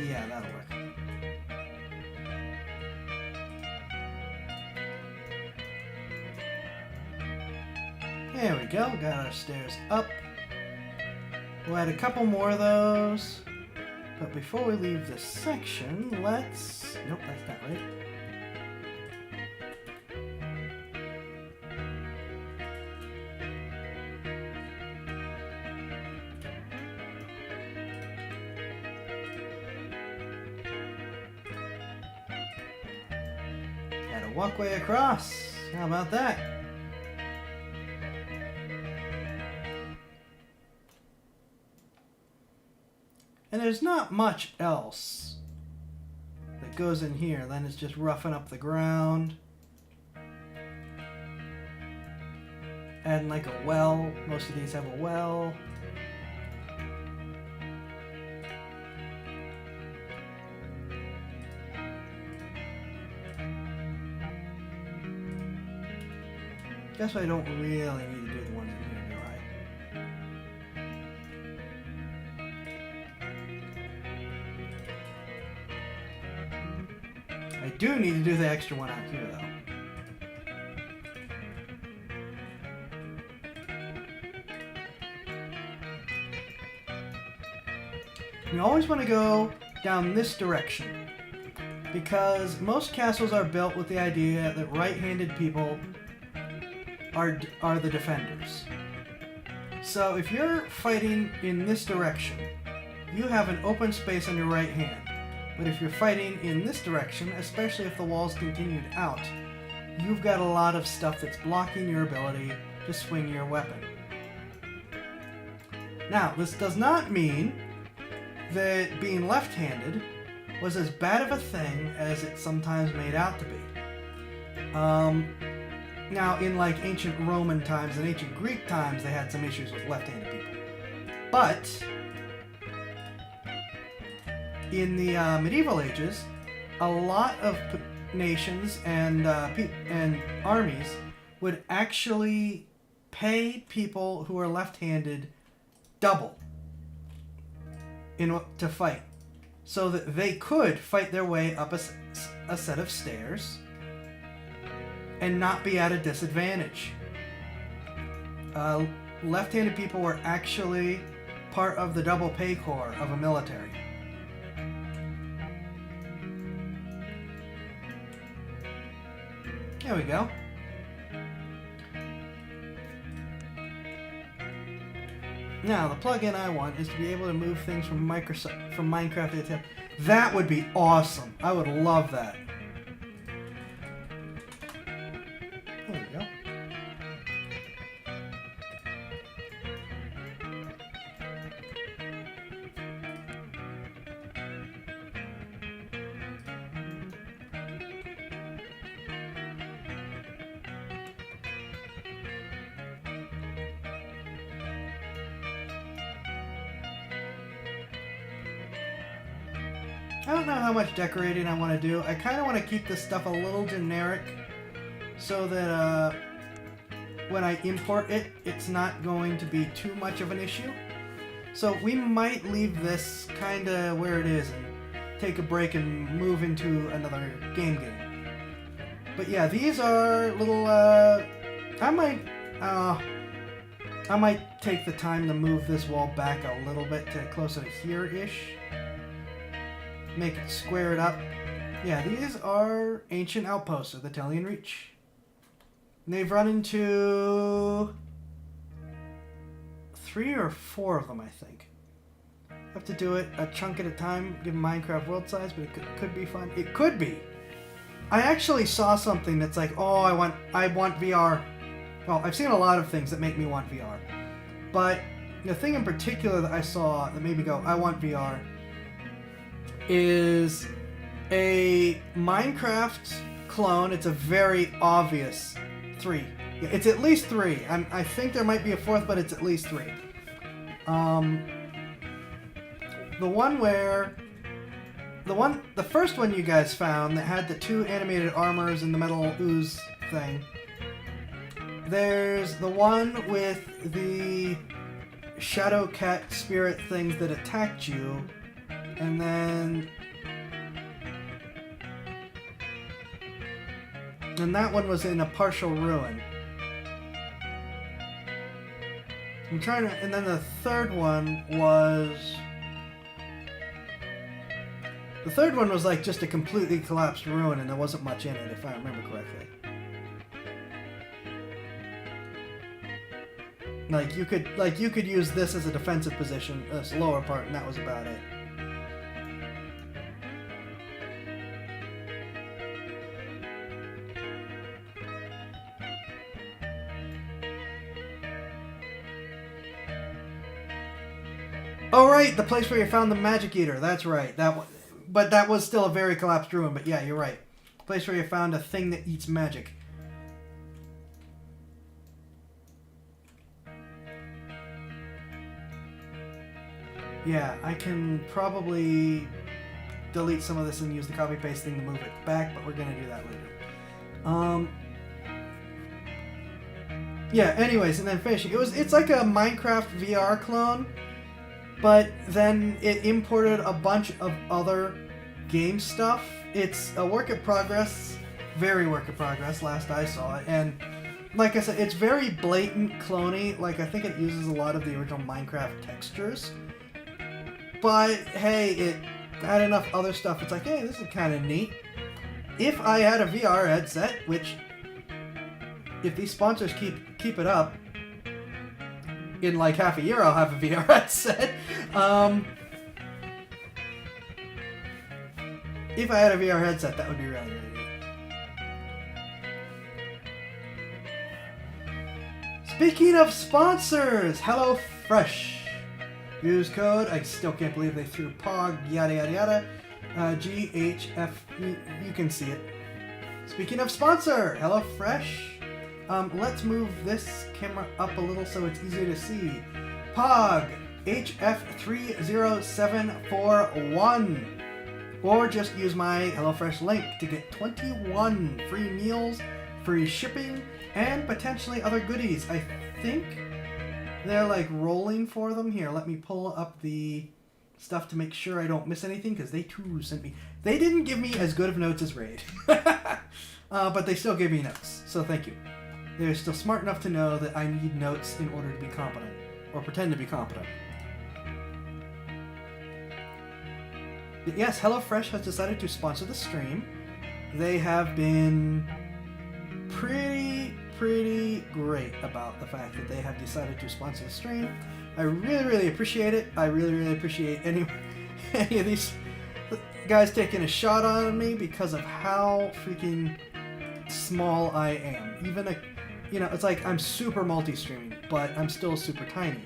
yeah, that'll work. There we go, got our stairs up. We'll add a couple more of those. But before we leave this section, let's... Nope, that's not right. Add a walkway across. How about that? And there's not much else that goes in here. Then it's just roughing up the ground. Adding like a well. Most of these have a well. Guess I don't really need to do the ones in here, do I? I do need to do the extra one out here, though. You always want to go down this direction, because most castles are built with the idea that right-handed people are the defenders. So if you're fighting in this direction, you have an open space on your right hand. But if you're fighting in this direction, especially if the walls continued out, you've got a lot of stuff that's blocking your ability to swing your weapon. Now, this does not mean that being left-handed was as bad of a thing as it's sometimes made out to be. Now, in like ancient Roman times and ancient Greek times, they had some issues with left-handed people. But in the medieval ages, a lot of nations and armies would actually pay people who are left-handed double to fight, so that they could fight their way up a set of stairs and not be at a disadvantage. Left-handed people were actually part of the double pay corps of a military. There we go. Now, the plugin I want is to be able to move things from Minecraft to Tail. That would be awesome. I would love that. There we go. I don't know how much decorating I want to do. I kind of want to keep this stuff a little generic so that when I import it, it's not going to be too much of an issue. So we might leave this kind of where it is and take a break and move into another game. But yeah, these are little, I might take the time to move this wall back a little bit to closer to here-ish. Make it square it up. Yeah, these are ancient outposts of the Telian Reach. And they've run into 3 or 4 of them, I think. I have to do it a chunk at a time, given Minecraft world size, but it could be fun. It could be. I actually saw something that's like, oh, I want VR. Well, I've seen a lot of things that make me want VR. But the thing in particular that I saw that made me go, I want VR, is a Minecraft clone. It's a very obvious 3. Yeah, it's at least 3. I think there might be a 4th, but it's at least 3. The first one you guys found that had the 2 animated armors and the metal ooze thing. There's the one with the shadow cat spirit things that attacked you. And then that one was in a partial ruin. And then the third one was like just a completely collapsed ruin, and there wasn't much in it, if I remember correctly. Like you could use this as a defensive position, this lower part, and that was about it. Oh, right, the place where you found the magic eater. That's right. But that was still a very collapsed ruin. But yeah, you're right. The place where you found a thing that eats magic. Yeah, I can probably delete some of this and use the copy-paste thing to move it back, but we're going to do that later. Yeah, anyways, and then finishing. It's like a Minecraft VR clone. But then it imported a bunch of other game stuff. It's a work in progress, very work in progress, last I saw it. And like I said, it's very blatant cloney. Like, I think it uses a lot of the original Minecraft textures. But hey, it had enough other stuff. It's like, hey, this is kind of neat. If I had a VR headset, which, if these sponsors keep it up, in like half a year I'll have a VR headset. If I had a VR headset, that would be really, really neat. Speaking of sponsors, HelloFresh. Use code, I still can't believe they threw POG, yada yada yada, GHF, you can see it. Speaking of sponsor, HelloFresh. Let's move this camera up a little so it's easier to see. POG HF30741. Or just use my HelloFresh link to get 21 free meals free shipping, and potentially other goodies. I think they're like rolling for them. Here, let me pull up the stuff to make sure I don't miss anything, because they too sent me. They didn't give me as good of notes as Raid, but they still gave me notes, so thank you. They're still smart enough to know that I need notes in order to be competent, or pretend to be competent. But yes, HelloFresh has decided to sponsor the stream. They have been pretty great about the fact that they have decided to sponsor the stream. I really appreciate it. I really appreciate any of these guys taking a shot on me because of how freaking small I am. Even it's like I'm super multi-streaming, but I'm still super tiny.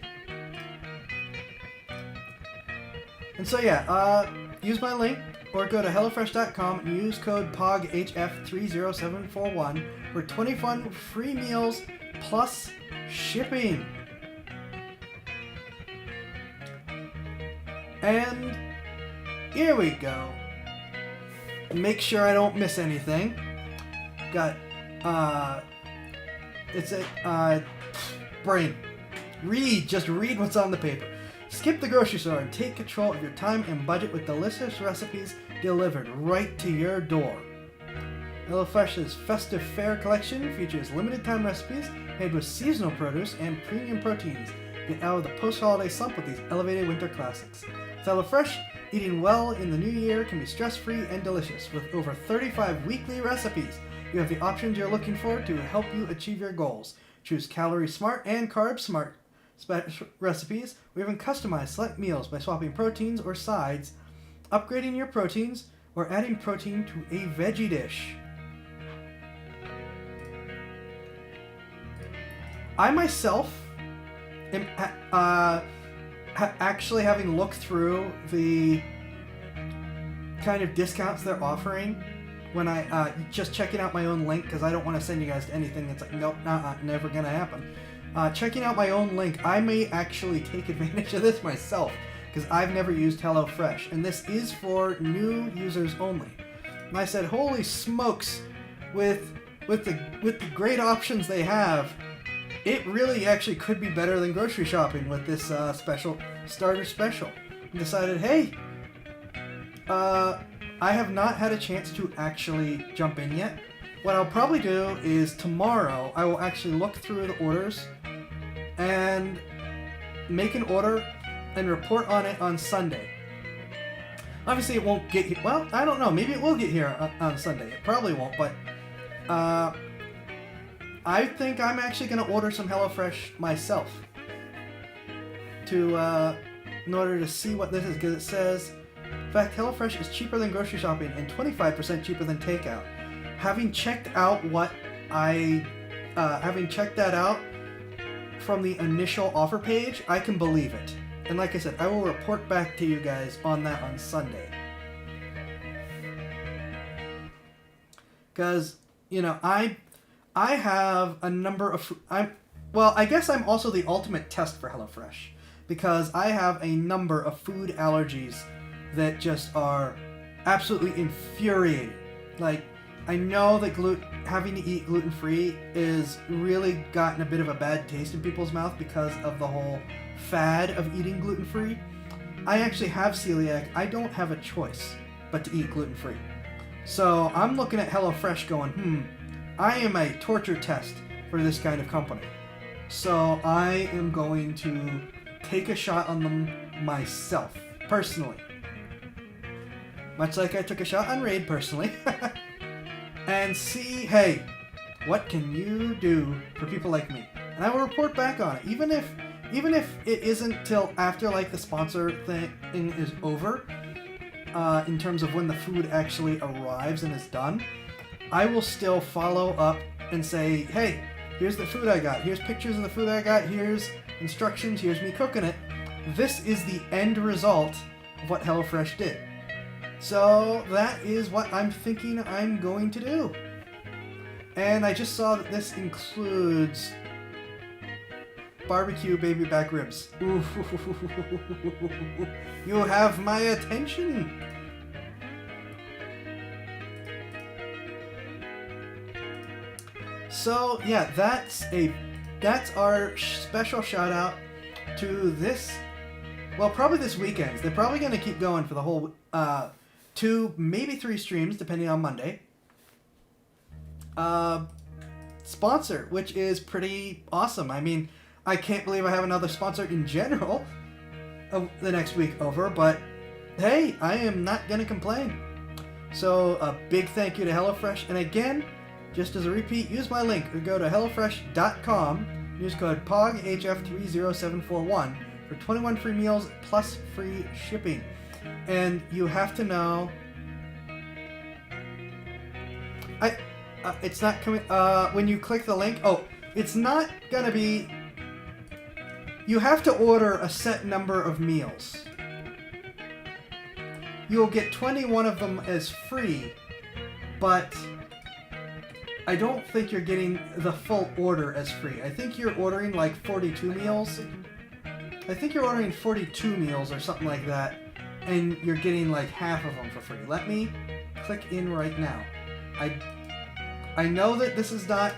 And so yeah, use my link or go to HelloFresh.com and use code POGHF30741 for 21 free meals plus shipping. And here we go. Make sure I don't miss anything. Got, it's a, brain. Just read what's on the paper. Skip the grocery store and take control of your time and budget with delicious recipes delivered right to your door. HelloFresh's Festive Fare collection features limited time recipes made with seasonal produce and premium proteins. Get out of the post-holiday slump with these elevated winter classics. With HelloFresh, eating well in the new year can be stress-free and delicious. With over 35 weekly recipes, you have the options you're looking for to help you achieve your goals. Choose Calorie Smart and Carb Smart recipes. We even customize select meals by swapping proteins or sides, upgrading your proteins, or adding protein to a veggie dish. I myself am actually having looked through the kind of discounts they're offering when I just checking out my own link, because I don't want to send you guys to anything that's like, nope, never gonna happen. Checking out my own link, I may actually take advantage of this myself, because I've never used HelloFresh, and this is for new users only. And I said, holy smokes, with the great options they have, it really actually could be better than grocery shopping with this starter special. And decided, hey, I have not had a chance to actually jump in yet. What I'll probably do is tomorrow I will actually look through the orders and make an order and report on it on Sunday. Obviously it won't get here. Well, I don't know. Maybe it will get here on Sunday. It probably won't, but I think I'm actually going to order some HelloFresh myself in order to see what this is, because it says, in fact, HelloFresh is cheaper than grocery shopping and 25% cheaper than takeout. Having checked that out from the initial offer page, I can believe it. And like I said, I will report back to you guys on that on Sunday. Because, I have a number of... I guess I'm also the ultimate test for HelloFresh, because I have a number of food allergies that just are absolutely infuriating. Like, I know that having to eat gluten-free is really gotten a bit of a bad taste in people's mouth because of the whole fad of eating gluten-free. I actually have celiac. I don't have a choice but to eat gluten-free. So I'm looking at HelloFresh going, I am a torture test for this kind of company. So I am going to take a shot on them myself, personally. Much like I took a shot on Raid personally. And see, hey, what can you do for people like me? And I will report back on it, even if it isn't till after like the sponsor thing is over, in terms of when the food actually arrives and is done. I will still follow up and say, hey, here's the food I got. Here's pictures of the food I got. Here's instructions. Here's me cooking it. This is the end result of what HelloFresh did. So that is what I'm thinking I'm going to do. And I just saw that this includes barbecue baby back ribs. Ooh, you have my attention. So yeah, that's our special shout out to this. Well, probably this weekend. They're probably going to keep going for the whole 2, maybe 3 streams, depending on Monday. Sponsor, which is pretty awesome. I mean, I can't believe I have another sponsor in general the next week over, but hey, I am not going to complain. So a big thank you to HelloFresh. And again, just as a repeat, use my link or go to HelloFresh.com. Use code POGHF30741 for 21 free meals plus free shipping. And you have to know... it's not coming... when you click the link... Oh, it's not gonna be... You have to order a set number of meals. You'll get 21 of them as free, but I don't think you're getting the full order as free. I think you're ordering like 42 meals. I think you're ordering 42 meals or something like that, and you're getting like half of them for free. Let me click in right now. I know that this is not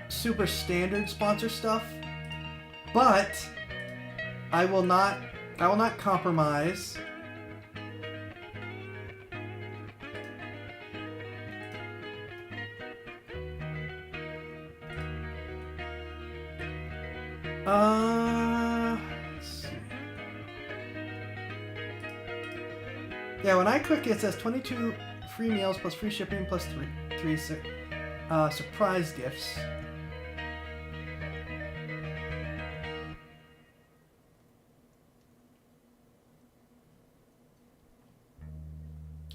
super standard sponsor stuff, but I will not compromise. Let's see. Yeah, when I click it says 22 free meals plus free shipping plus three surprise gifts.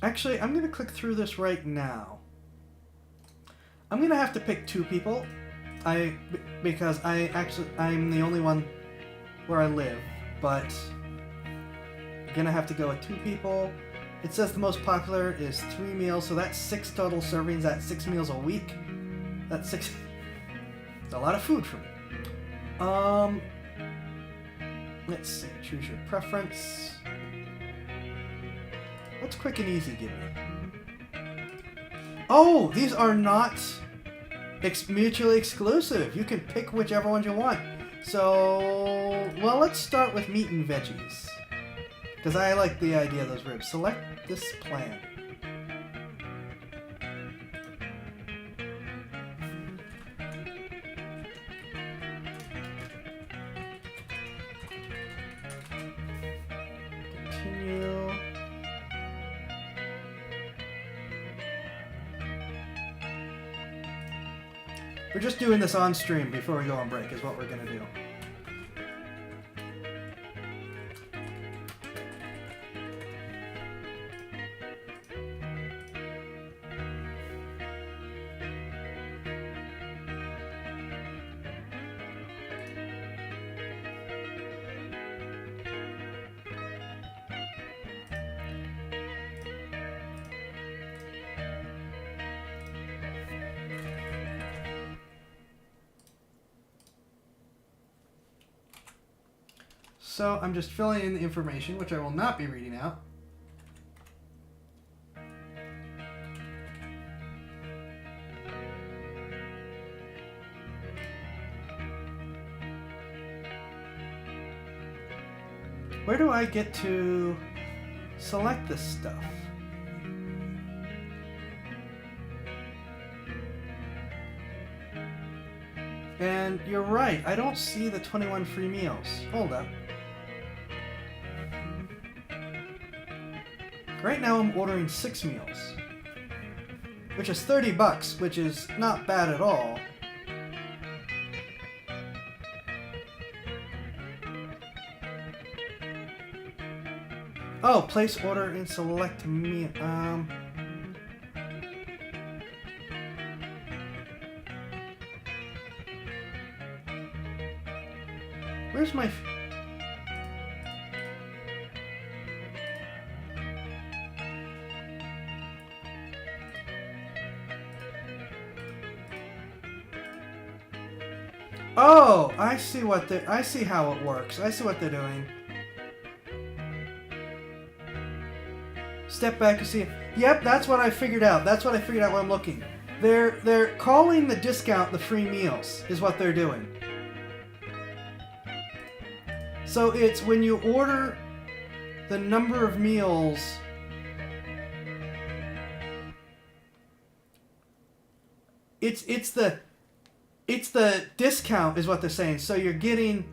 Actually, I'm going to click through this right now. I'm going to have to pick 2 people. Because I'm the only one where I live, but I'm gonna have to go with 2 people. It says the most popular is 3 meals, so that's 6 total servings. That's 6 meals a week. That's 6. It's a lot of food for me. Let's see. Choose your preference. What's quick and easy give me? Oh, these are not mutually exclusive. You can pick whichever ones you want. So, well, let's start with meat and veggies, because I like the idea of those ribs. Select this plan. Continue. We're just doing this on stream before we go on break is what we're going to do. So I'm just filling in the information, which I will not be reading out. Where do I get to select this stuff? And you're right, I don't see the 21 free meals. Hold up. Right now I'm ordering 6 meals, which is $30, which is not bad at all. Oh, place order and select meal. Where's my... Oh, I see what I see how it works. I see what they're doing. Step back and see. Yep, that's what I figured out. That's what I figured out when I'm looking. They're calling the discount the free meals is what they're doing. So it's when you order the number of meals. It's the discount is what they're saying. So you're getting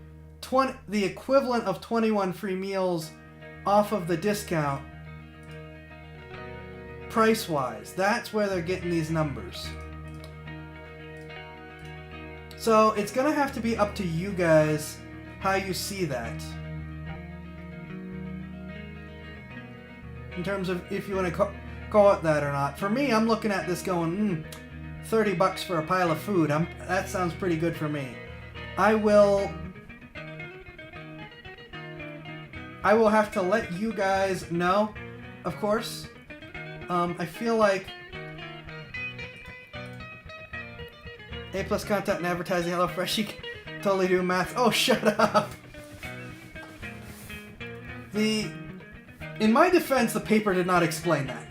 the equivalent of 21 free meals off of the discount price-wise. That's where they're getting these numbers. So it's gonna have to be up to you guys how you see that. In terms of if you want to call it that or not. For me, I'm looking at this going, $30 for a pile of food. That sounds pretty good for me. I will have to let you guys know, of course. I feel like A+ content and advertising HelloFresh, you can totally do math. Oh, shut up. In my defense, the paper did not explain that.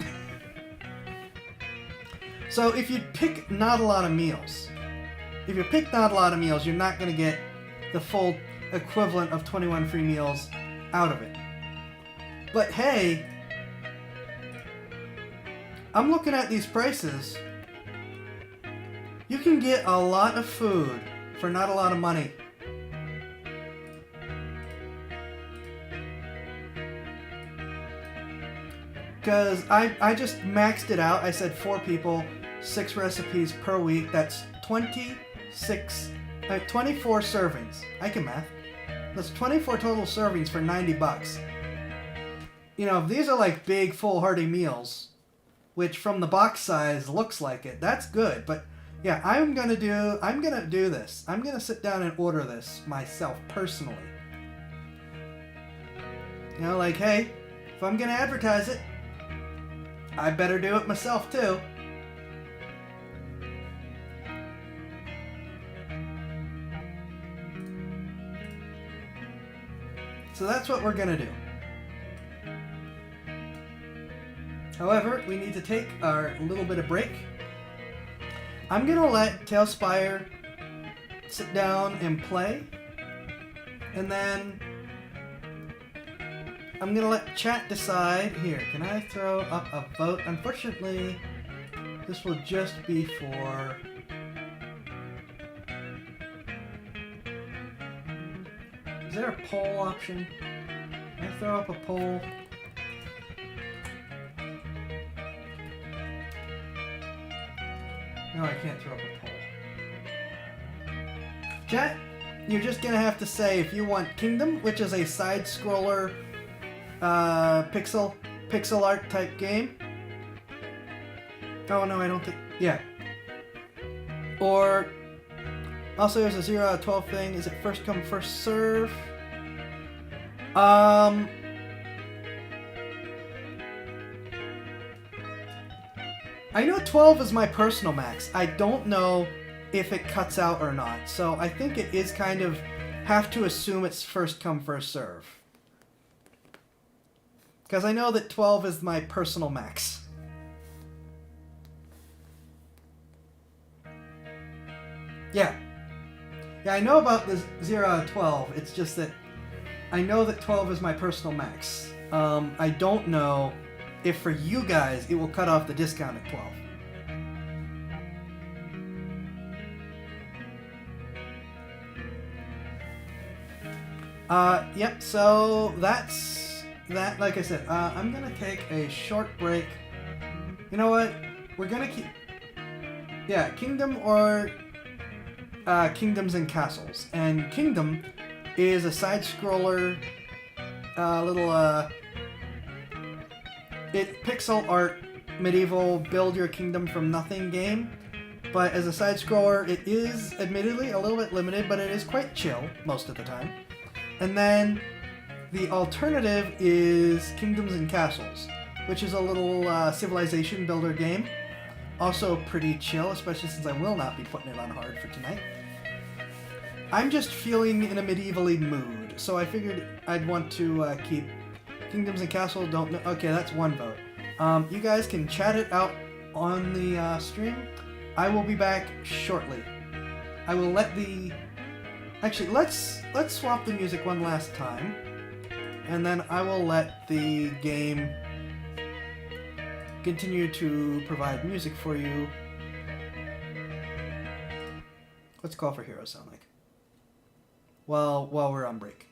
So if you pick not a lot of meals, you're not going to get the full equivalent of 21 free meals out of it. But hey, I'm looking at these prices. You can get a lot of food for not a lot of money. Because I just maxed it out. I said 4 people, 6 recipes per week. That's 24 servings. I can math. That's 24 total servings for $90. You know, if these are like big, full, hearty meals, which from the box size looks like it, that's good. But yeah, I'm gonna do this. I'm gonna sit down and order this myself personally. You know, like, hey, if I'm gonna advertise it, I better do it myself too. So that's what we're gonna do. However, we need to take our little bit of break. I'm gonna let Tailspire sit down and play, and then I'm gonna let chat decide. Here, can I throw up a vote? Unfortunately, this will just be for... Is there a poll option? Can I throw up a poll? No, I can't throw up a poll. Chat, you're just gonna have to say if you want Kingdom, which is a side-scroller pixel art type game. Oh no, I don't think... Yeah. Or... Also, there's a 0 out of 12 thing. Is it first come, first serve? I know 12 is my personal max. I don't know if it cuts out or not. So I think it is kind of... have to assume it's first come, first serve. Because I know that 12 is my personal max. Yeah. Yeah, I know about the 0 out of 12. It's just that I know that 12 is my personal max. I don't know if for you guys it will cut off the discount at 12. Yep, so that's that. Like I said, I'm gonna take a short break. You know what? We're gonna keep... Yeah, Kingdom or Kingdoms and Castles. And Kingdom is a side-scroller, pixel art, medieval, build your kingdom from nothing game. But as a side-scroller, it is admittedly a little bit limited, but it is quite chill most of the time. And then the alternative is Kingdoms and Castles, which is a little civilization builder game. Also pretty chill, especially since I will not be putting it on hard for tonight. I'm just feeling in a medievally mood, so I figured I'd want to keep Kingdoms and Castles. Don't know. Okay, that's one vote. You guys can chat it out on the stream. I will be back shortly. I will let the... Actually, let's swap the music one last time. And then I will let the game continue to provide music for you. What's Call for Heroes sound like? While we're on break.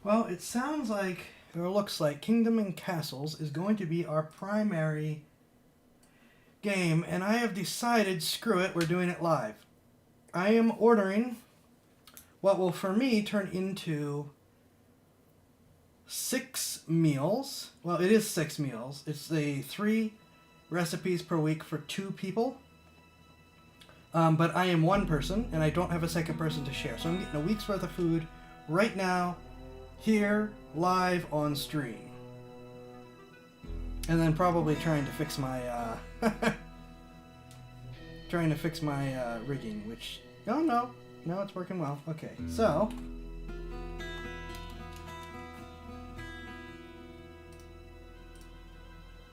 Well, it sounds like, or looks like, Kingdom and Castles is going to be our primary game, and I have decided, screw it, we're doing it live. I am ordering what will, for me, turn into 6 meals. Well, it is 6 meals. It's the 3 recipes per week for 2 people. But I am one person, and I don't have a second person to share. So I'm getting a week's worth of food right now, here, live on stream. And then probably trying to fix my, rigging, which, oh no, it's working well. Okay, so,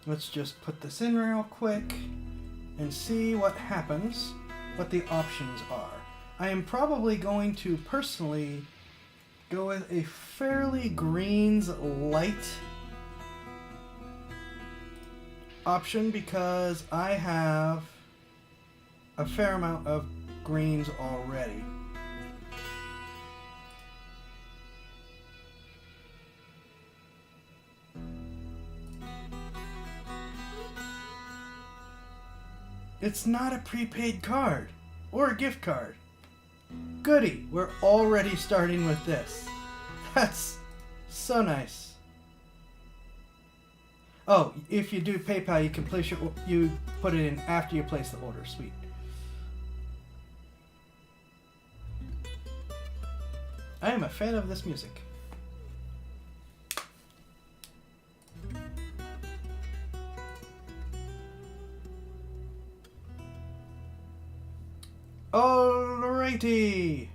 let's just put this in real quick and see what happens, what the options are. I am probably going to personally go with a fairly greens light option because I have a fair amount of greens already. It's not a prepaid card or a gift card. Goody, we're already starting with this. That's so nice. Oh, if you do PayPal, you can place you put it in after you place the order. Sweet. I am a fan of this music. Alrighty.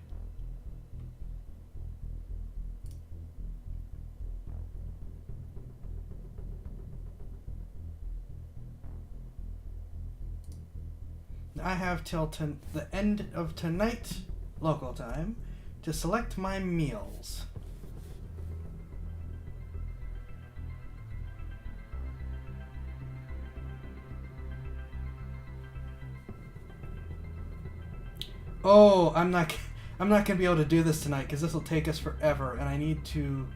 I have till the end of tonight, local time, to select my meals. Oh, I'm not gonna be able to do this tonight because this will take us forever, and I need to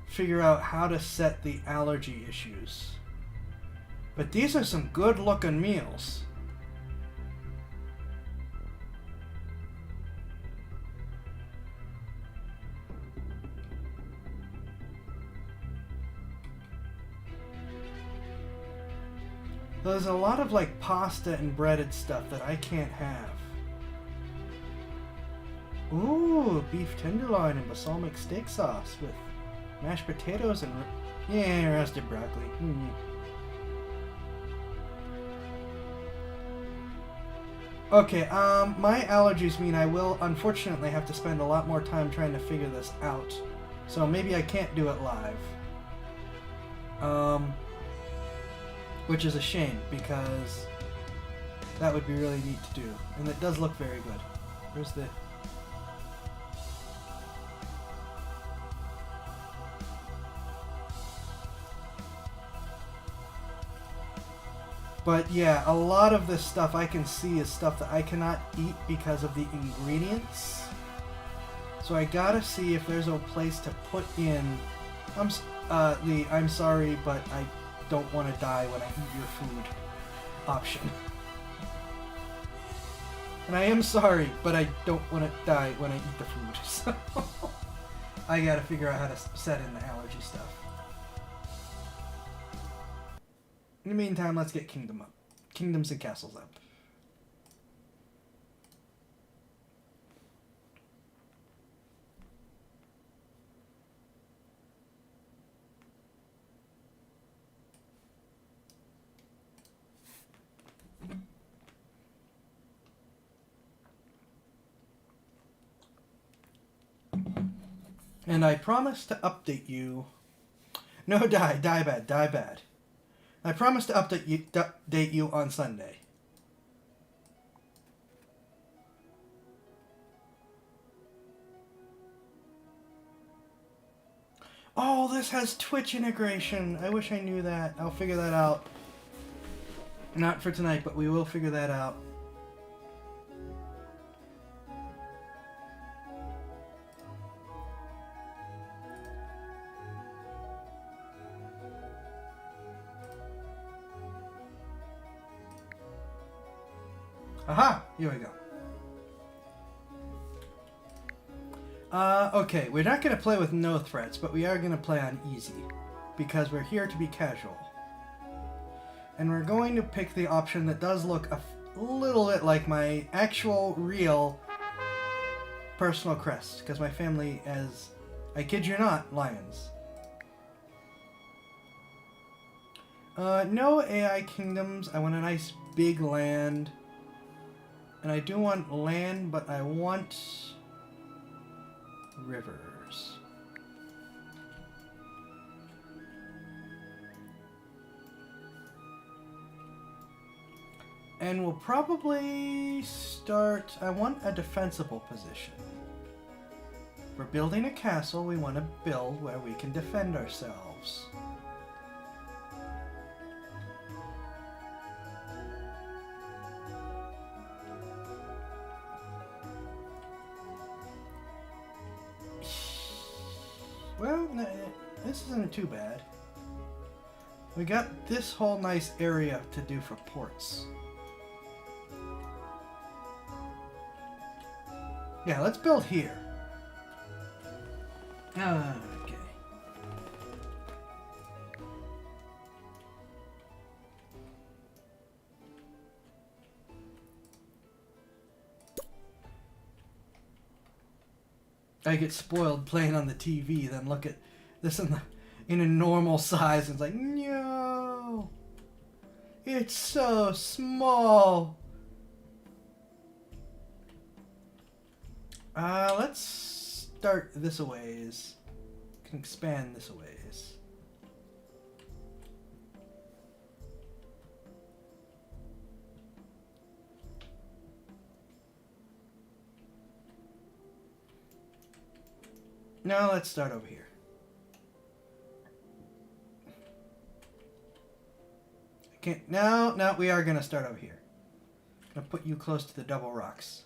figure out how to set the allergy issues. But these are some good-looking meals. There's a lot of like pasta and breaded stuff that I can't have. Ooh, beef tenderloin and balsamic steak sauce with mashed potatoes and roasted broccoli. Okay, my allergies mean I will unfortunately have to spend a lot more time trying to figure this out. So maybe I can't do it live. Which is a shame, because that would be really neat to do. And it does look very good. Where's the... But yeah, a lot of this stuff I can see is stuff that I cannot eat because of the ingredients. So I gotta see if there's a place to put in I'm sorry, but I don't want to die when I eat your food option. And I am sorry, but I don't want to die when I eat the food. So I gotta figure out how to set in the allergy stuff. In the meantime, let's get Kingdoms and Castles up. And I promise to update you. No, die bad. I promise to update you on Sunday. Oh, this has Twitch integration. I wish I knew that. I'll figure that out. Not for tonight, but we will figure that out. Aha! Here we go. Okay, we're not going to play with no threats, but we are going to play on easy. Because we're here to be casual. And we're going to pick the option that does look a little bit like my actual, real, personal crest. Because my family has, I kid you not, lions. No AI kingdoms. I want a nice big land. And I do want land, but I want rivers. And we'll probably start... I want a defensible position. For building a castle, we want to build where we can defend ourselves. Well, this isn't too bad. We got this whole nice area to do for ports. Yeah, let's build here. Okay. I get spoiled playing on the TV, then look at this in a normal size and it's like, no, it's so small. Let's start this a ways. Can expand this a ways. Now let's start over here. Okay, now we are gonna start over here. I'm gonna put you close to the double rocks.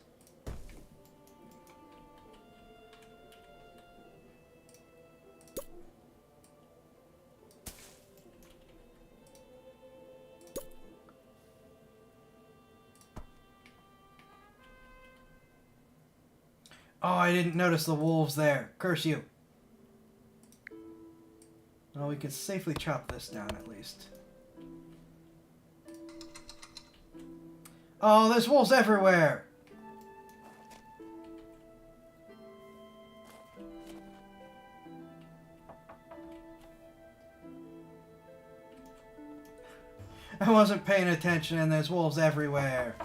Oh, I didn't notice the wolves there. Curse you. Well, we could safely chop this down at least. Oh, there's wolves everywhere! I wasn't paying attention and there's wolves everywhere.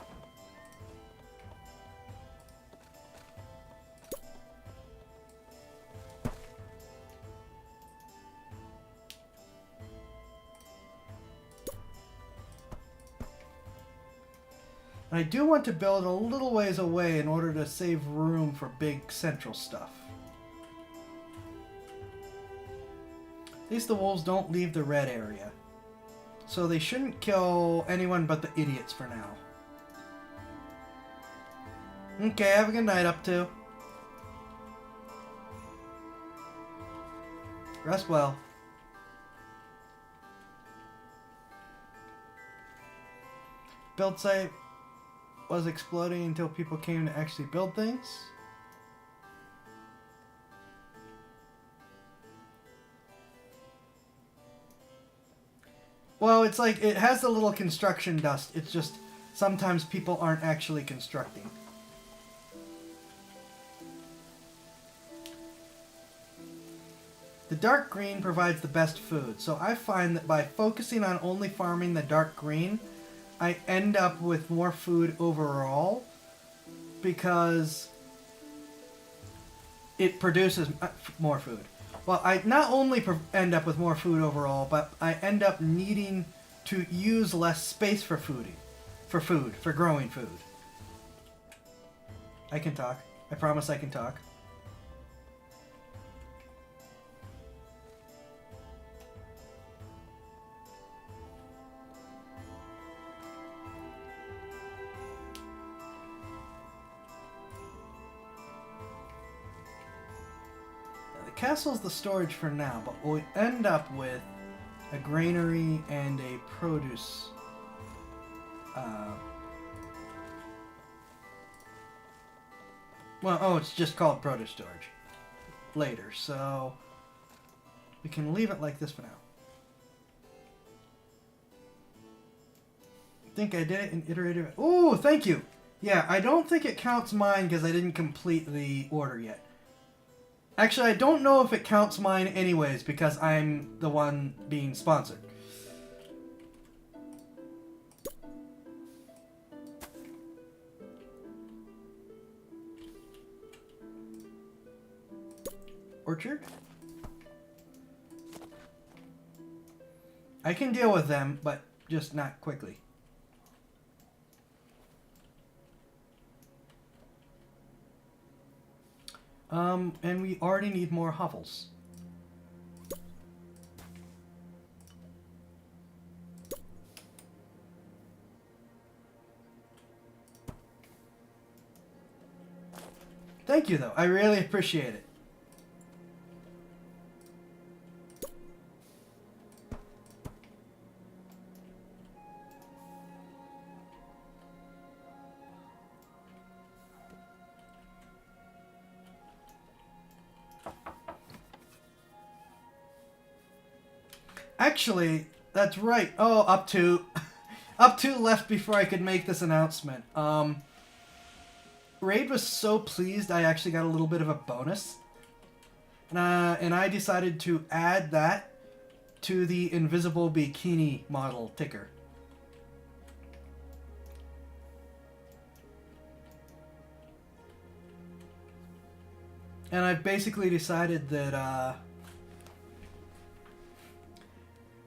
And I do want to build a little ways away in order to save room for big central stuff. At least the wolves don't leave the red area. So they shouldn't kill anyone but the idiots for now. Okay, have a good night up to. Rest well. Build site was exploding until people came to actually build things. Well, it's like it has a little construction dust. It's just sometimes people aren't actually constructing. The dark green provides the best food, so I find that by focusing on only farming the dark green, I end up with more food overall because it produces more food. Well, I not only end up with more food overall, but I end up needing to use less space for for growing food. I can talk. I promise I can talk. Castle's the storage for now, but we'll end up with a granary and a produce Well, oh, it's just called produce storage. Later, so we can leave it like this for now. I think I did it in iterative. Oh, thank you. Yeah, I don't think it counts mine because I didn't complete the order yet. Actually, I don't know if it counts mine anyways because I'm the one being sponsored. Orchard? I can deal with them, but just not quickly. And we already need more hovels. Thank you, though. I really appreciate it. Actually, that's right. Oh, up to left before I could make this announcement. Raid was so pleased I actually got a little bit of a bonus. And I decided to add that to the invisible bikini model ticker. And I've basically decided that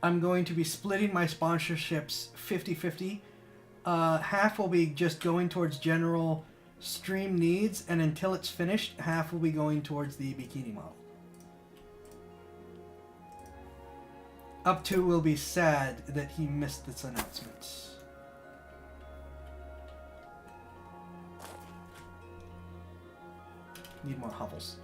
I'm going to be splitting my sponsorships 50-50. Half will be just going towards general stream needs, and until it's finished, half will be going towards the bikini model. Up to will be sad that he missed this announcement. Need more hovels.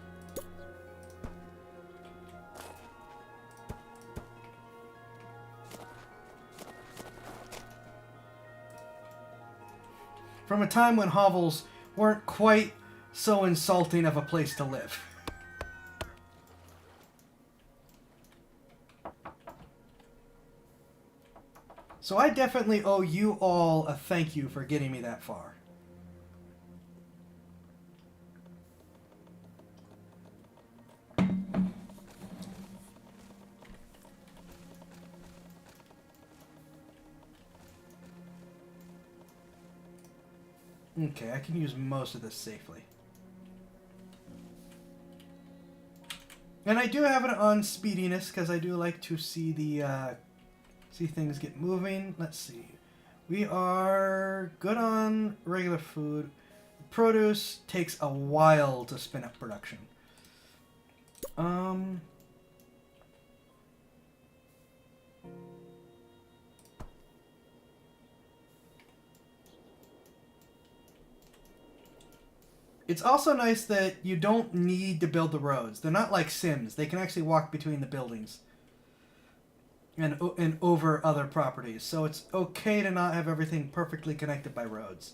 From a time when hovels weren't quite so insulting of a place to live. So I definitely owe you all a thank you for getting me that far. Okay, I can use most of this safely. And I do have it on speediness because I do like to see the see things get moving. Let's see. We are good on regular food. Produce takes a while to spin up production. It's also nice that you don't need to build the roads. They're not like Sims. They can actually walk between the buildings and over other properties. So it's okay to not have everything perfectly connected by roads.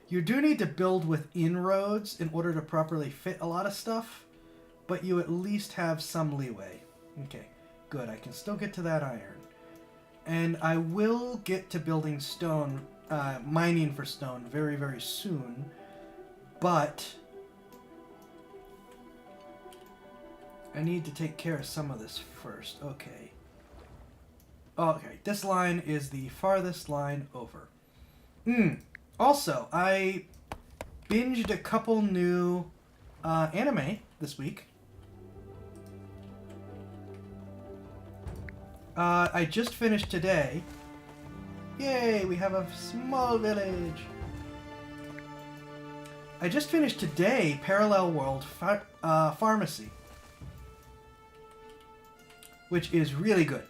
You do need to build within roads in order to properly fit a lot of stuff, but you at least have some leeway. Okay, good. I can still get to that iron. And I will get to building stone, mining for stone very, very soon. But I need to take care of some of this first. Okay. Okay, this line is the farthest line over. Also, I binged a couple new anime this week. I just finished today. Yay, we have a small village. I just finished today Parallel World Pharmacy, which is really good.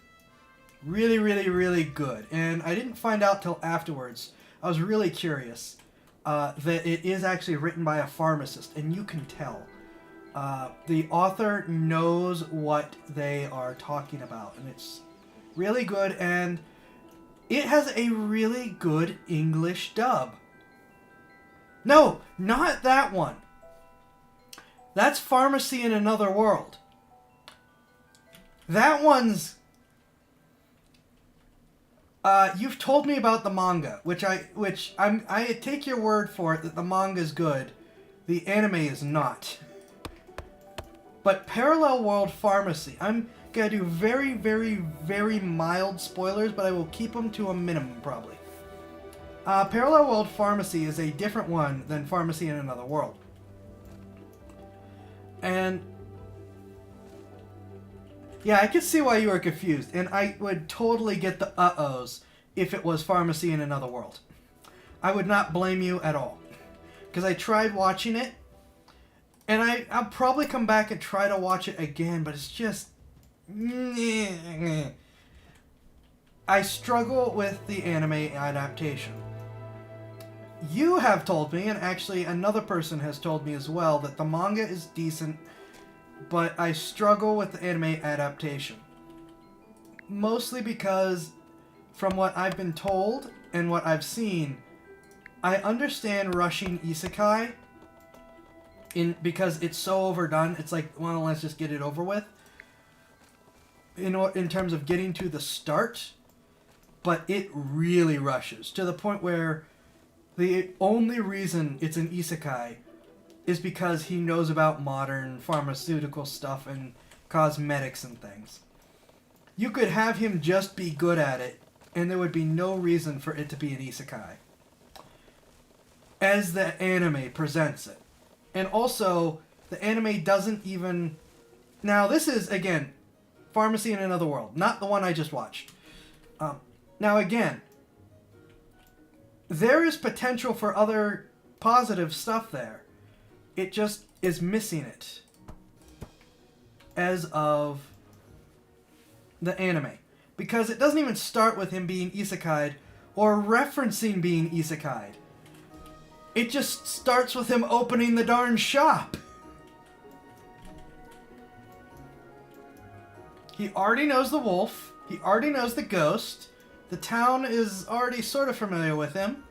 Really, really, really good. And I didn't find out till afterwards. I was really curious that it is actually written by a pharmacist, and you can tell. The author knows what they are talking about, and it's really good, and it has a really good English dub. No, not that one. That's Pharmacy in Another World. That one's... you've told me about the manga, which I take your word for it that the manga is good. The anime is not. But Parallel World Pharmacy, I'm gonna do very, very, very mild spoilers, but I will keep them to a minimum, probably. Parallel World Pharmacy is a different one than Pharmacy in Another World. And... yeah, I can see why you were confused, and I would totally get the uh-ohs if it was Pharmacy in Another World. I would not blame you at all. Because I tried watching it, and I'll probably come back and try to watch it again, but it's just... I struggle with the anime adaptation. You have told me, and actually another person has told me as well, that the manga is decent, but I struggle with the anime adaptation. Mostly because, from what I've been told and what I've seen, I understand rushing isekai because it's so overdone. It's like, well, let's just get it over with. In terms of getting to the start, but it really rushes to the point where the only reason it's an isekai is because he knows about modern pharmaceutical stuff and cosmetics and things. You could have him just be good at it, and there would be no reason for it to be an isekai. As the anime presents it. And also, the anime doesn't even... Now, this is, again, Pharmacy in Another World, not the one I just watched. Now, again, there is potential for other positive stuff there. It just is missing it as of the anime. Because it doesn't even start with him being isekai'd or referencing being isekai'd. It just starts with him opening the darn shop. He already knows the wolf. He already knows the ghost. The town is already sort of familiar with him.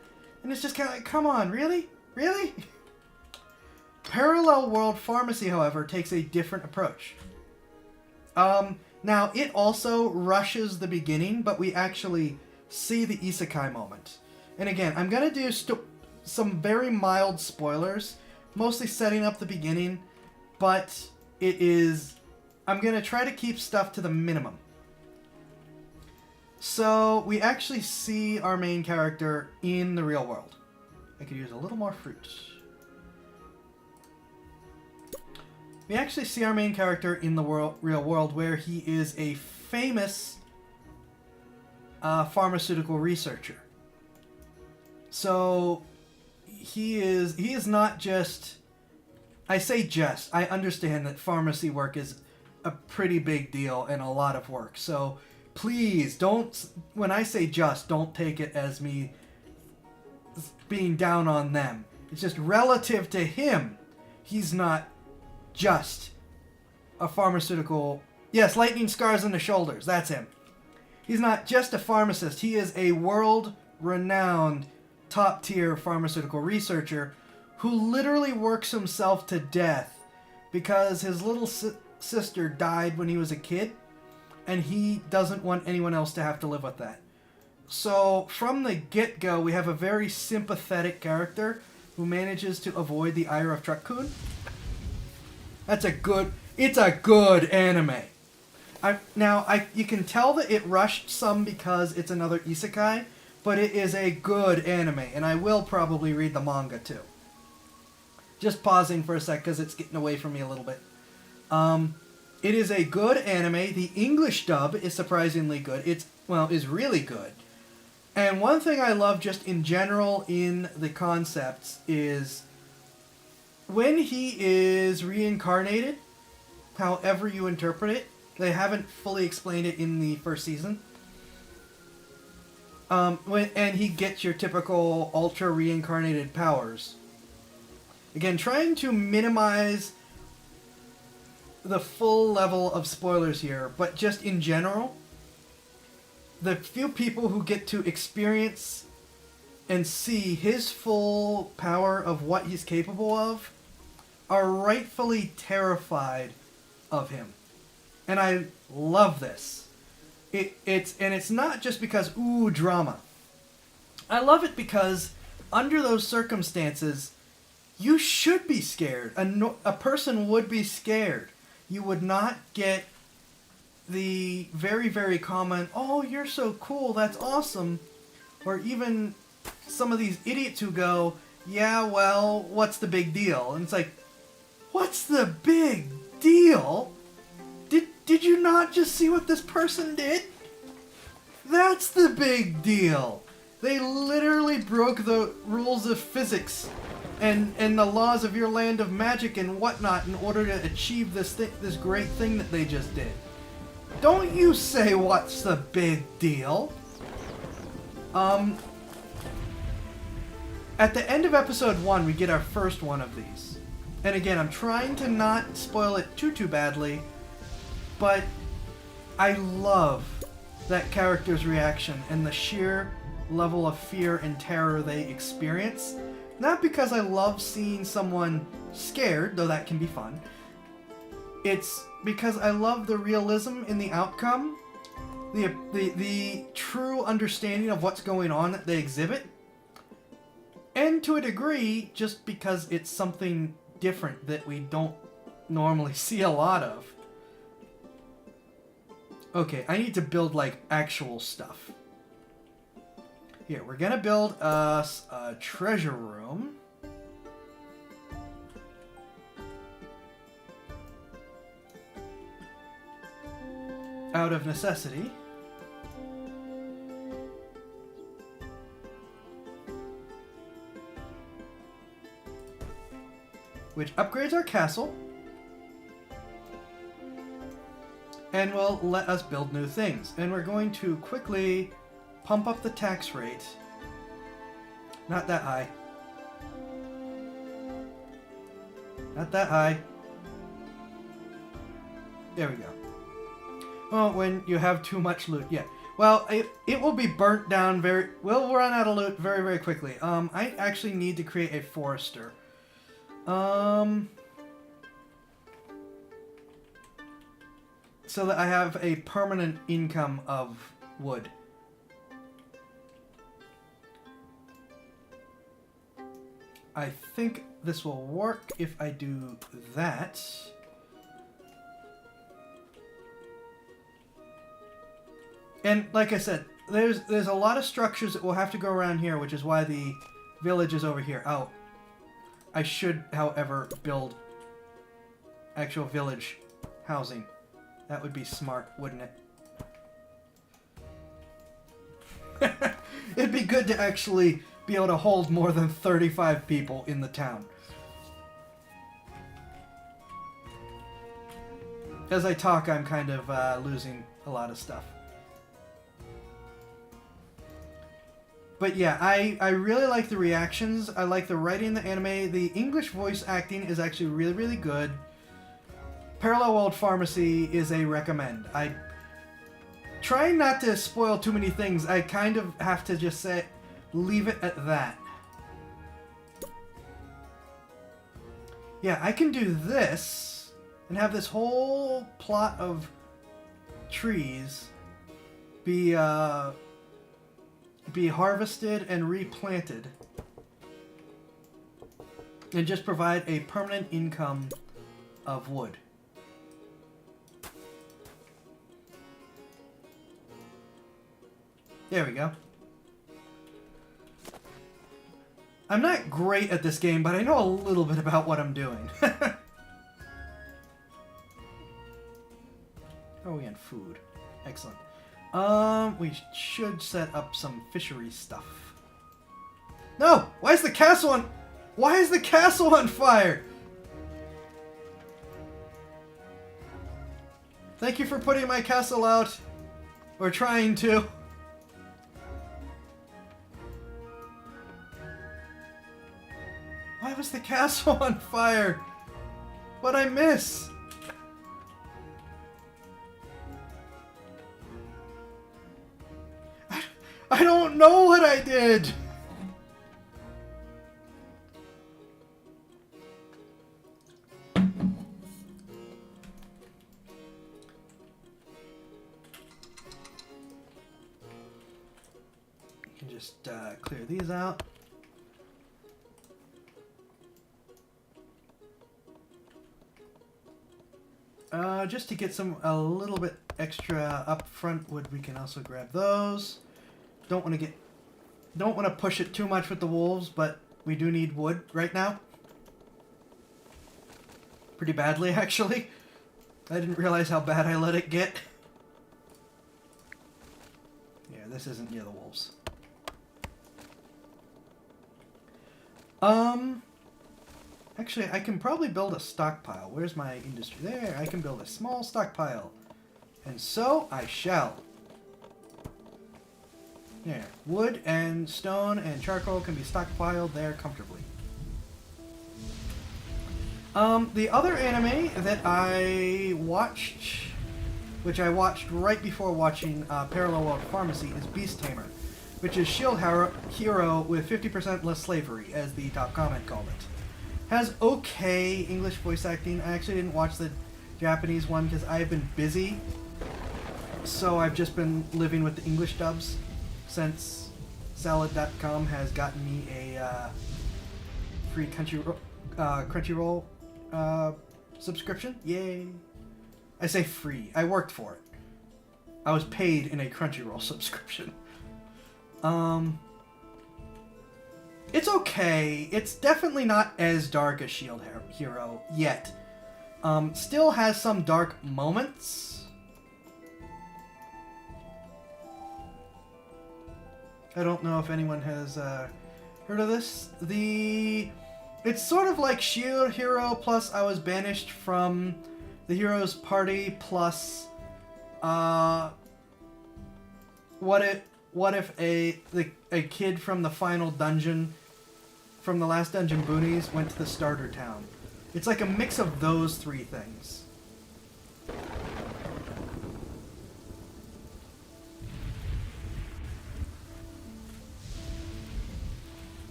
And it's just kind of like, come on, really? Really? Parallel World Pharmacy, however, takes a different approach. Now, it also rushes the beginning, but we actually see the isekai moment. And again, I'm going to do some very mild spoilers, mostly setting up the beginning, but I'm going to try to keep stuff to the minimum. So, we actually see our main character in the real world. I could use a little more fruit. We actually see our main character in the real world where he is a famous pharmaceutical researcher. So, he is not just... I say just. I understand that pharmacy work is a pretty big deal and a lot of work. So, please, don't... When I say just, don't take it as me being down on them. It's just relative to him. He's not just a pharmaceutical... Yes, lightning scars on the shoulders. That's him. He's not just a pharmacist. He is a world-renowned, top-tier pharmaceutical researcher who literally works himself to death because his little sister died when he was a kid, and he doesn't want anyone else to have to live with that. So, from the get-go, we have a very sympathetic character who manages to avoid the ire of Truck-kun. It's a good anime. You can tell that it rushed some because it's another isekai, but it is a good anime, and I will probably read the manga too. Just pausing for a sec because it's getting away from me a little bit. It is a good anime. The English dub is surprisingly good. Is really good. And one thing I love just in general in the concepts is when he is reincarnated, however you interpret it, they haven't fully explained it in the first season. And he gets your typical ultra reincarnated powers. Again, trying to minimize the full level of spoilers here, but just in general, the few people who get to experience and see his full power of what he's capable of are rightfully terrified of him. And I love this. It's not just because, ooh, drama. I love it because under those circumstances, you should be scared. A person would be scared. You would not get the very, very common, oh, you're so cool, that's awesome. Or even some of these idiots who go, yeah, well, what's the big deal? And it's like, what's the big deal? Did you not just see what this person did? That's the big deal. They literally broke the rules of physics and the laws of your land of magic and whatnot in order to achieve this great thing that they just did. Don't you say what's the big deal. At the end of episode 1, we get our first one of these. And again, I'm trying to not spoil it too badly, but I love that character's reaction and the sheer level of fear and terror they experience. Not because I love seeing someone scared, though that can be fun. It's because I love the realism in the outcome, the true understanding of what's going on that they exhibit, and to a degree, just because it's something different that we don't normally see a lot of. Okay, I need to build, like, actual stuff. Here, we're gonna build us a treasure room. Out of necessity. Which upgrades our castle. And will let us build new things. And we're going to quickly pump up the tax rate. Not that high. Not that high. There we go. Oh, when you have too much loot. Yeah. Well, it will be burnt down we'll run out of loot very, very quickly. I actually need to create a forester. So that I have a permanent income of wood. I think this will work if I do that. And like I said, there's a lot of structures that will have to go around here, which is why the village is over here. Oh, I should, however, build actual village housing. That would be smart, wouldn't it? It'd be good to actually be able to hold more than 35 people in the town. As I talk, I'm kind of losing a lot of stuff. But yeah, I really like the reactions. I like the writing in the anime. The English voice acting is actually really, really good. Parallel World Pharmacy is a recommend. I trying not to spoil too many things. I kind of have to just say, leave it at that. Yeah, I can do this and have this whole plot of trees be harvested and replanted and just provide a permanent income of wood. There we go. I'm not great at this game, but I know a little bit about what I'm doing. Oh, and food. Excellent. We should set up some fishery stuff. No! Why is the castle on fire? Thank you for putting my castle out. Or trying to. Why was the castle on fire? What'd I miss? I don't know what I did! just clear these out. Just to get a little bit extra upfront wood, we can also grab those. Don't want to push it too much with the wolves, but we do need wood right now. Pretty badly, actually. I didn't realize how bad I let it get. Yeah, this isn't near the wolves. Actually, I can probably build a stockpile. Where's my industry? There, I can build a small stockpile. And so I shall. There. Wood and stone and charcoal can be stockpiled there comfortably. The other anime that I watched, which I watched right before watching Parallel World Pharmacy, is Beast Tamer, which is Shield Hero with 50% less slavery, as the top comment called it. Has okay English voice acting. I actually didn't watch the Japanese one because I've been busy. So I've just been living with the English dubs since Salad.com has gotten me a free Crunchyroll subscription. Yay. I say free. I worked for it. I was paid in a Crunchyroll subscription. It's okay. It's definitely not as dark as Shield Hero yet. Still has some dark moments. I don't know if anyone has heard of this. It's sort of like Shield Hero plus I was banished from the hero's party plus what if a kid from the final dungeon, from the last dungeon boonies, went to the starter town. It's like a mix of those three things.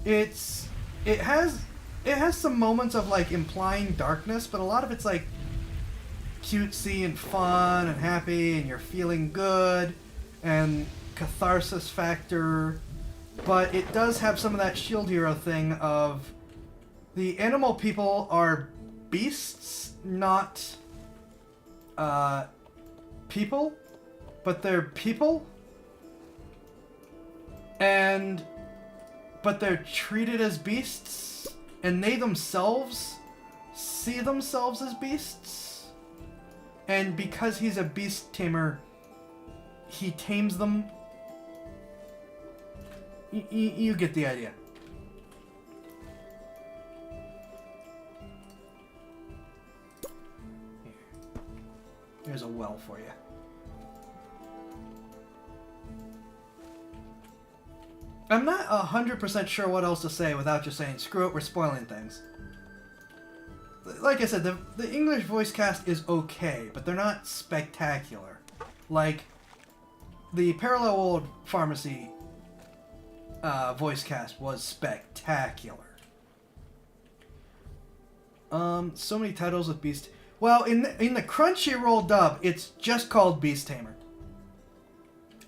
It has some moments of like implying darkness, but a lot of it's like cutesy and fun and happy and you're feeling good and catharsis factor, but it does have some of that Shield Hero thing of the animal people are beasts, not people, but they're people, but they're treated as beasts, and they themselves see themselves as beasts, and because he's a beast tamer, he tames them. You get the idea. Here. There's a well for you. I'm not 100% sure what else to say without just saying, screw it, we're spoiling things. Like I said, the English voice cast is okay, but they're not spectacular. Like, the Parallel World Pharmacy voice cast was spectacular. So many titles with Beast... Well, in the Crunchyroll dub, it's just called Beast Tamer.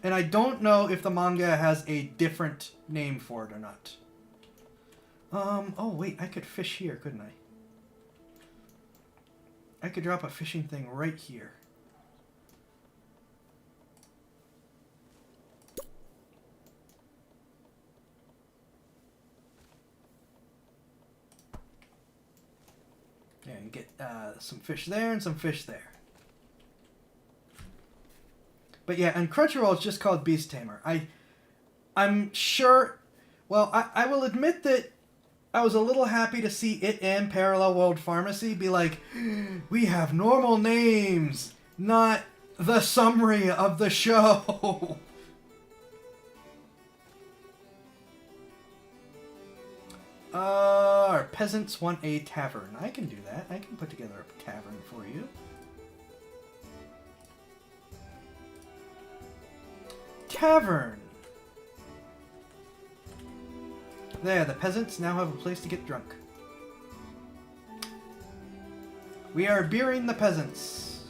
And I don't know if the manga has a different name for it or not. Oh wait, I could fish here, couldn't I? I could drop a fishing thing right here. Yeah, and get some fish there and some fish there. But yeah, and Crunchyroll is just called Beast Tamer. I'm sure... Well, I will admit that I was a little happy to see it and Parallel World Pharmacy be like, we have normal names, not the summary of the show. Our peasants want a tavern. I can do that. I can put together a tavern for you. Tavern. There, the peasants now have a place to get drunk. We are beering the peasants.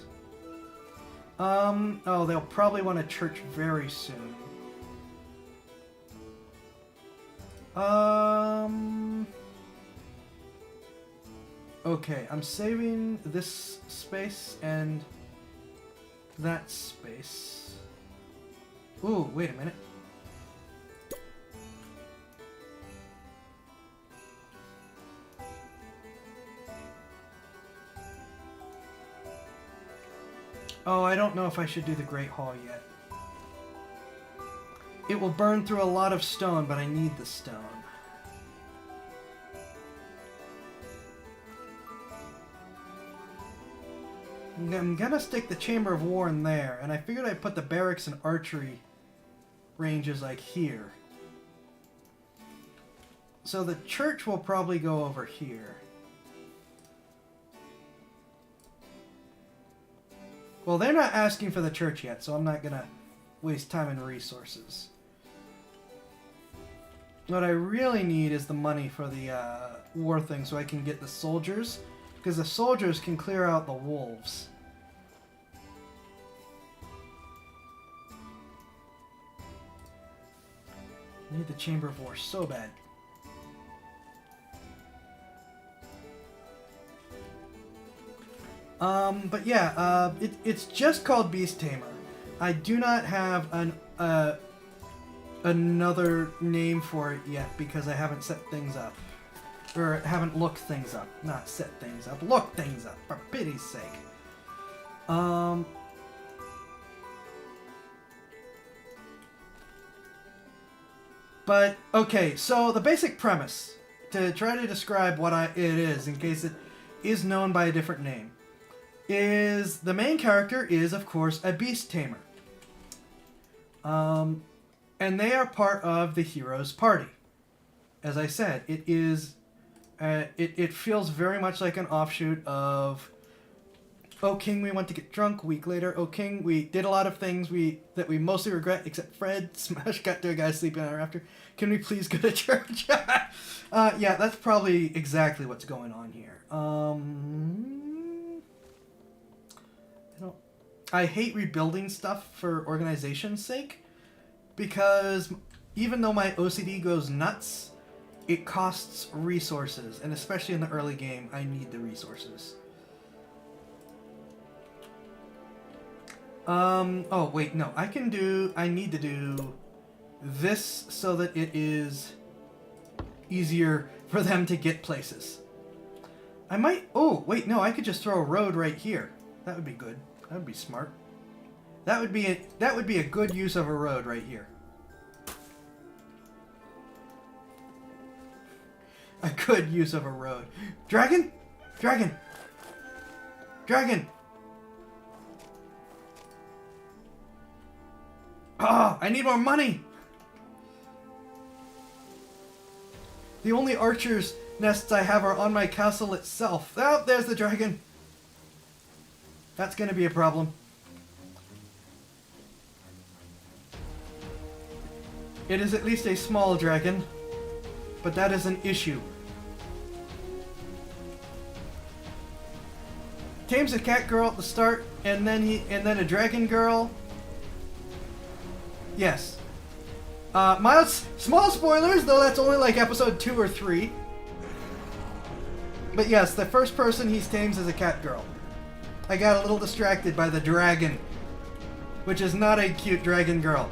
Oh, they'll probably want a church very soon. Okay, I'm saving this space and that space. Ooh, wait a minute. Oh, I don't know if I should do the Great Hall yet. It will burn through a lot of stone, but I need the stone. I'm gonna stick the Chamber of War in there, and I figured I'd put the barracks and archery ranges like here. So the church will probably go over here. Well, they're not asking for the church yet, so I'm not gonna waste time and resources. What I really need is the money for the war thing so I can get the soldiers, because the soldiers can clear out the wolves. I need the Chamber of War so bad. But yeah, it's just called Beast Tamer. I do not have another name for it yet because I haven't set things up. Or haven't looked things up. Not set things up. Look things up, for pity's sake. But, okay, so the basic premise, to try to describe what it is, in case it is known by a different name, is the main character is, of course, a beast tamer. And they are part of the hero's party. As I said, it is... it feels very much like an offshoot of... Oh, King, we went to get drunk. A week later, oh, King, we did a lot of things that we mostly regret, except Fred smash got to a guy sleeping on our rafter. Can we please go to church? Yeah, that's probably exactly what's going on here. I hate rebuilding stuff for organization's sake, because even though my OCD goes nuts, it costs resources, and especially in the early game, I need the resources. Oh, wait, no. I need to do this so that it is easier for them to get places. I might... Oh, wait, no, I could just throw a road right here. That would be good. That would be smart. That would be a good use of a road right here. A good use of a road. Dragon? Dragon! Dragon! Oh, I need more money! The only archer's nests I have are on my castle itself. Oh, there's the dragon. That's gonna be a problem. It is at least a small dragon, but that is an issue. Tames a cat girl at the start, and then a dragon girl. Yes. Miles, small spoilers, though that's only like episode 2 or 3. But yes, the first person he tames is a cat girl. I got a little distracted by the dragon, which is not a cute dragon girl.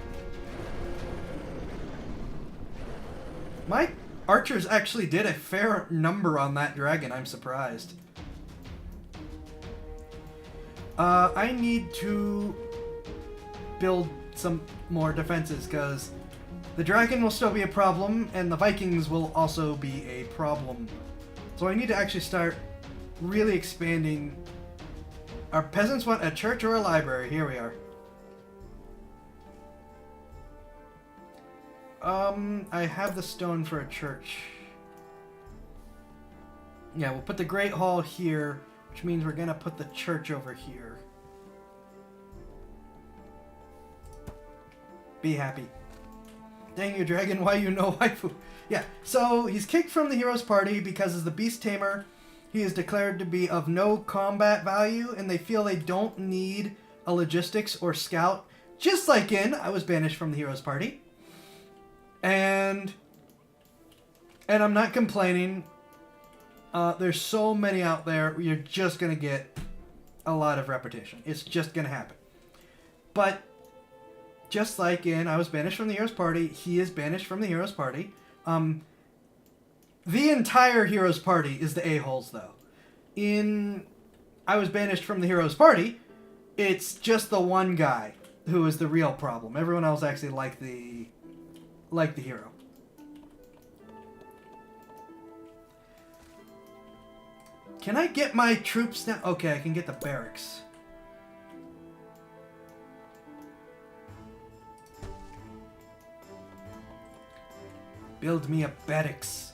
My archers actually did a fair number on that dragon, I'm surprised. I need to build some more defenses, because the dragon will still be a problem, and the Vikings will also be a problem. So I need to actually start really expanding. Our peasants want a church or a library. Here we are. I have the stone for a church. Yeah, we'll put the Great Hall here, which means we're gonna put the church over here. Be happy. Dang you, dragon, why you no waifu? Yeah, so he's kicked from the hero's party because as the beast tamer, he is declared to be of no combat value, and they feel they don't need a logistics or scout. Just like I was banished from the hero's party. And And I'm not complaining. There's so many out there, you're just going to get a lot of repetition. It's just going to happen. But just like in I was banished from the Heroes Party, he is banished from the Heroes Party. The entire Heroes Party is the a-holes, though. In I was banished from the Heroes Party, it's just the one guy who is the real problem. Everyone else actually like the hero. Can I get my troops now? Okay, I can get the barracks. Build me a barracks.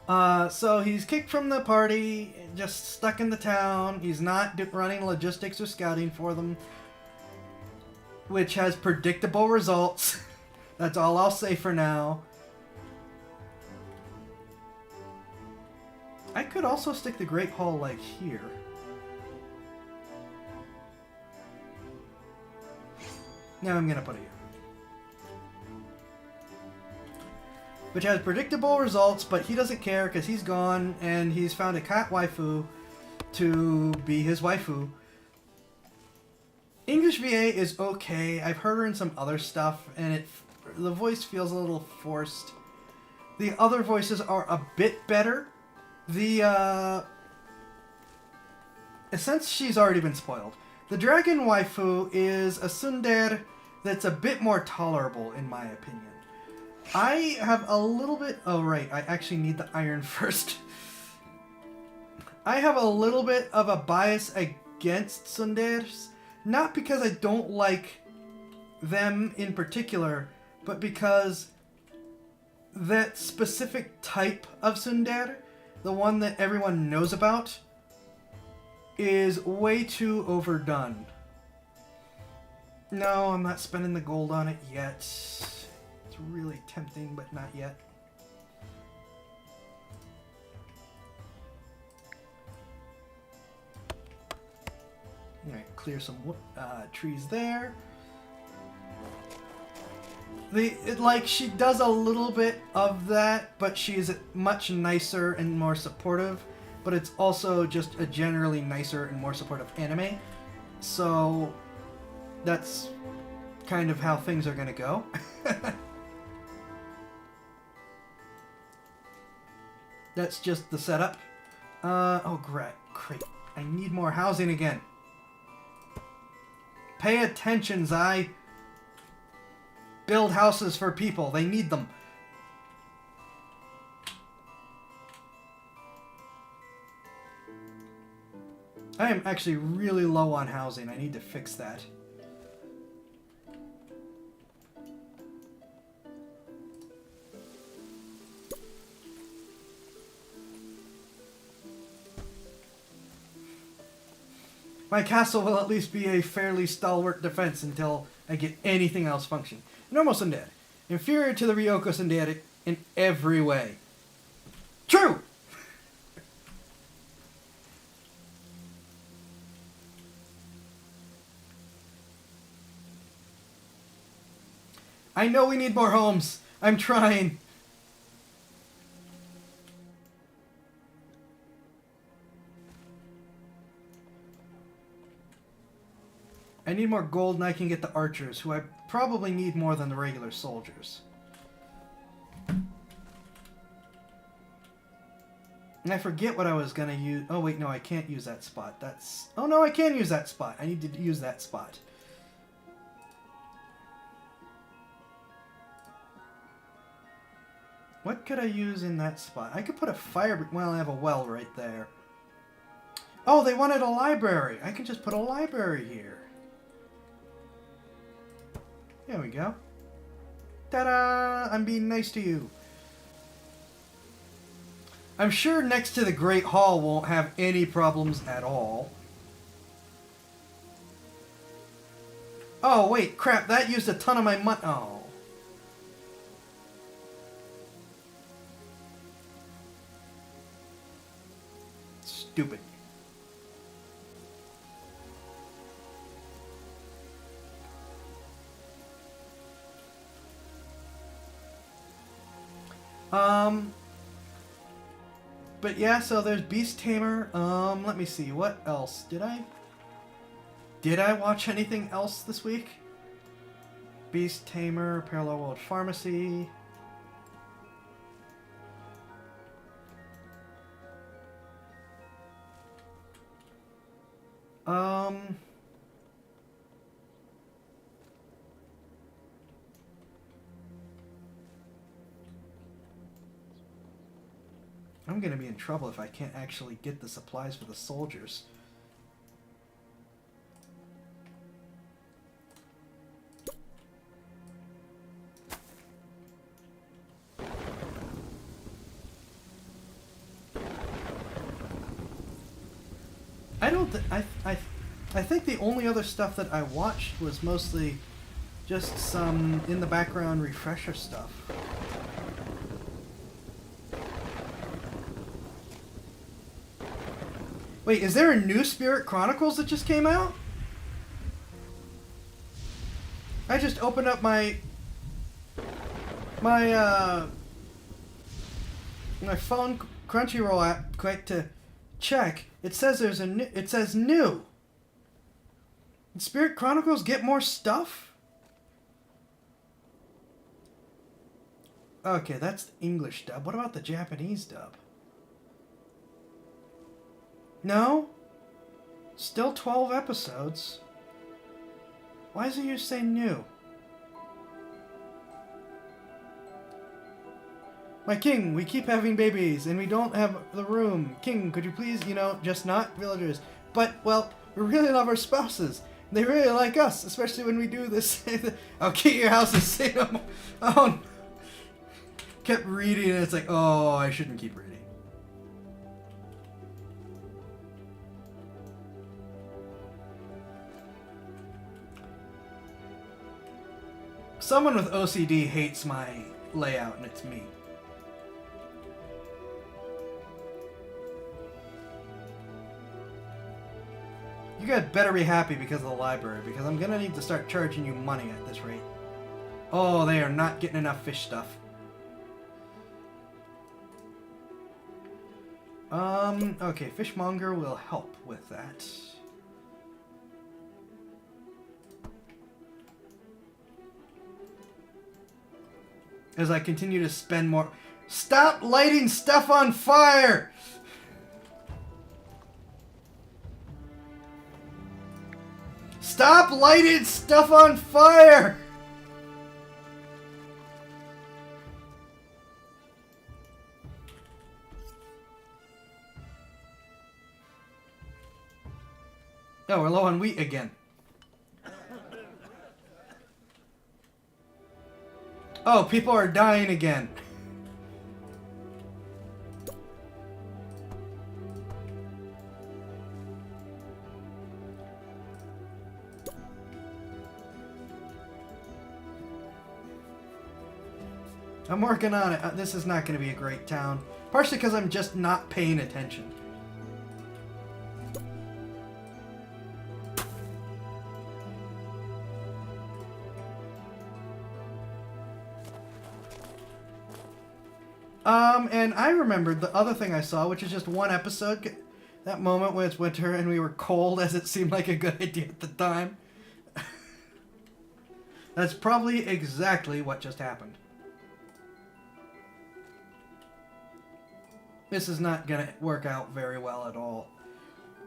So he's kicked from the party, just stuck in the town. He's not running logistics or scouting for them, which has predictable results. That's all I'll say for now. I could also stick the Great Hall, like, here. No, I'm gonna put it here. Which has predictable results, but he doesn't care because he's gone and he's found a cat waifu to be his waifu. English VA is okay. I've heard her in some other stuff, and the voice feels a little forced. The other voices are a bit better. Since she's already been spoiled, the dragon waifu is a tsundere that's a bit more tolerable, in my opinion. I have a little bit... Oh, right. I actually need the iron first. I have a little bit of a bias against tsunderes. Not because I don't like them in particular, but because that specific type of tsundere, the one that everyone knows about, is way too overdone. No, I'm not spending the gold on it yet. Really tempting, but not yet. Alright, clear some trees there. She does a little bit of that, but she's much nicer and more supportive. But it's also just a generally nicer and more supportive anime. So that's kind of how things are gonna go. That's just the setup. Oh, great. I need more housing again. Pay attention, Zai. Build houses for people. They need them. I am actually really low on housing. I need to fix that. My castle will at least be a fairly stalwart defense until I get anything else functioning. Normal Tsundere. Inferior to the Ryoko Tsundere in every way. True! I know we need more homes. I'm trying. I need more gold and I can get the archers, who I probably need more than the regular soldiers. And I forget what I was gonna use. Oh wait, no, I can't use that spot. Oh no, I can use that spot. I need to use that spot. What could I use in that spot? I could put a fire... Well, I have a well right there. Oh, they wanted a library. I can just put a library here. There we go. Ta-da! I'm being nice to you. I'm sure next to the Great Hall won't have any problems at all. Oh, wait, crap. That used a ton of my money. Oh. Stupid. Um, but yeah, so there's Beast Tamer. Let me see. What else? Did I watch anything else this week? Beast Tamer, Parallel World Pharmacy. I'm gonna be in trouble if I can't actually get the supplies for the soldiers. I don't. I think the only other stuff that I watched was mostly just some in the background refresher stuff. Wait, is there a new Spirit Chronicles that just came out? I just opened up my phone Crunchyroll app quick to check. It says there's a new. It says new. Did Spirit Chronicles get more stuff? Okay, that's the English dub. What about the Japanese dub? No? Still 12 episodes? Why is it you say new? My king, we keep having babies and we don't have the room. King, could you please, just not villagers. But, well, we really love our spouses. They really like us, especially when we do this. I'll keep your house and say no more. Oh, kept reading and it's like, oh, I shouldn't keep reading. Someone with OCD hates my layout, and it's me. You guys better be happy because of the library, because I'm gonna need to start charging you money at this rate. Oh, they are not getting enough fish stuff. Okay, Fishmonger will help with that. As I continue to spend more... Stop lighting stuff on fire! Stop lighting stuff on fire! Oh, we're low on wheat again. Oh, people are dying again. I'm working on it. This is not going to be a great town. Partially because I'm just not paying attention. And I remembered the other thing I saw, which is just one episode. That moment when it's winter and we were cold, as it seemed like a good idea at the time. That's probably exactly what just happened. This is not gonna work out very well at all.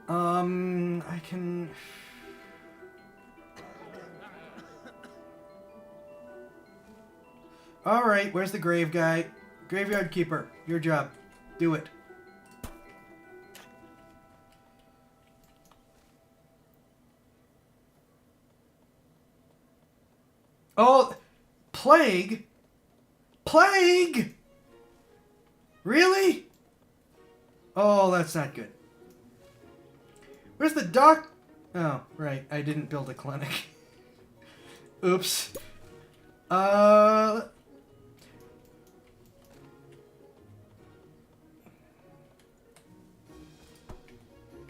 I can... Alright, where's the grave guy? Graveyard Keeper, your job. Do it. Oh, plague? Plague? Really? Oh, that's not good. Where's the doc? Oh, right. I didn't build a clinic. Oops.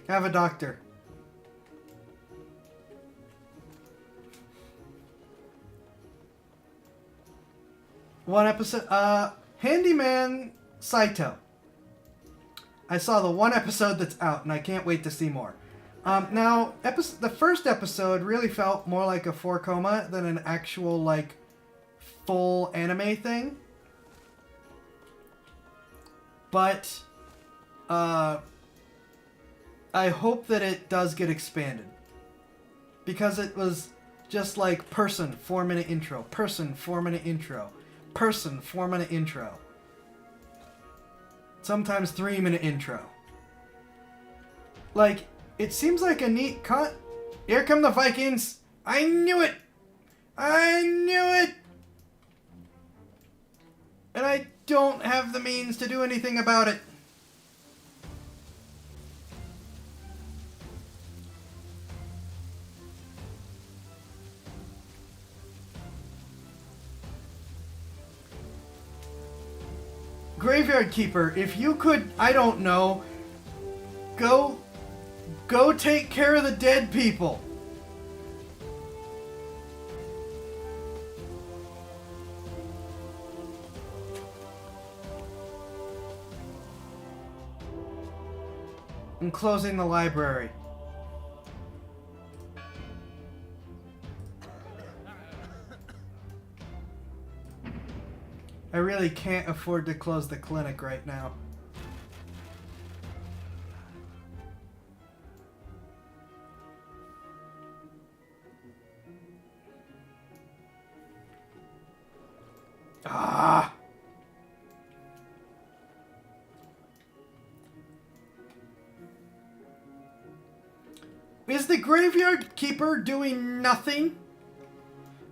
Have a doctor. One episode. Handyman Saito. I saw the one episode that's out, and I can't wait to see more. Now, the first episode really felt more like a 4-coma than an actual, like, full anime thing. But, I hope that it does get expanded. Because it was just like person, 4-minute intro, person, 4-minute intro, person, 4-minute intro. Sometimes 3-minute intro. Like, it seems like a neat cut. Here come the Vikings! I knew it! I knew it! And I don't have the means to do anything about it. Graveyard Keeper, if you could, I don't know, go take care of the dead people. I'm closing the library. I really can't afford to close the clinic right now. Ah! Is the Graveyard Keeper doing nothing?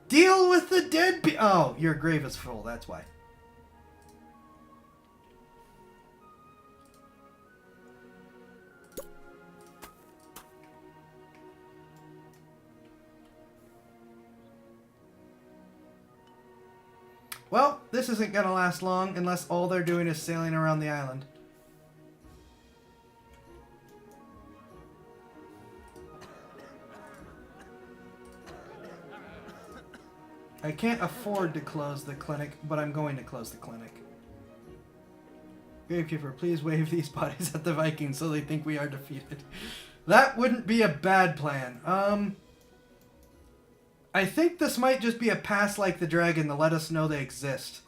Deal with the dead oh, your grave is full, that's why. Well, this isn't gonna last long unless all they're doing is sailing around the island. I can't afford to close the clinic, but I'm going to close the clinic. Gravekeeper, please wave these bodies at the Vikings so they think we are defeated. That wouldn't be a bad plan. I think this might just be a pass like the dragon to let us know they exist.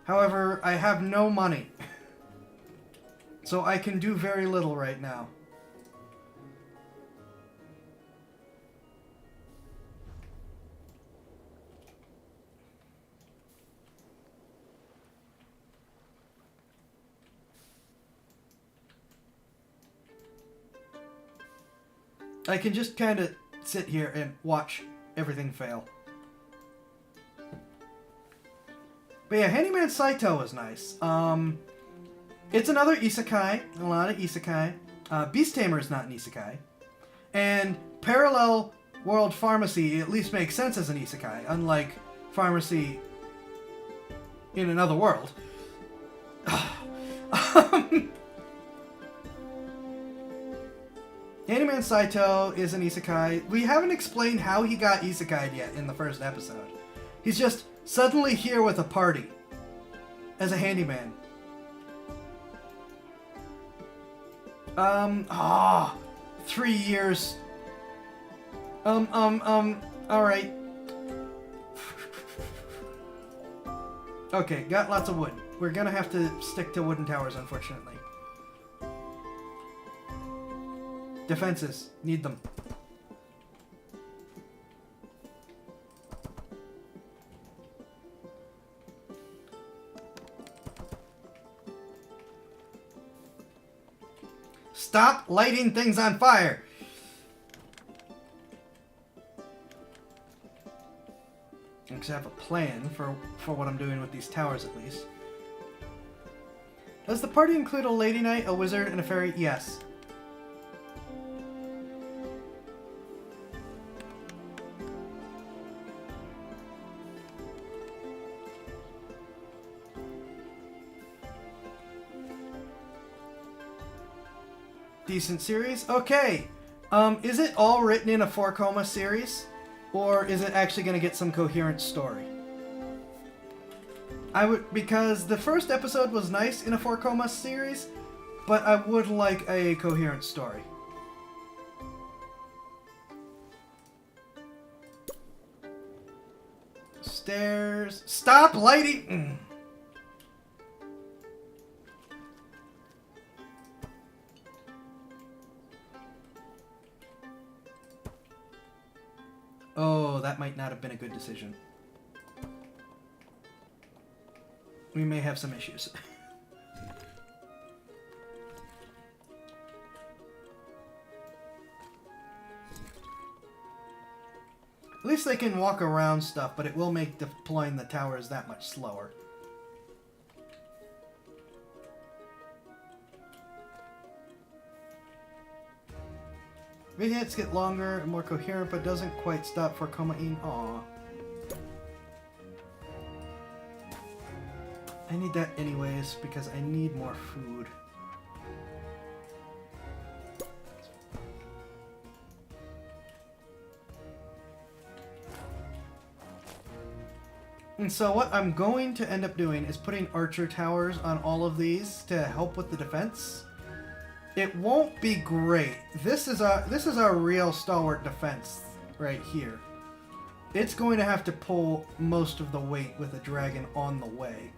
However, I have no money. So I can do very little right now. I can just kind of sit here and watch everything fail. But yeah, Handyman Saito is nice. It's another isekai. A lot of isekai. Beast Tamer is not an isekai. And Parallel World Pharmacy at least makes sense as an isekai, unlike Pharmacy in Another World. Handyman Saito is an isekai. We haven't explained how he got isekai'd yet in the first episode. He's just suddenly here with a party. As a handyman. 3 years. Alright. Okay, got lots of wood. We're gonna have to stick to wooden towers, unfortunately. Defenses. Need them. Stop lighting things on fire! I actually have a plan for what I'm doing with these towers, at least. Does the party include a lady knight, a wizard, and a fairy? Yes. Decent series? Okay. Is it all written in a 4-coma series? Or is it actually going to get some coherent story? I would, because the first episode was nice in a 4 Coma series, but I would like a coherent story. Stairs. Stop lighting! Oh, that might not have been a good decision. We may have some issues. At least they can walk around stuff, but it will make deploying the towers that much slower. Vignettes get longer and more coherent, but doesn't quite stop for Coma-in. Aww. I need that anyways, because I need more food. And so what I'm going to end up doing is putting archer towers on all of these to help with the defense. It won't be great. This is our real stalwart defense right here. It's going to have to pull most of the weight with a dragon on the way.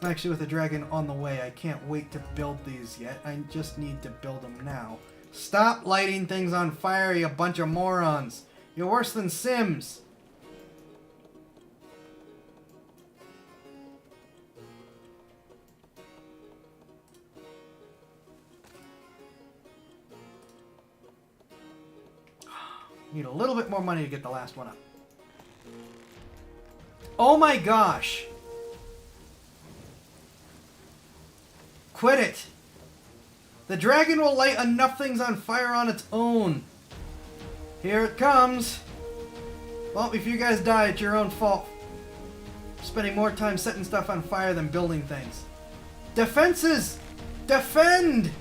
Actually, with a dragon on the way, I can't wait to build these yet. I just need to build them now. Stop lighting things on fire, you bunch of morons. You're worse than Sims. Need a little bit more money to get the last one up. Oh my gosh! Quit it! The dragon will light enough things on fire on its own. Here it comes. Well, if you guys die, it's your own fault. Spending more time setting stuff on fire than building things. Defenses! Defend!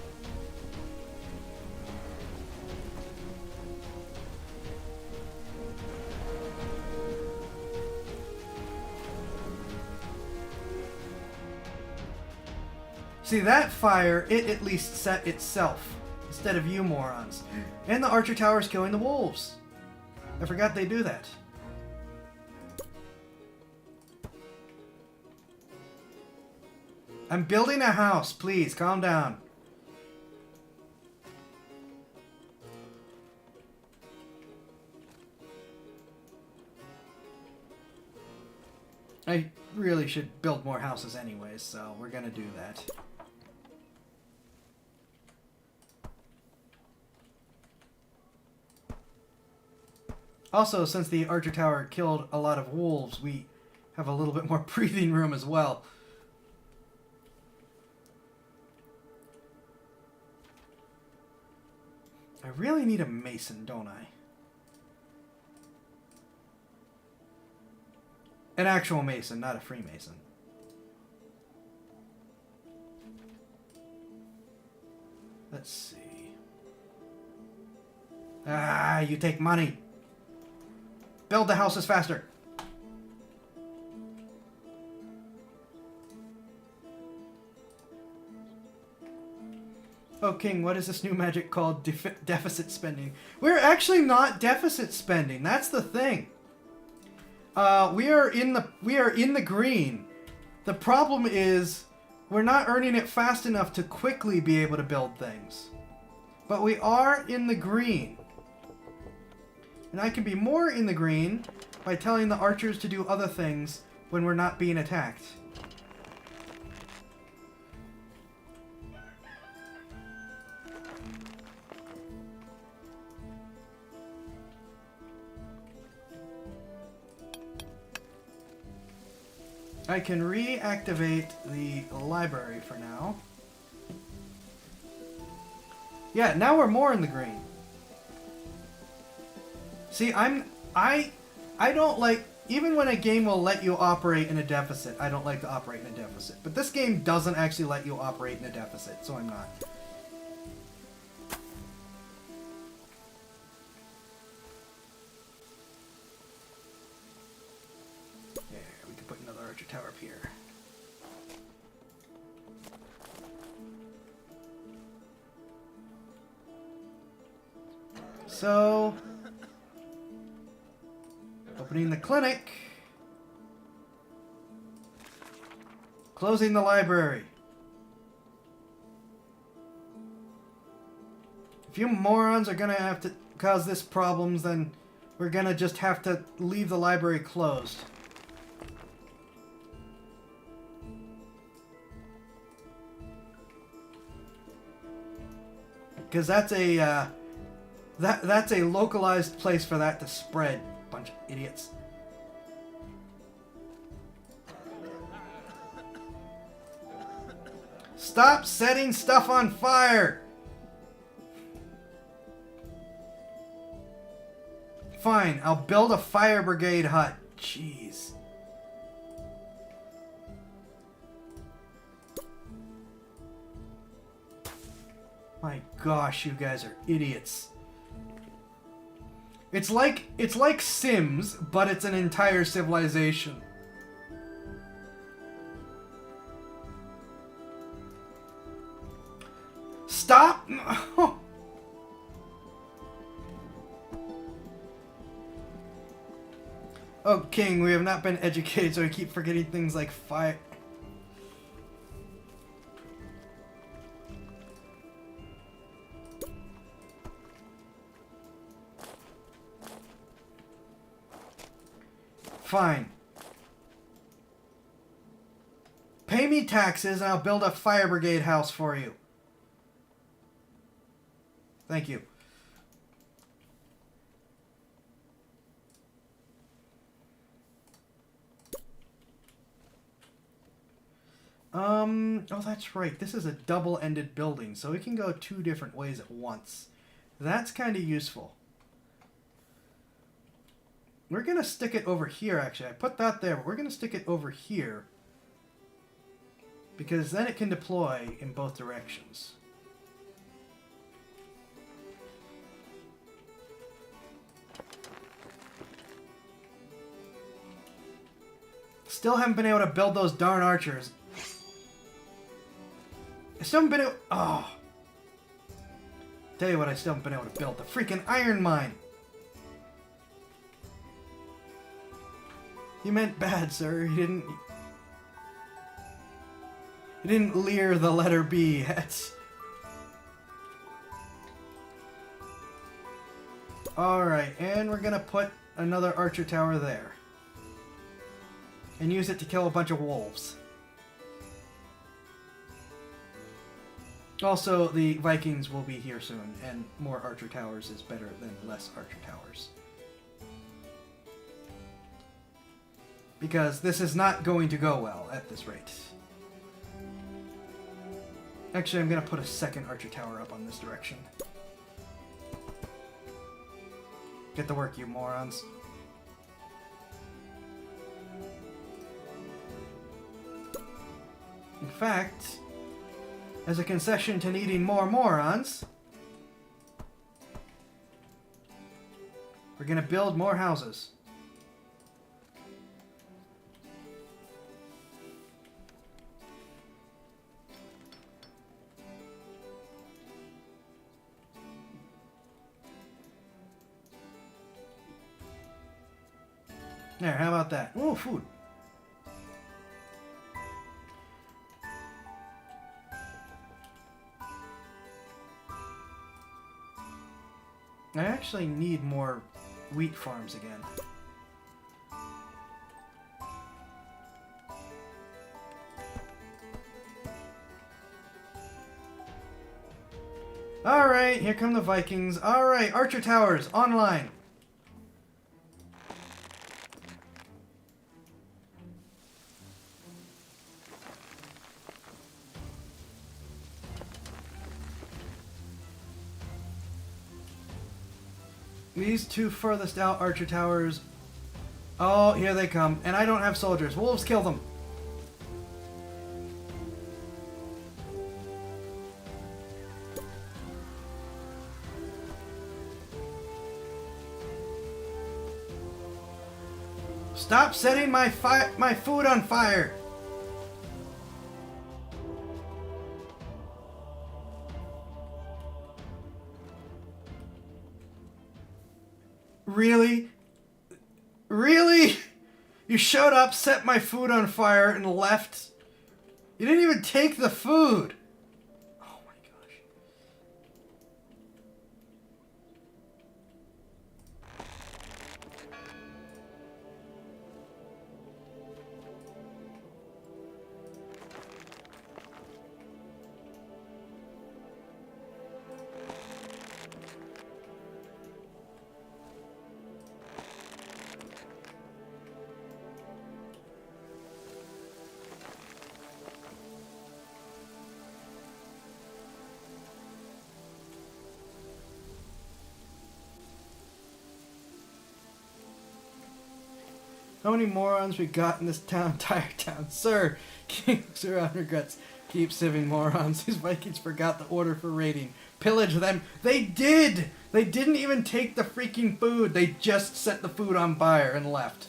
See, that fire, it at least set itself, instead of you morons. And the archer tower is killing the wolves. I forgot they do that. I'm building a house, please, calm down. I really should build more houses anyways, so we're gonna do that. Also, since the archer tower killed a lot of wolves, we have a little bit more breathing room as well. I really need a mason, don't I? An actual mason, not a Freemason. Let's see. Ah, you take money. Build the houses faster. Oh, King, what is this new magic called deficit spending? We're actually not deficit spending. That's the thing. We are in the green. The problem is we're not earning it fast enough to quickly be able to build things. But we are in the green. And I can be more in the green by telling the archers to do other things when we're not being attacked. I can reactivate the library for now. Yeah, now we're more in the green. See, I don't like, even when a game will let you operate in a deficit, I don't like to operate in a deficit. But this game doesn't actually let you operate in a deficit, so I'm not. Yeah, we can put another archer tower up here. So, opening the clinic. Closing the library. If you morons are gonna have to cause this problems, then we're gonna just have to leave the library closed. Because that's a that's a localized place for that to spread. Bunch of idiots. Stop setting stuff on fire! Fine, I'll build a fire brigade hut. Jeez. My gosh, you guys are idiots. It's like Sims, but it's an entire civilization. Stop! Oh, King, we have not been educated, so we keep forgetting things like fire. Fine. Pay me taxes and I'll build a fire brigade house for you. Thank you. Oh, that's right. This is a double-ended building, so we can go two different ways at once. That's kind of useful. We're going to stick it over here, actually. I put that there, but we're going to stick it over here. Because then it can deploy in both directions. Still haven't been able to build those darn archers. I still haven't been able... Oh. Tell you what, I still haven't been able to build. The freaking iron mine. You meant bad, sir. You didn't leer the letter B. That's... Alright, and we're gonna put another archer tower there. And use it to kill a bunch of wolves. Also, the Vikings will be here soon, and more archer towers is better than less archer towers. Because this is not going to go well at this rate. Actually, I'm going to put a second archer tower up on this direction. Get to work, you morons. In fact, as a concession to needing more morons, we're going to build more houses. There, how about that? Ooh, food. I actually need more wheat farms again. Alright, here come the Vikings. Alright, archer towers, online. These two furthest out archer towers. Oh, here they come. And I don't have soldiers. Wolves, kill them. Stop setting my food on fire. Really? Really? You showed up, set my food on fire, and left? You didn't even take the food! Oh my gosh. How many morons we got in this town, entire town? Sir, King looks around, regrets. Keep sieving morons. These Vikings forgot the order for raiding. Pillage them. They did! They didn't even take the freaking food. They just set the food on fire and left.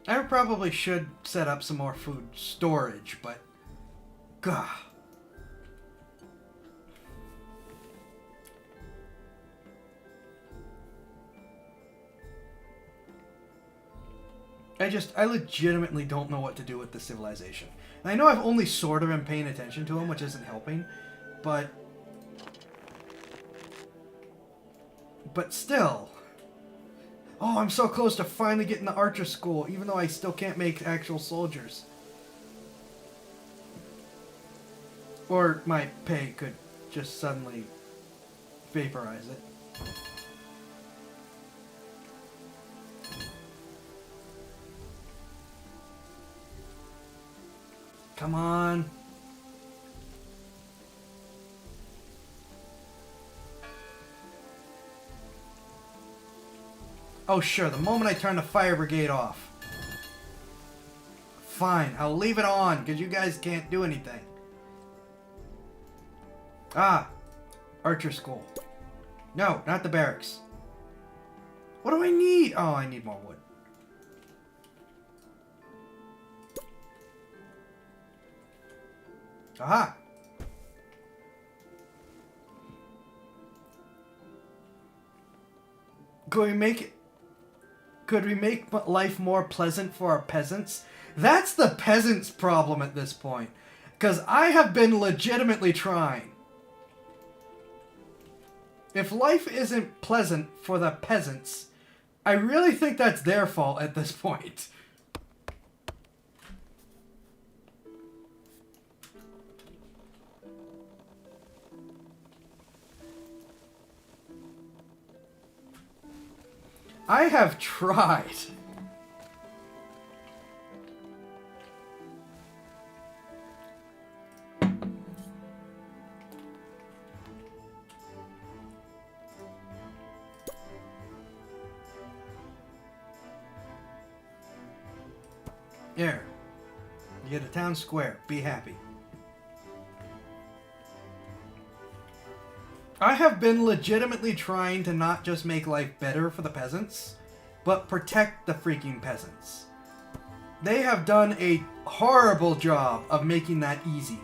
I probably should set up some more food storage, but... Gah. I legitimately don't know what to do with the civilization. And I know I've only sort of been paying attention to them, which isn't helping, but still. Oh, I'm so close to finally getting the archer school, even though I still can't make actual soldiers. Or my pay could just suddenly vaporize it. Come on. Oh, sure, the moment I turn the fire brigade off. Fine, I'll leave it on, because you guys can't do anything. Ah, archer school. No, not the barracks. What do I need? Oh, I need more wood. Aha! Could we make life more pleasant for our peasants? That's the peasants' problem at this point. Because I have been legitimately trying. If life isn't pleasant for the peasants, I really think that's their fault at this point. I have tried. There. You get a town square. Be happy. I have been legitimately trying to not just make life better for the peasants, but protect the freaking peasants. They have done a horrible job of making that easy.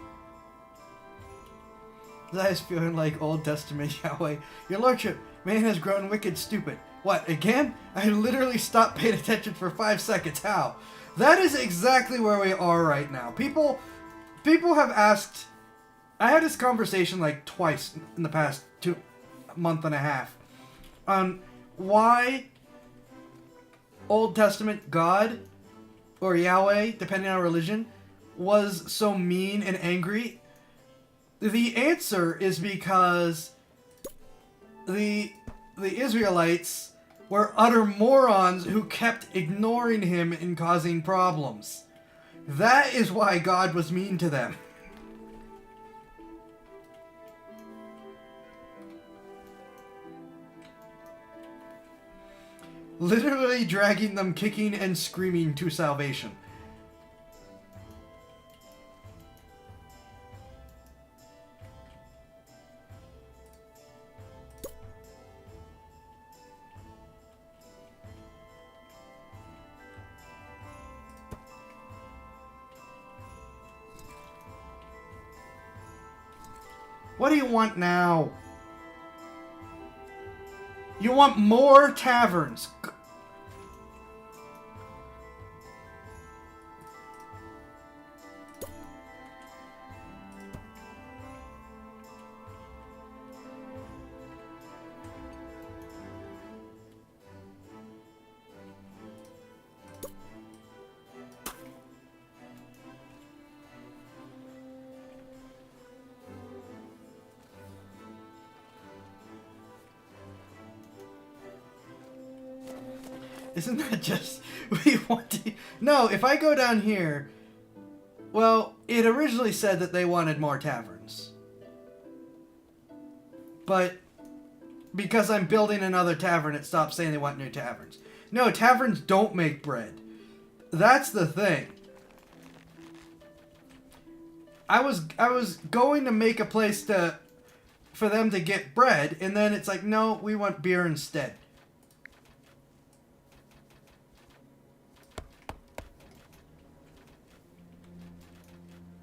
I was feeling like Old Testament Yahweh. Your Lordship, man has grown wicked stupid. What, again? I literally stopped paying attention for 5 seconds. How? That is exactly where we are right now. People have asked... I had this conversation like twice in the past month and a half on why Old Testament God or Yahweh, depending on religion, was so mean and angry. The answer is because the Israelites were utter morons who kept ignoring him and causing problems. That is why God was mean to them. Literally dragging them kicking and screaming to salvation. What do you want now? You want more taverns. Isn't that just... we want to... No, if I go down here... Well, it originally said that they wanted more taverns. But because I'm building another tavern, it stopped saying they want new taverns. No, taverns don't make bread. That's the thing. I was going to make a place for them to get bread, and then it's like, no, we want beer instead.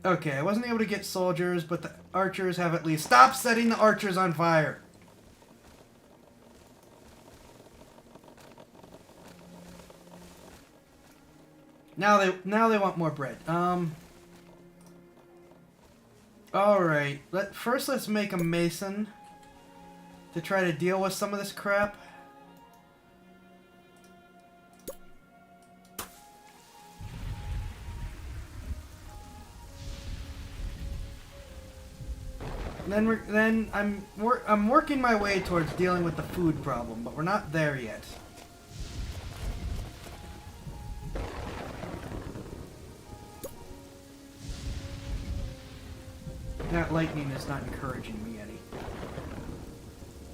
Okay, I wasn't able to get soldiers, but the archers have at least... Stop setting the archers on fire! Now they want more bread. Alright. First let's make a mason to try to deal with some of this crap. Then I'm working my way towards dealing with the food problem, but we're not there yet. That lightning is not encouraging me any.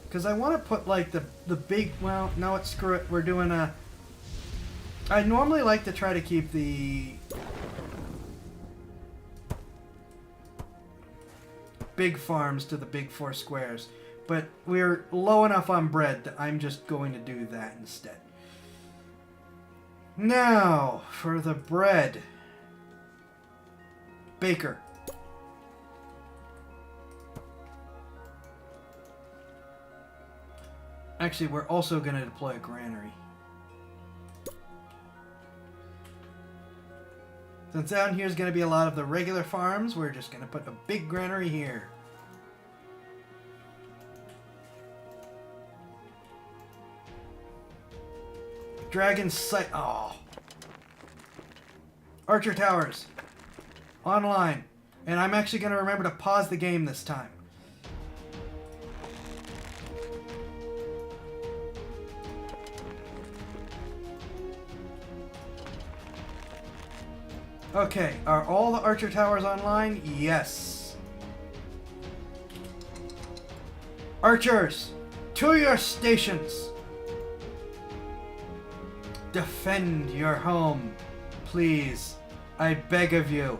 Because I want to put like the big... Well, no, screw it. We're doing a... I normally like to try to keep the... big farms to the big 4 squares, but we're low enough on bread that I'm just going to do that instead. Now for the bread. Baker. Actually, we're also going to deploy a granary. Since down here is going to be a lot of the regular farms, we're just going to put a big granary here. Dragon sight. Oh. Archer towers. Online. And I'm actually going to remember to pause the game this time. Okay, are all the archer towers online? Yes. Archers, to your stations. Defend your home, please. I beg of you.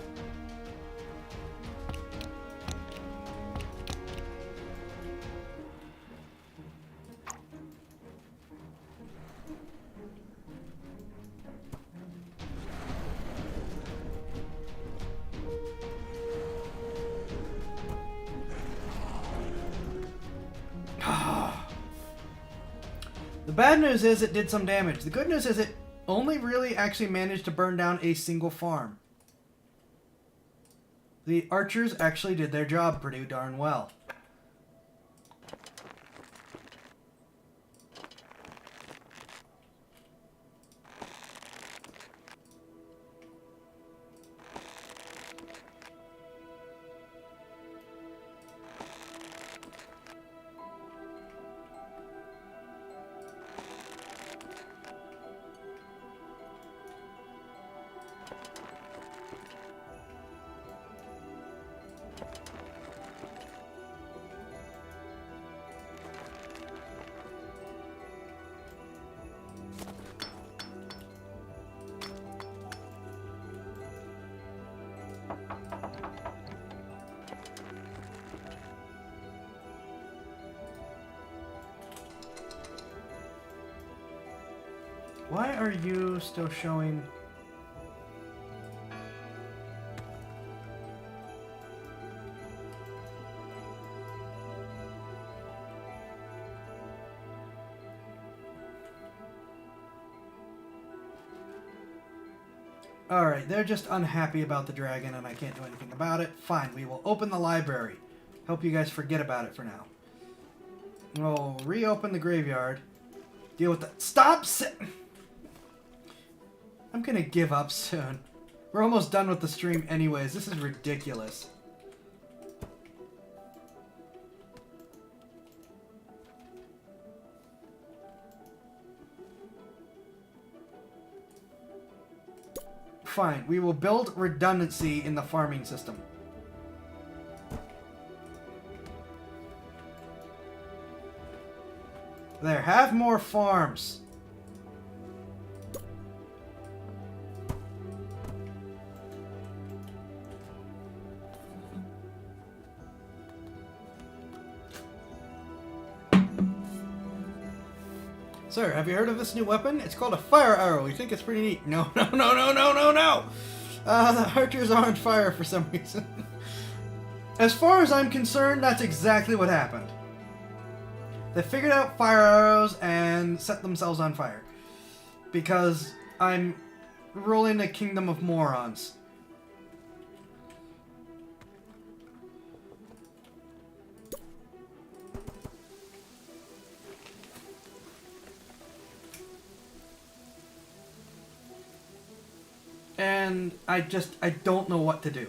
The bad news is it did some damage. The good news is it only really actually managed to burn down a single farm. The archers actually did their job pretty darn well. Why are you still showing... Alright, they're just unhappy about the dragon and I can't do anything about it. Fine, we will open the library. Hope you guys forget about it for now. We'll reopen the graveyard. Deal with that. Stop! I'm gonna give up soon. We're almost done with the stream anyways. This is ridiculous. Fine, we will build redundancy in the farming system. There, have more farms. Sir, have you heard of this new weapon? It's called a fire arrow. You think it's pretty neat? No, no, no, no, no, no, no! The archers are on fire for some reason. As far as I'm concerned, that's exactly what happened. They figured out fire arrows and set themselves on fire. Because I'm ruling a kingdom of morons. And I don't know what to do.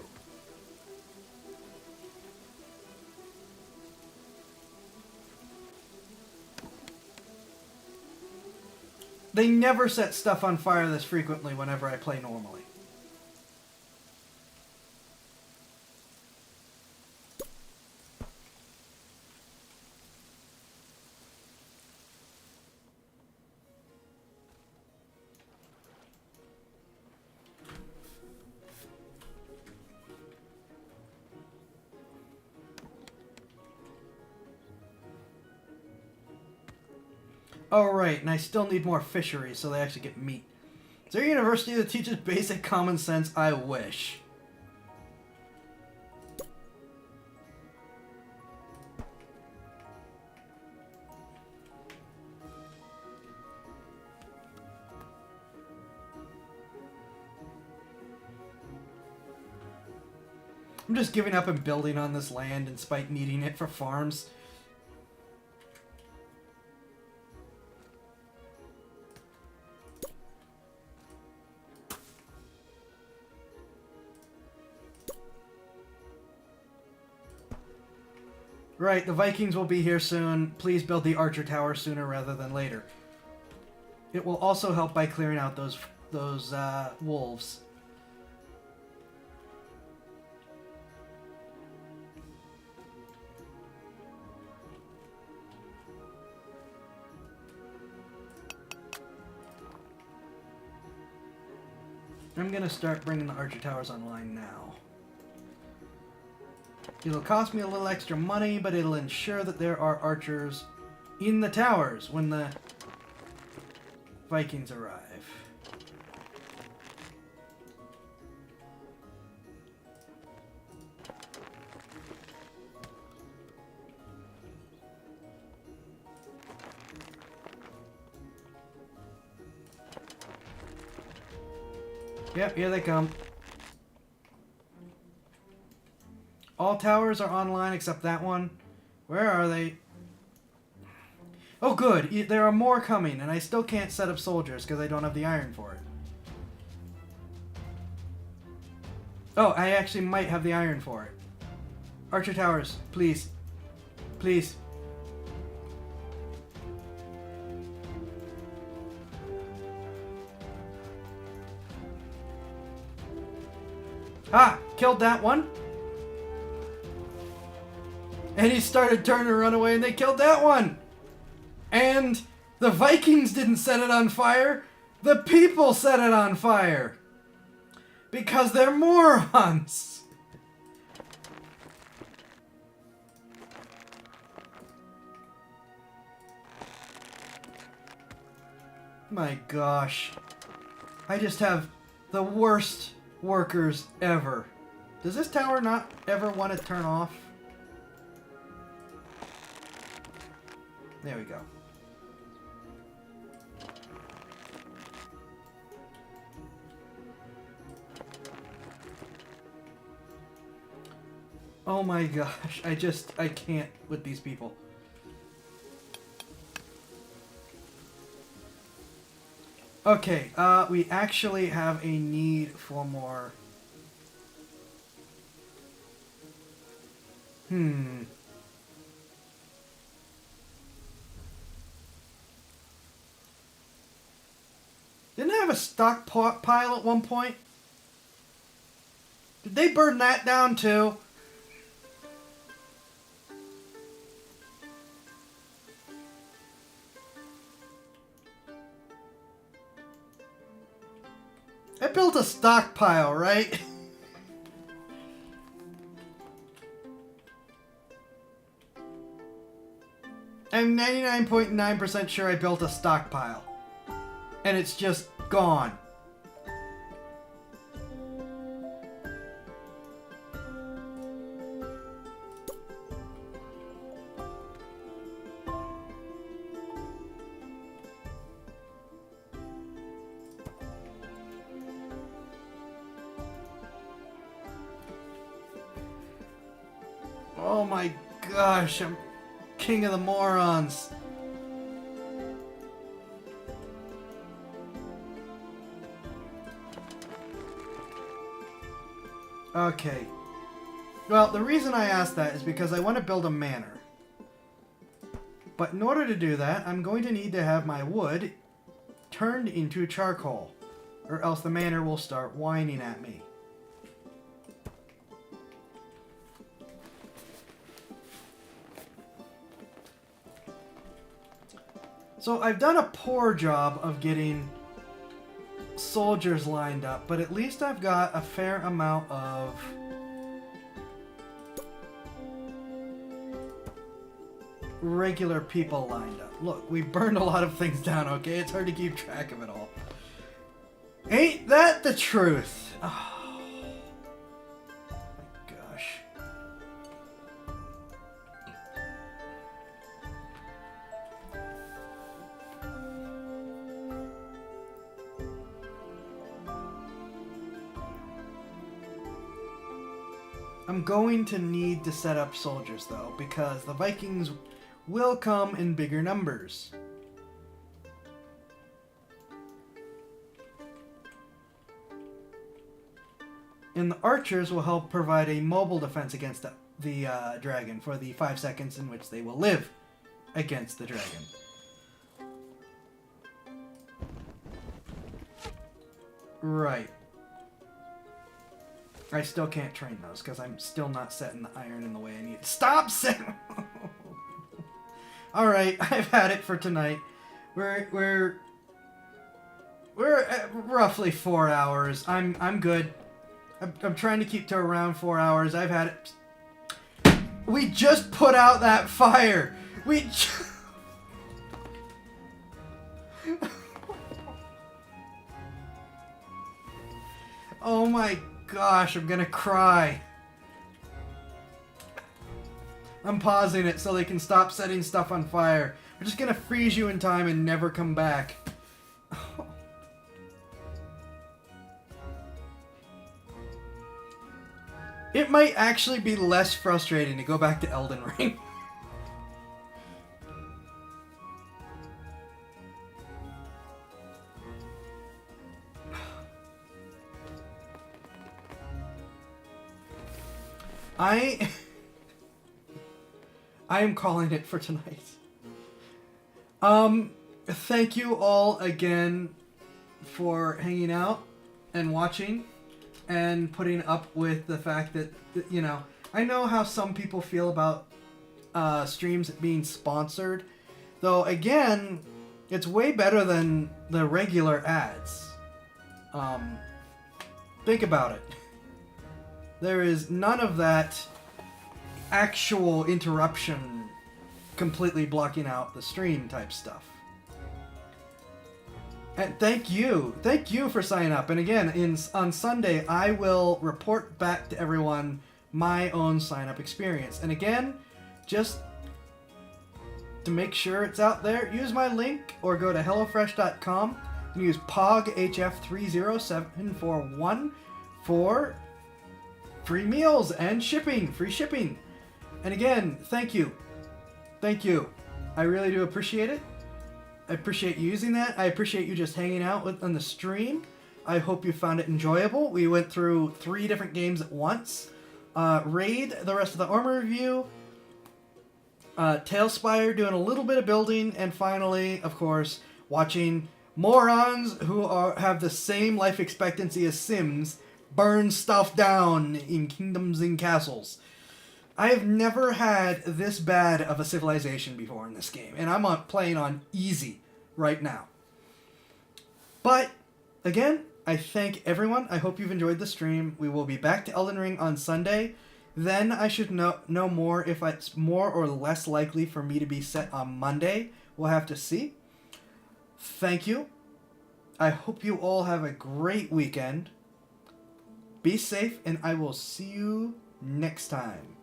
They never set stuff on fire this frequently whenever I play normally. Oh, right, and I still need more fisheries so they actually get meat. Is there a university that teaches basic common sense? I wish. I'm just giving up and building on this land despite needing it for farms. Right, the Vikings will be here soon. Please build the Archer Tower sooner rather than later. It will also help by clearing out those wolves. I'm gonna start bringing the Archer Towers online now. It'll cost me a little extra money, but it'll ensure that there are archers in the towers when the Vikings arrive. Yep, here they come. All towers are online except that one. Where are they? Oh, good. There are more coming, and I still can't set up soldiers because I don't have the iron for it. Oh, I actually might have the iron for it. Archer towers, please. Please. Ah! Killed that one. And he started turning to run away and they killed that one! And the Vikings didn't set it on fire. The people set it on fire. Because they're morons. My gosh. I just have the worst workers ever. Does this tower not ever want to turn off? There we go. Oh my gosh, I can't with these people. Okay, we actually have a need for more. Didn't I have a stockpile at one point? Did they burn that down too? I built a stockpile, right? I'm 99.9% sure I built a stockpile. And it's just gone. Oh my gosh, I'm king of the morons. Okay. Well, the reason I asked that is because I want to build a manor. But in order to do that, I'm going to need to have my wood turned into charcoal, or else the manor will start whining at me. So I've done a poor job of getting soldiers lined up, but at least I've got a fair amount of regular people lined up. Look, we burned a lot of things down, okay? It's hard to keep track of it all. Ain't that the truth? Oh, my gosh. I'm going to need to set up soldiers, though, because the Vikings will come in bigger numbers. And the archers will help provide a mobile defense against the dragon for the 5 seconds in which they will live against the dragon. Right. I still can't train those because I'm still not setting the iron in the way I need. Stop setting! Alright, I've had it for tonight. We're at roughly 4 hours. I'm good. I'm trying to keep to around 4 hours. I've had it. We just put out that fire. Oh my gosh, I'm gonna cry. I'm pausing it so they can stop setting stuff on fire. We're just gonna freeze you in time and never come back. It might actually be less frustrating to go back to Elden Ring. I am calling it for tonight. Thank you all again for hanging out and watching and putting up with the fact that, you know, I know how some people feel about streams being sponsored, though again, it's way better than the regular ads. Think about it. There is none of that actual interruption completely blocking out the stream type stuff. And thank you for signing up. And again, on Sunday, I will report back to everyone my own sign-up experience. And again, just to make sure it's out there, use my link or go to HelloFresh.com and use POGHF30741 for free meals and shipping, free shipping. And again, thank you. Thank you. I really do appreciate it. I appreciate you using that. I appreciate you just hanging out on the stream. I hope you found it enjoyable. We went through 3 different games at once. Raid, the rest of the armor review, Tailspire doing a little bit of building, and finally, of course, watching morons who have the same life expectancy as Sims burn stuff down in kingdoms and castles. I have never had this bad of a civilization before in this game, and I'm playing on easy right now. But, again, I thank everyone. I hope you've enjoyed the stream. We will be back to Elden Ring on Sunday. Then I should know more if it's more or less likely for me to be set on Monday. We'll have to see. Thank you. I hope you all have a great weekend. Be safe, and I will see you next time.